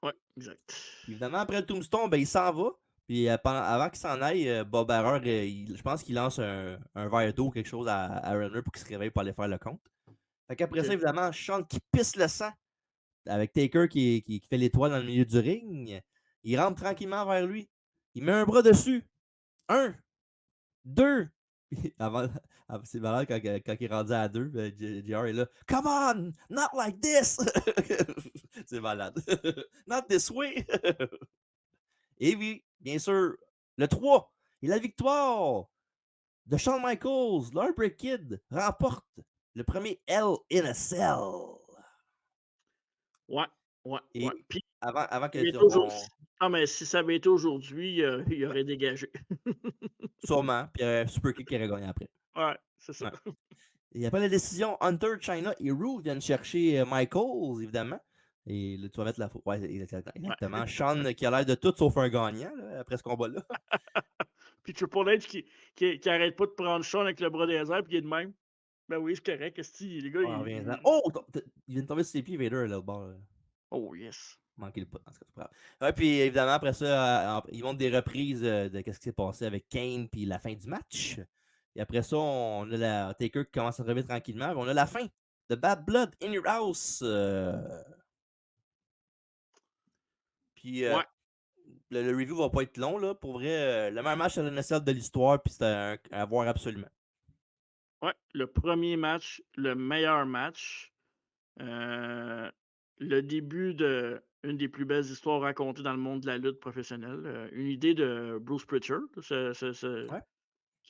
ouais, exact. Puis évidemment, après le Tombstone, ben, il s'en va. Puis avant qu'il s'en aille, Bob Harrer, je pense qu'il lance un verre d'eau ou quelque chose à Runner pour qu'il se réveille pour aller faire le compte. Fait qu'après ça, OK. évidemment, Sean qui pisse le sang avec Taker qui fait l'étoile dans le milieu du ring. Il rentre tranquillement vers lui. Il met un bras dessus. Un, deux. Avant, c'est malade quand il est rendu à deux, JR est là. Come on! Not like this! C'est malade. Not this way! Et oui, bien sûr, le 3 et la victoire de Shawn Michaels, l'Heartbreak Kid, remporte le premier Hell in a Cell. Ouais, ouais, ouais. Et Puis, avant ça que avait été non, mais si ça avait été aujourd'hui, il aurait dégagé. sûrement, puis Super Kick qui aurait gagné après. Ouais, c'est ça. Ouais. Et après la décision, Hunter, China et Rue viennent chercher Michaels, évidemment. Et là, tu vas mettre la faute. Ouais, Ouais. exactement. Sean qui a l'air de tout sauf un gagnant là, après ce combat-là. Puis Triple H qui arrête pas de prendre Sean avec le bras des airs, puis il est de même. Ben oui, c'est correct. Esti, les gars, Ouais, reviens-en. Oh! Il vient de tomber sur ses pieds, Vader, là, au bord. Là. Oh, yes. Manquer le pas, en tout cas, c'est pas grave. Ouais, puis évidemment, après ça, ils montrent des reprises de ce qui s'est passé avec Kane puis la fin du match. Et après ça, on a la Taker qui commence à se remettre tranquillement. On a la fin de Bad Blood in Your House. Puis Ouais, le review va pas être long, là. Pour vrai, le meilleur match à l'NSL de l'histoire, puis c'était à voir absolument. ouais. Le premier match, le meilleur match. Euh, le début de une des plus belles histoires racontées dans le monde de la lutte professionnelle. Une idée de Bruce Pritchard. Ouais.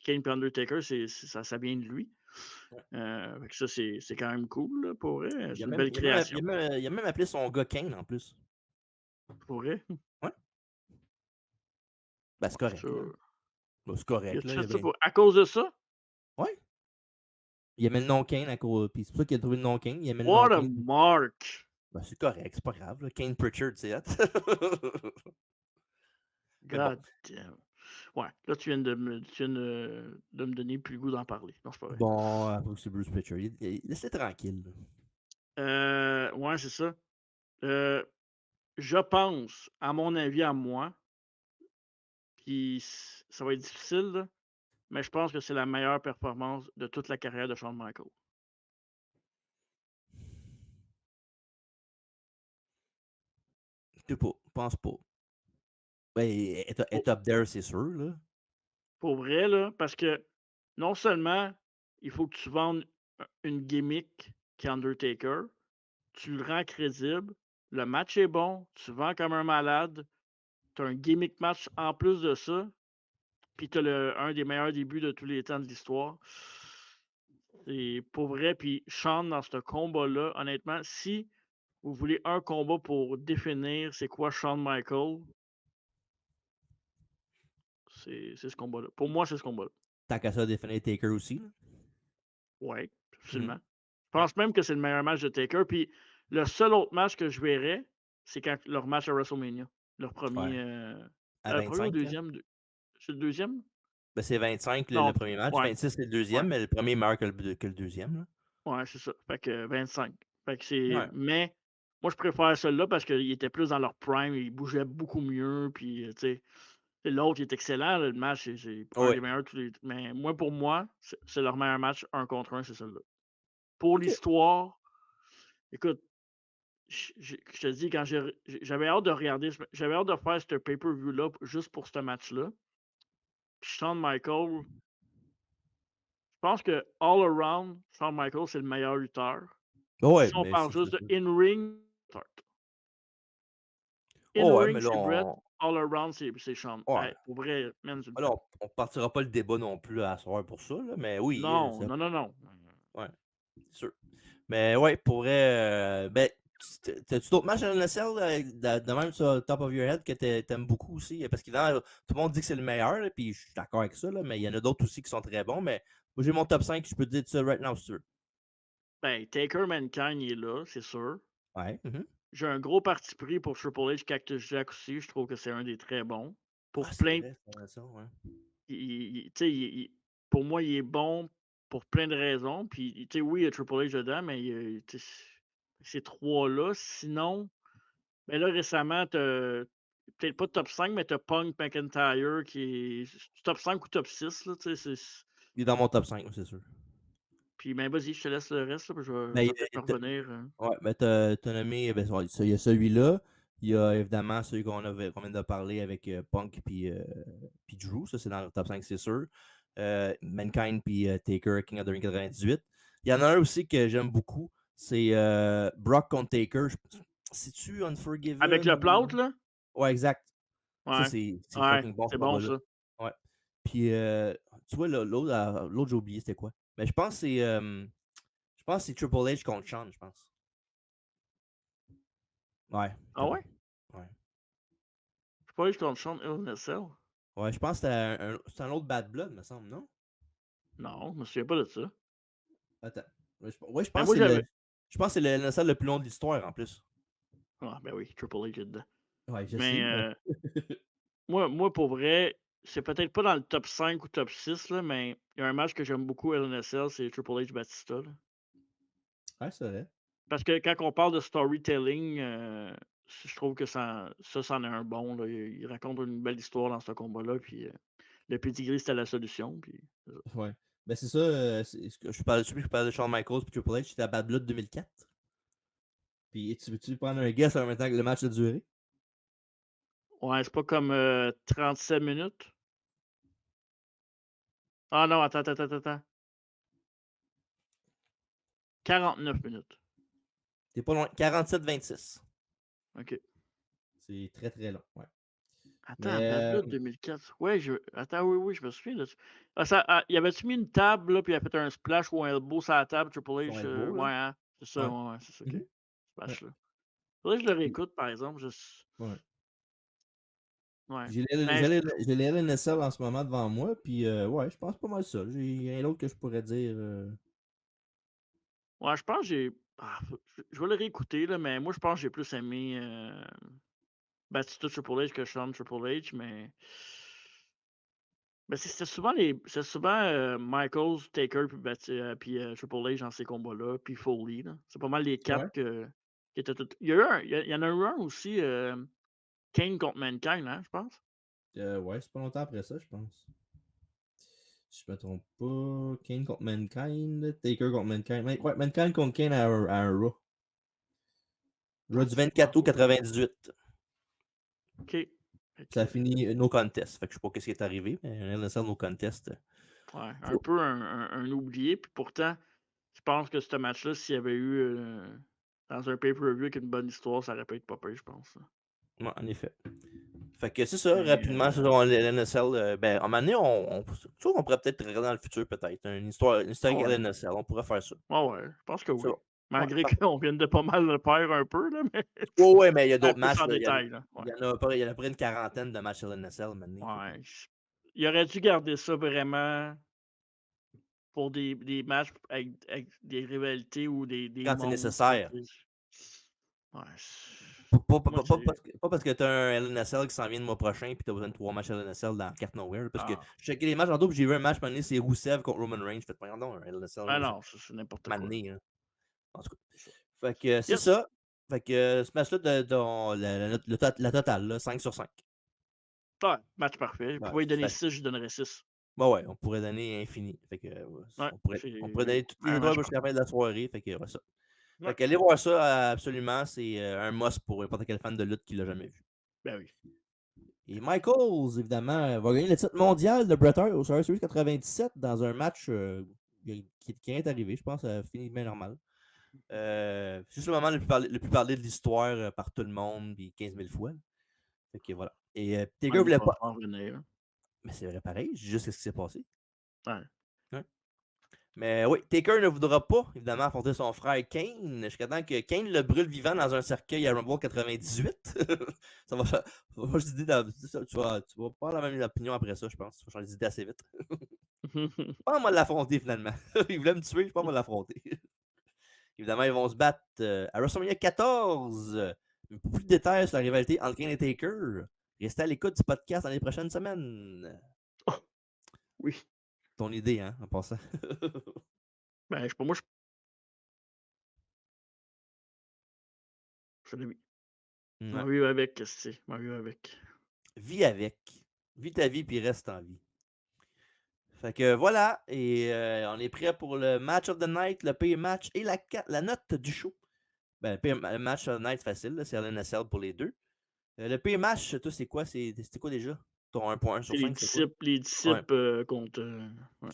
Kane puis Undertaker, ça vient de lui. Ouais. Fait que ça, c'est quand même cool, là, pour vrai. Il C'est a une même, belle il a même, il création. a même, il a même appelé son gars Kane en plus. Pour vrai. Ouais. Ben, c'est Ça, correct, là. Ben, c'est il a correct, là. Il fait a ça bien... à cause de ça? Ouais. Il aimait le nom Kane à cause. Puis c'est pour ça qu'il a trouvé le nom Kane. Il aimait le nom What a Kane. mark! Ben, c'est correct, c'est pas grave. Là. Kane Pritchard, c'est hot. Mais bon. God damn. Ouais, là, tu viens de me donner plus le goût d'en parler. Non, c'est pas vrai. Bon, c'est Bruce Pritchard. Laissez tranquille. Là. Ouais, c'est ça. Euh, je pense, à mon avis, à moi, puis ça va être difficile, là, mais je pense que c'est la meilleure performance de toute la carrière de Shawn Michaels. Je sais pas. Je pense pas. Ben, elle Pour, est up there, c'est sûr. Là. pour vrai, là, parce que non seulement il faut que tu vendes une gimmick qui est Undertaker, tu le rends crédible, le match est bon, tu vends comme un malade, tu as un gimmick match en plus de ça, puis tu as un des meilleurs débuts de tous les temps de l'histoire. C'est pour vrai. Puis Sean, dans ce combat-là, honnêtement, si vous voulez un combat pour définir c'est quoi Shawn Michaels, c'est ce combat-là. Pour moi, c'est ce combat-là. Tant qu'à ça, définir Taker aussi. Là. Ouais, Mhm. absolument. Je pense même que c'est le meilleur match de Taker. Puis le seul autre match que je verrais, c'est quand leur match à WrestleMania. Leur Ouais. premier, À premier ou 25, là? deuxième. C'est le deuxième? Ben, c'est 25 le Non, premier match, ouais, 26 le ouais, deuxième, mais le premier est meilleur que le deuxième, là. ouais, c'est ça. Fait que 25. Fait que c'est. Ouais. Mais moi, je préfère celui-là parce qu'ils étaient plus dans leur prime, ils bougeaient beaucoup mieux. Puis, tu sais, l'autre, il est excellent. Là, le match, c'est un Ouais. des meilleurs. Mais moi, pour moi, c'est leur meilleur match un contre un, c'est celui-là. Pour OK. l'histoire, écoute, je te dis, quand j'avais hâte de regarder, j'avais hâte de faire ce pay-per-view-là juste pour ce match-là. Puis Shawn Michaels, je pense que all around, Shawn Michaels, c'est le meilleur lutteur. Si Ouais, on mais parle c'est juste ça. de in-ring, Oh ouais, in-ring, mais là, c'est Brett, all around, c'est Shawn. ouais. Hey, pour vrai, man, Ah là, on partira pas le débat non plus à soir pour ça, là, mais oui, non, non, non, non. ouais, c'est sûr. Mais ouais, pour vrai, ben, t'as-tu d'autres matchs à l'NSL de même sur le top of your head que t'aimes beaucoup aussi? Parce que tout le monde dit que c'est le meilleur, là, puis je suis d'accord avec ça, là, mais il y en a d'autres aussi qui sont très bons. Mais moi, j'ai mon top 5, je peux te dire ça right now, si tu veux. Ben, Taker Mankind, il est là, c'est sûr. Ouais. J'ai un gros parti pris pour Triple H, Cactus Jack aussi. Je trouve que c'est un des très bons. Ah, Pour c'est plein. vrai, c'est ça, ouais. Tu sais, pour moi, il est bon pour plein de raisons. Puis, tu sais, oui, il y a Triple H dedans, mais tu sais, ces trois-là. Sinon, ben là, récemment, peut-être pas top 5, mais t'as Punk McIntyre qui est top 5 ou top 6, là, tu sais. Il est dans mon top 5, c'est sûr. Puis, ben, vas-y, je te laisse le reste, là, puis je Mais vais peut-être me revenir. ouais, ben t'as nommé, ben, ouais, il y a celui-là. Il y a évidemment celui qu'on vient de parler avec Punk puis Drew. Ça, c'est dans le top 5, c'est sûr. Mankind puis Taker, King of the Ring 98. Il y en a un aussi que j'aime beaucoup. C'est Brock contre Taker. C'est-tu Avec Unforgiven le ou. plâtre, là? Ouais, exact. Ça, Ouais. c'est Ouais, fucking bon ce c'est bon, combat-là. ça. Ouais. Puis, tu vois, l'autre, j'ai oublié c'était quoi. Mais je pense que c'est Triple H contre Shawn, je pense. Ouais, Ah c'était bon. ouais? Ouais. Je sais pas, je contre Shawn LNSL. Ouais, je pense que c'était un autre Bad Blood, me semble, non? Non, je me souviens pas de ça. Attends. Ouais, je Mais pense moi, que c'est le. j'avais. Je pense que c'est le NSL le plus long de l'histoire en plus. Ah, ben oui, Triple H est dedans. Ouais, je Mais sais, mais. moi, pour vrai, c'est peut-être pas dans le top 5 ou top 6, là, mais il y a un match que j'aime beaucoup à LNSL, c'est Triple H Batista, là. Ouais, c'est vrai. Parce que quand on parle de storytelling, je trouve que c'en est un bon, là. Il raconte une belle histoire dans ce combat-là, puis le pedigree, c'était la solution, puis c'est ça. Ouais. Ben, c'est ça. Je parle de Shawn Michaels puis Triple H, c'était à Bad Blood 2004. Puis, tu veux-tu prendre un guess en même temps que le match a duré? Ouais, c'est pas comme 37 minutes. Ah non, attends. 49 minutes. T'es pas loin. 47-26. OK. C'est très, très long. Ouais. Attends, Mais. Bad Blood 2004. Ouais, attends, oui, je me souviens de ça. Il avait-tu mis une table, là, puis il a fait un splash ou un elbow sur la table, Triple Son H? elbow, là. Ouais, hein? C'est ça, Ouais. ouais, c'est ça, OK. Mhm. Ouais. Splash-là. Faudrait que je le Puis, réécoute, par exemple. ouais. Ouais. J'ai Mais, les LNSL en ce moment devant moi, puis ouais, je pense pas mal ça. J'ai rien d'autre que je pourrais dire. ouais, je pense que j'ai. Je vais le réécouter, là, mais moi, je pense que j'ai plus aimé Batista Triple H que Shawn Triple H, mais. Mais c'était souvent Michaels, Taker, puis Triple H dans ces combats-là, puis Foley, là. C'est pas mal les Ouais. quatre qui étaient tous. Il y en a eu un aussi, Kane contre Mankind, hein, je pense. Ouais, c'est pas longtemps après ça, je pense. Si je me trompe pas. Kane contre Mankind. Taker contre Mankind. Ouais, Mankind contre Kane à un Raw. Raw Ah, du ça se peut 24 août pas. 98. OK. Fait Ça a que, fini no contest. Fait que je sais pas ce qui est arrivé, mais LNSL no contest. ouais, un peu un oublié, puis pourtant, je pense que ce match-là, s'il y avait eu dans un pay-per-view avec une bonne histoire, ça aurait pu être pas pire, je pense, là. Ouais, en effet. Fait que c'est ça, Mais, rapidement, sur l'NSL. Ben, à un moment donné, je trouve qu'on pourrait peut-être regarder dans le futur, peut-être. Une historique à ouais. l'NSL. On pourrait faire ça. Ouais, je pense que Ça va. oui. Ouais, Malgré parfait. qu'on vienne de pas mal le perdre un peu, là, mais Ouais, ouais, mais il y a un d'autres plus matchs. en Là. détail, là. Ouais. Il y en a près une quarantaine de matchs à l'NSL maintenant. Fait que. Ouais. Il aurait dû garder ça vraiment pour des matchs avec des rivalités ou des Quand c'est monstres, nécessaire. tu sais. Ouais, c'est moi, c'est Pas parce que t'as un LNSL qui s'en vient le mois prochain puis t'as besoin de 3 matchs LNSL dans Carte Nowhere. Parce que ah, je checkais les matchs en double, j'ai vu un match, donné, c'est Rousseff contre Roman Reigns. Je fais, pardon, un LNSL ah Rousseff. non, c'est n'importe quoi. Mané, hein. En tout cas. C'est ça. Fait que c'est Yes! ça. Fait que ce match-là, la totale, là, 5 sur 5. Ouais, match parfait. Je Ouais, pouvais lui donner facile. 6, je lui donnerais 6. Bah ouais, on pourrait donner infini. Fait que, Ouais, on pourrait donner c'est toutes les un étoiles match jusqu'à la parfait. fin de la soirée. Fait que, ouais, ça. Fait Ouais, que allez voir ça, absolument. C'est un must pour n'importe quel fan de lutte qui l'a jamais vu. ben oui. Et Michaels, évidemment, va gagner le titre mondial de Bret Hart au Survivor Series 97 dans un match qui est arrivé. Je pense que ça a fini bien normal. C'est juste le moment le plus parlé de l'histoire par tout le monde, puis 15 000 fois. Fait que voilà. Et On Taker lui voulait va pas. en revenir. Mais c'est vrai pareil, j'ai juste ce qui s'est passé. Ouais. Ouais. Mais oui, Taker ne voudra pas, évidemment, affronter son frère Kane jusqu'à temps que Kane le brûle vivant dans un cercueil à Rumble 98. Ça va moi, je dis, tu vas pas avoir la même opinion après ça, je pense. Tu vas changer d'idée assez vite. Pas moi l'affronter finalement. Il voulait me tuer, je pas moi l'affronter. Évidemment, ils vont se battre à WrestleMania 14. Mais pour plus de détails sur la rivalité entre Kane et Taker, restez à l'écoute du podcast dans les prochaines semaines. Oh, oui. Ton idée, hein, en passant. Ben, je sais pas, moi, je l'ai vu. Ouais. M'en vivre avec, qu'est-ce que c'est? M'en vivre avec. Vis avec. Vis ta vie puis reste en vie. Fait que voilà, et on est prêt pour le match of the night, le pay match et la note du show. Ben, le match of the night, facile, là, c'est LNSL pour les deux. Le pay match, toi, c'est quoi? C'était quoi déjà? Ton 1.1 C'est sur 5, c'est quoi? les Ouais, disciples contre. Ouais.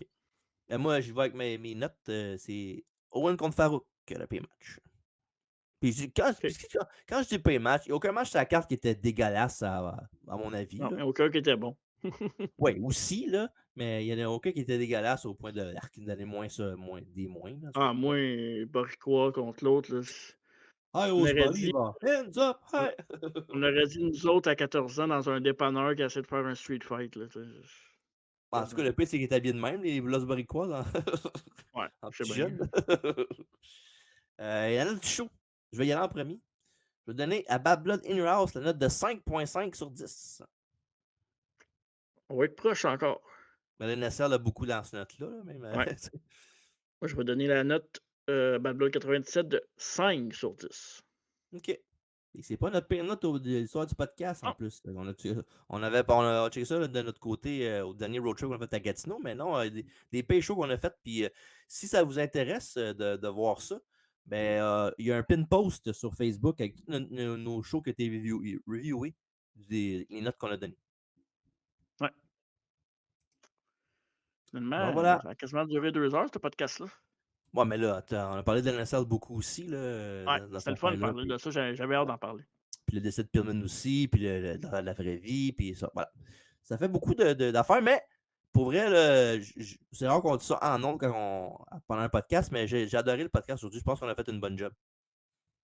ok. Moi, j'y vais avec mes notes. C'est Owen contre Farouk, le pay match. Puis Ok. quand je dis pay match, il n'y a aucun match sur la carte qui était dégueulasse, à mon avis. Non, il Là. n'y a aucun qui était bon. Ouais, aussi, là, mais il n'y en a aucun qui était dégueulasse au point de donner des moins, là, en tout cas. Ah, moi, Boricois contre l'autre, là, I on was aurait dit. believer. Hands up, On hey! on aurait dit nous autres à 14 ans dans un dépanneur qui essaie de faire un street fight, là, tu sais. En tout cas, Quasiment. le pire, c'est qu'il est habillé de même, les Los Boricois, là, Ouais, en je sais petit bien. jeune. Il y en a du show. Je vais y aller en premier. Je vais donner à Bad Blood In Your House la note de 5.5 sur 10. On va être proche encore. Mais l'NSL a beaucoup dans cette note-là, là, même. Ouais. Moi, je vais donner la note Bad Blood 97 de 5 sur 10. OK. Et c'est pas notre pire note de l'histoire du podcast en Non, plus. On a checké ça là, de notre côté au dernier road show qu'on a fait à Gatineau, mais non, des pay shows qu'on a fait. Puis si ça vous intéresse de voir ça, ben il y a un pin post sur Facebook avec tous nos shows qui ont été reviewés, les notes qu'on a données. ouais. Finalement, Alors voilà. ça a quasiment duré 2 heures, ce podcast-là. Ouais, mais là, attends, on a parlé de l'NSL beaucoup aussi là, Ouais, dans c'était cette le fun de affaire-là. parler de ça. J'avais hâte d'en parler. Puis le décès de Pillman aussi, puis la vraie vie, puis ça. Voilà. Ça fait beaucoup d'affaires, mais pour vrai, là, c'est rare qu'on dit ça en ondes pendant un podcast, mais j'ai adoré le podcast aujourd'hui. Je pense qu'on a fait une bonne job.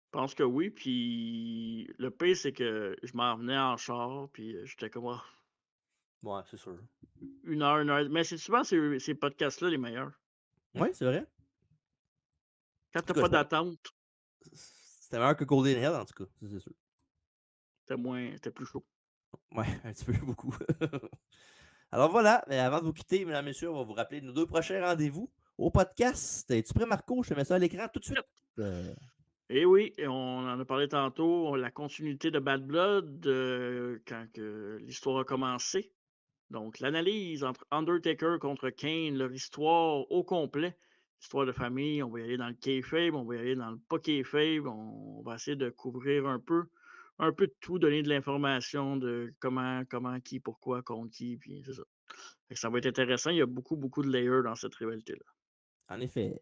Je pense que oui, puis le pire, c'est que je m'en venais en char, puis j'étais comme, ah, Ouais, c'est sûr. 1 heure. Mais c'est souvent ces podcasts-là les meilleurs. Oui, c'est vrai. Quand En tout t'as cas, pas d'attente, c'était meilleur que Golden Hill, en tout cas, ça, c'est sûr. t'es plus chaud. Ouais, un petit peu beaucoup. Alors voilà, mais avant de vous quitter, mesdames et messieurs, on va vous rappeler nos 2 prochains rendez-vous au podcast. Es-tu prêt, Marco? Je te mets ça à l'écran tout de suite. Et oui, et on en a parlé tantôt, la continuité de Bad Blood, quand que l'histoire a commencé. Donc, l'analyse entre Undertaker contre Kane, leur histoire au complet, histoire de famille, on va y aller dans le kayfabe, on va y aller dans le pas kayfabe, on va essayer de couvrir un peu de tout, donner de l'information de comment, qui, pourquoi, contre qui, puis c'est ça. Fait que ça va être intéressant, il y a beaucoup, beaucoup de layers dans cette rivalité-là. En effet.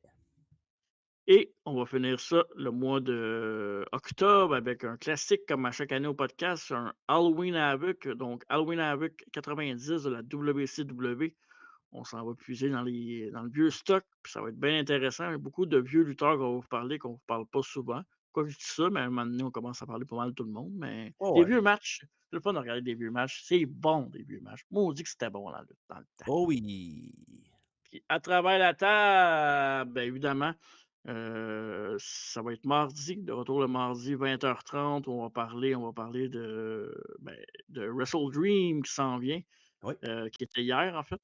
Et on va finir ça le mois de octobre avec un classique comme à chaque année au podcast, un Halloween Havoc. Donc Halloween Havoc 90 de la WCW. On s'en va puiser dans le vieux stock, puis ça va être bien intéressant. Il y a beaucoup de vieux lutteurs qu'on va vous parler, qu'on ne vous parle pas souvent. Quoi que je dis ça, mais à un moment donné, on commence à parler pas mal de tout le monde. Mais Oh des ouais. vieux matchs, c'est le fun de regarder des vieux matchs. C'est bon, des vieux matchs. Moi, on dit que c'était bon dans le temps. Oh oui. Puis à travers la table, bien évidemment, ça va être mardi, de retour le mardi 20h30 où on va parler de Wrestle Dream qui s'en vient, Oui, qui était hier en fait.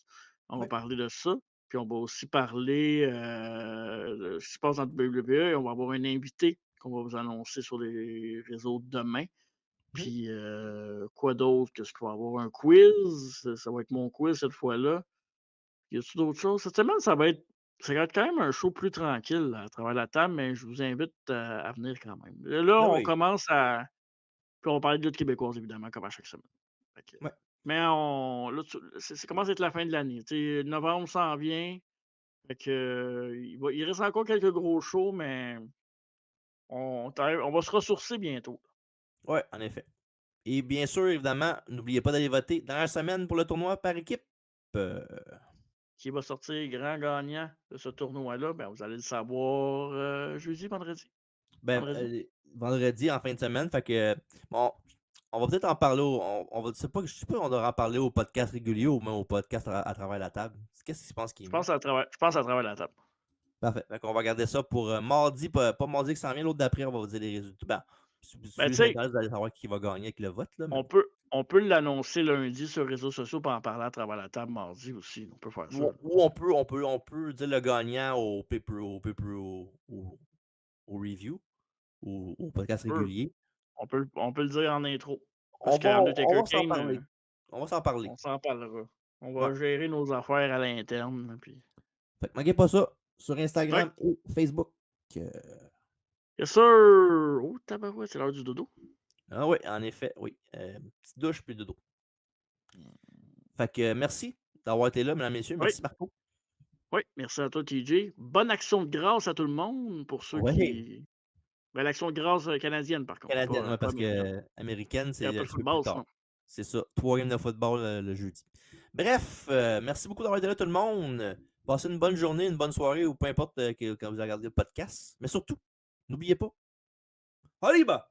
On va oui. parler de ça, puis on va aussi parler, de ce qui se passe dans la WWE et on va avoir un invité qu'on va vous annoncer sur les réseaux demain. Mhm. Puis, quoi d'autre? Qu'est-ce qu'il va y avoir? Un quiz, ça va être mon quiz cette fois-là. Y a-tu d'autres choses? Cette semaine, ça va être quand même un show plus tranquille là, à travers la table, mais je vous invite à venir quand même. Là, Ah on oui, commence à puis on va parler de lutte québécoise évidemment, comme à chaque semaine. Fait que ouais. mais on là, ça commence à être la fin de l'année. Tu sais, novembre s'en vient, fait que, il reste encore quelques gros shows, mais on va se ressourcer bientôt. Ouais, en effet. Et bien sûr, évidemment, n'oubliez pas d'aller voter dans la semaine pour le tournoi par équipe. Euh, Qui va sortir grand gagnant de ce tournoi-là? Ben, vous allez le savoir, jeudi, vendredi? ben, Vendredi? vendredi en fin de semaine. Fait que, bon, on va peut-être en parler. On va, je sais pas, on devra en parler au podcast régulier ou même au podcast à travers la table. Qu'est-ce que tu penses qui est mieux? Je pense à travers la table. Parfait. Fait qu'on va garder ça pour mardi, pas mardi qui s'en vient, l'autre d'après, on va vous dire les résultats. Ben, si vous Ben, suivez tu sur sais, Internet, vous allez savoir qui va gagner avec le vote, là, mais on bon. peut on peut l'annoncer lundi sur les réseaux sociaux pour en parler à travers la table mardi aussi. On peut faire ça, là. Ou on peut dire le gagnant au review, au podcast On peut régulier. on peut le dire en intro. On Parce va, qu'en on Undertaker va s'en Kane, parler. On va s'en parler. on s'en parlera. On Ouais. va gérer nos affaires à l'interne, puis Fait que manquez pas ça sur ouais. Instagram et Facebook. Euh, Yes sir! Oh tabarouette, c'est l'heure du dodo. Ah oui, en effet, oui. Petite douche puis dodo. Fait que merci d'avoir été là, mesdames, messieurs. Oui, Merci Marco. oui, merci à toi TJ. Bonne action de grâce à tout le monde pour ceux Oui, qui l'action de grâce, canadienne par contre, canadienne, ouais, pas parce américaine. que américaine, Il y a c'est un peu un de petit peu plus football tard. sinon. C'est ça. 3 games de football le jeudi. Bref, merci beaucoup d'avoir été là, tout le monde. Passez une bonne journée, une bonne soirée ou peu importe quand vous regardez le podcast. Mais surtout, n'oubliez pas, Hariba!